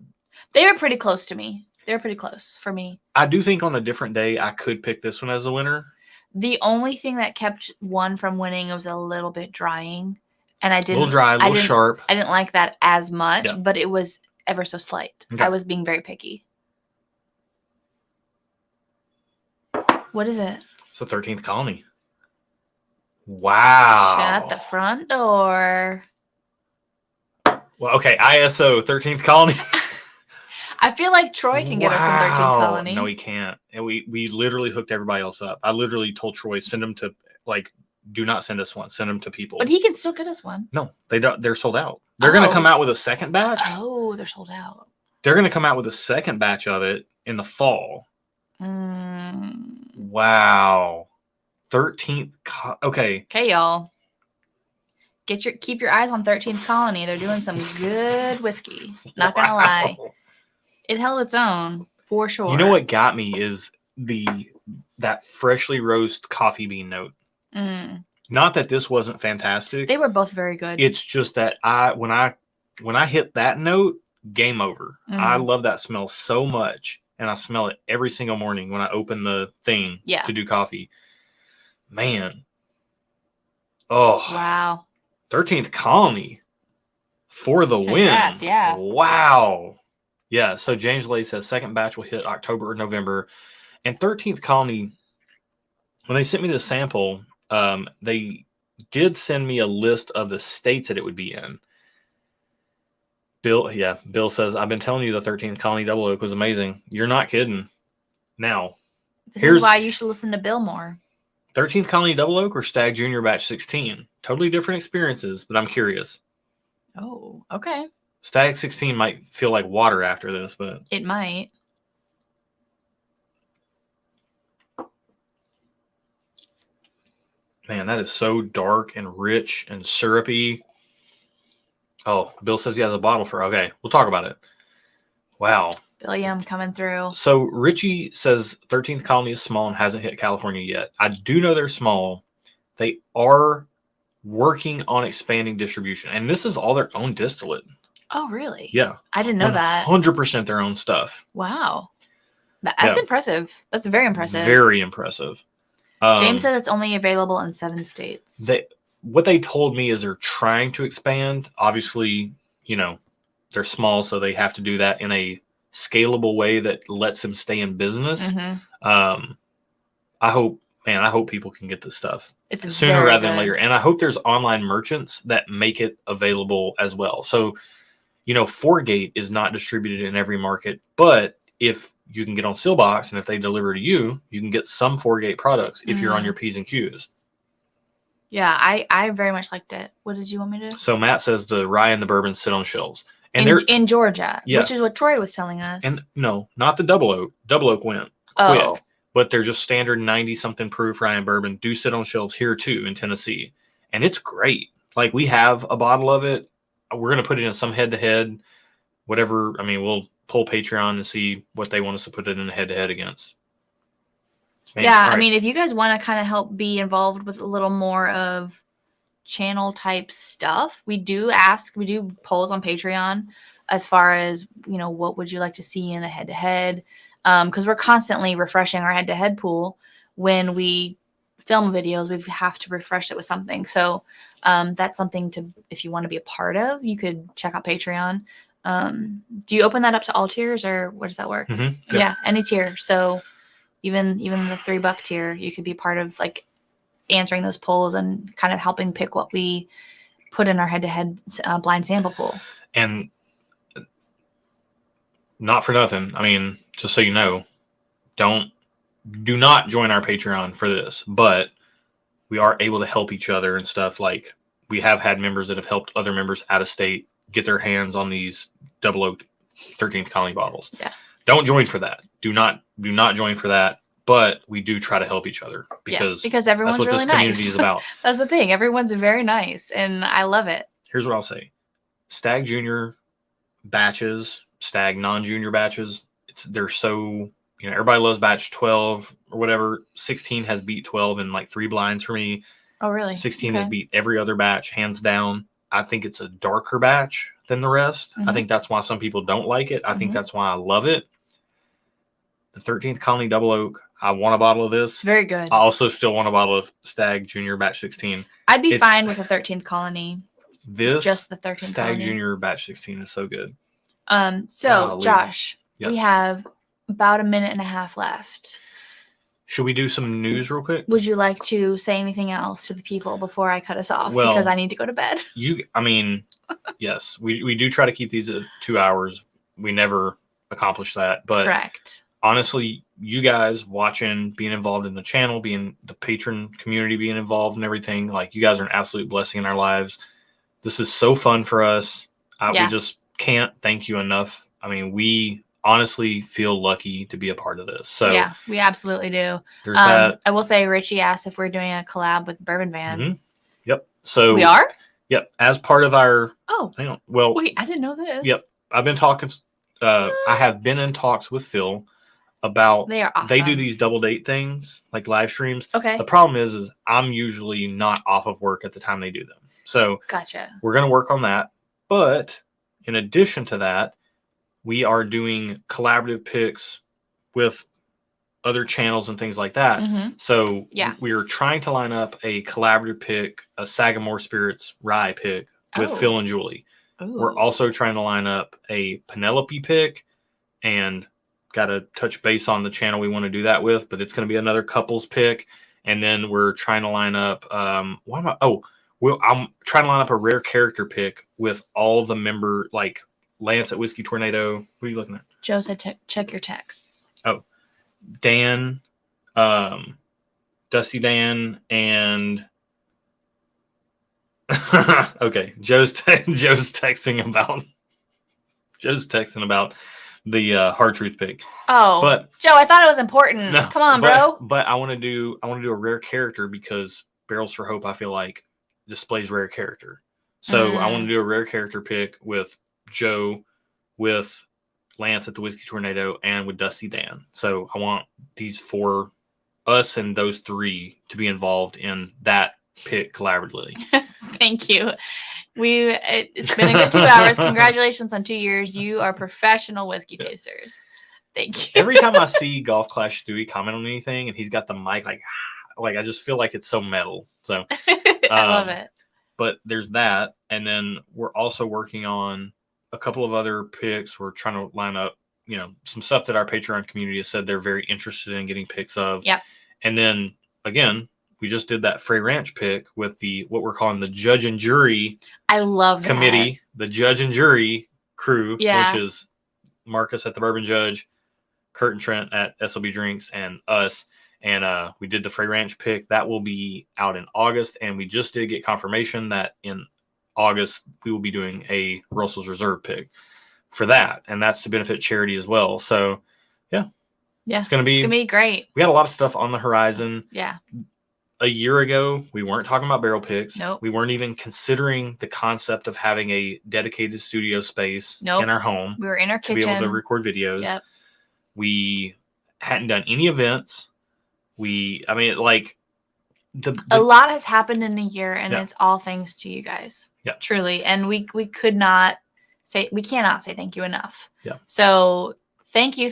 They were pretty close to me. They were pretty close for me. I do think on a different day, I could pick this one as the winner. The only thing that kept one from winning was a little bit drying. And I didn't. A little dry, a little sharp. I didn't like that as much, but it was ever so slight. Okay. I was being very picky. What is it? It's the 13th Colony. Wow. Shut the front door. Well, okay. ISO 13th Colony. I feel like Troy can get us some 13th Colony. No, he can't. And we literally hooked everybody else up. I literally told Troy, send them to, do not send us one. Send them to people. But he can still get us one. No, they don't. They're sold out. They're going to come out with a second batch. Oh, they're sold out. They're going to come out with a second batch of it in the fall. Wow. 13th. Okay. Okay, y'all. Keep your eyes on 13th Colony. They're doing some good whiskey. Not gonna lie. It held its own for sure. You know what got me is that freshly roast coffee bean note. Not that this wasn't fantastic. They were both very good. It's just that when I hit that note, game over. I love that smell so much. And I smell it every single morning when I open the thing to do coffee. Man. Oh. Wow. 13th Colony. for the Congrats, win. yeah. Wow. Yeah. So James Lay says second batch will hit October or November. And 13th Colony, when they sent me the sample, they did send me a list of the states that it would be in. Bill says, I've been telling you the 13th Colony Double Oak was amazing. You're not kidding. Now, this is why you should listen to Bill more. 13th Colony Double Oak or Stag Junior Batch 16? Totally different experiences, but I'm curious. Oh, okay. Stag 16 might feel like water after this, but it might. Man, that is so dark and rich and syrupy. Oh, Bill says he has a bottle for. Okay, we'll talk about it. Wow. Billiam coming through. So Richie says 13th Colony is small and hasn't hit California yet. I do know they're small. They are working on expanding distribution, and this is all their own distillate. Oh, really? Yeah. I didn't know that. 100% their own stuff. Wow. That's impressive. That's very impressive. Very impressive. James said it's only available in 7 states. What they told me is they're trying to expand. Obviously, they're small, so they have to do that in a scalable way that lets them stay in business. Mm-hmm. I hope people can get this stuff It's sooner rather than later. And I hope there's online merchants that make it available as well. So, 4Gate is not distributed in every market, but if you can get on Sealbox and if they deliver to you, you can get some 4Gate products if you're on your P's and Q's. Yeah, I very much liked it. What did you want me to do? So Matt says the rye and the bourbon sit on shelves. And they're they're in Georgia, which is what Troy was telling us. And no, not the double oak. Double oak went quick, but they're just standard 90-something proof rye and bourbon do sit on shelves here too in Tennessee. And it's great. Like, we have a bottle of it. We're going to put it in some head-to-head, whatever. I mean, we'll pull Patreon and see what they want us to put it in a head-to-head against. Man, yeah, right. I mean, if you guys want to kind of help be involved with a little more of channel type stuff, we do polls on Patreon as far as, what would you like to see in a head-to-head? Because we're constantly refreshing our head-to-head pool. When we film videos, we have to refresh it with something. So that's something if you want to be a part of, you could check out Patreon. Do you open that up to all tiers, or what does that work? Mm-hmm. Yeah, any tier. So even the $3 tier, you could be part of like answering those polls and kind of helping pick what we put in our head-to-head blind sample pool. And not for nothing. I mean, just so you know, do not join our Patreon for this, but we are able to help each other and stuff. Like, we have had members that have helped other members out of state get their hands on these double oak 13th Colony bottles. Yeah. Don't join for that. Do not join for that. But we do try to help each other because everyone's that's what really this community nice. is about. That's the thing. Everyone's very nice, and I love it. Here's what I'll say: Stag Junior batches, Stag non-junior batches. They're so, everybody loves batch 12 or whatever. 16 has beat 12 in like 3 blinds for me. Oh, really? 16 has beat every other batch hands down. I think it's a darker batch than the rest. I think that's why some people don't like it. I think that's why I love it. The 13th Colony Double Oak, I want a bottle of this. It's very good. I also still want a bottle of Stag Junior Batch 16. I'd be fine with the 13th Colony. Just the 13th Stag Colony. Junior Batch 16 is so good. Josh, yes. We have about a minute and a half left. Should we do some news real quick? Would you like to say anything else to the people before I cut us off? Well, because I need to go to bed. Yes, we do try to keep these at 2 hours. We never accomplish that, but correct. Honestly, you guys watching, being involved in the channel, being the patron community, being involved in everything, like, you guys are an absolute blessing in our lives. This is so fun for us. We just can't thank you enough. I mean, we honestly feel lucky to be a part of this. So yeah, we absolutely do. There's that. I will say, Richie asked if we're doing a collab with Bourbon Van. Yep. So we are? Yep. As part of our hang on. Well, wait, I didn't know this. Yep. I've been talking I have been in talks with Phil about they are awesome. They do these double date things, like live streams. Okay. The problem is I'm usually not off of work at the time they do them. So gotcha. We're going to work on that. But in addition to that, we are doing collaborative picks with other channels and things like that. So we are trying to line up a collaborative pick, a Sagamore Spirits rye pick with Phil and Julie. We're also trying to line up a Penelope pick, and got to touch base on the channel we want to do that with, but it's going to be another couples pick. And then we're trying to line up, I'm trying to line up a rare character pick with all the member, like Lance at Whiskey Tornado. What are you looking at? Joe said check your texts. Oh, Dan, Dusty Dan, and okay, Joe's texting about the hard truth pick. Oh, but Joe, I thought it was important. No, come on, bro. But I want to do a rare character, because Barrels for Hope, I feel like, displays rare character. So I want to do a rare character pick with Joe, with Lance at the Whiskey Tornado, and with Dusty Dan. So I want these 4, us and those 3, to be involved in that pick collaboratively. Thank you. It's been a good 2 hours. Congratulations on 2 years. You are professional whiskey tasters. Thank you. Every time I see Golf Clash Stewie comment on anything and he's got the mic, like I just feel like it's so metal. So I love it. But there's that, and then we're also working on a couple of other picks. We're trying to line up, some stuff that our Patreon community has said they're very interested in getting picks of. Yep. And then again, we just did that Frey Ranch pick with what we're calling the judge and jury. I love committee, that. The judge and jury crew, yeah. which is Marcus at the Bourbon Judge, Kurt and Trent at SLB Drinks, and us. And we did the Frey Ranch pick. That will be out in August, and we just did get confirmation that in August we will be doing a Russell's Reserve pick for that, and that's to benefit charity as well. So, yeah, it's gonna be great. We got a lot of stuff on the horizon. Yeah. A year ago, we weren't talking about barrel picks. Nope. We weren't even considering the concept of having a dedicated studio space in our home. We were in our kitchen to be able to record videos. Yep. We hadn't done any events. A lot has happened in a year, and it's all thanks to you guys. Yeah. Truly. And we cannot say thank you enough. Yeah. So thank you.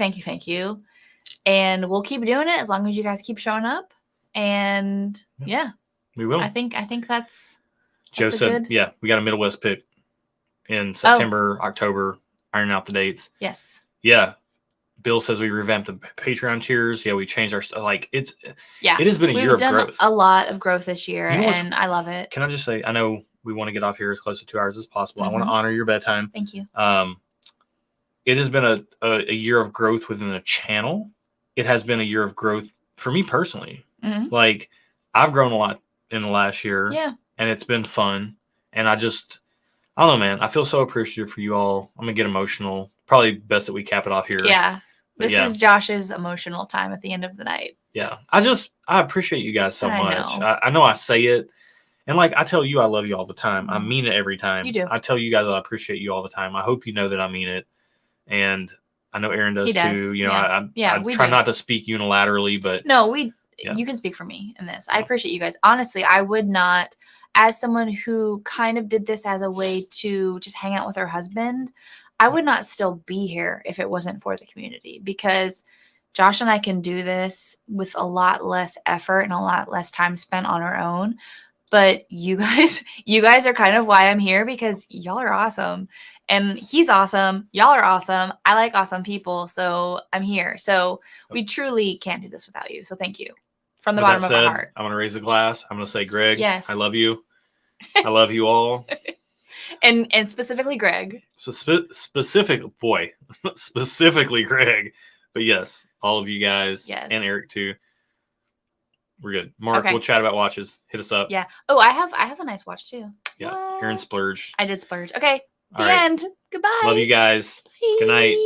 And we'll keep doing it as long as you guys keep showing up. And we will. I think that's Joe said, we got a Middle West pick in September, October, ironing out the dates. Yes. Yeah. Bill says we revamped the Patreon tiers. Yeah, we changed our stuff. It has been a year of growth. We've done a lot of growth this year, and I love it. Can I just say, I know we want to get off here as close to 2 hours as possible. I want to honor your bedtime. Thank you. It has been a year of growth within the channel. It has been a year of growth for me personally. Mm-hmm. I've grown a lot in the last year. Yeah. And it's been fun. And I don't know, man. I feel so appreciative for you all. I'm going to get emotional. Probably best that we cap it off here. Yeah. This is Josh's emotional time at the end of the night. Yeah. I appreciate you guys so much. I know I say it. And I tell you I love you all the time. Mm-hmm. I mean it every time. You do. I tell you guys I appreciate you all the time. I hope you know that I mean it. And I know Aaron does too. I try not to speak unilaterally, but no, you can speak for me in this. I appreciate you guys. Honestly, I would not, as someone who kind of did this as a way to just hang out with her husband, I would not still be here if it wasn't for the community, because Josh and I can do this with a lot less effort and a lot less time spent on our own. But you guys are kind of why I'm here, because y'all are awesome. And he's awesome. Y'all are awesome. I like awesome people. So I'm here. So we truly can't do this without you. So thank you from the bottom of my heart. I'm going to raise a glass. I'm going to say, Greg, yes. I love you. I love you all. and specifically Greg. So specifically Greg. But yes, all of you guys. Yes. And Eric too. We're good. Mark, we'll chat about watches. Hit us up. Yeah. Oh, I have a nice watch too. Yeah. Aaron splurged. I did splurge. Okay. The end. Goodbye. Love you guys. Bye. Good night.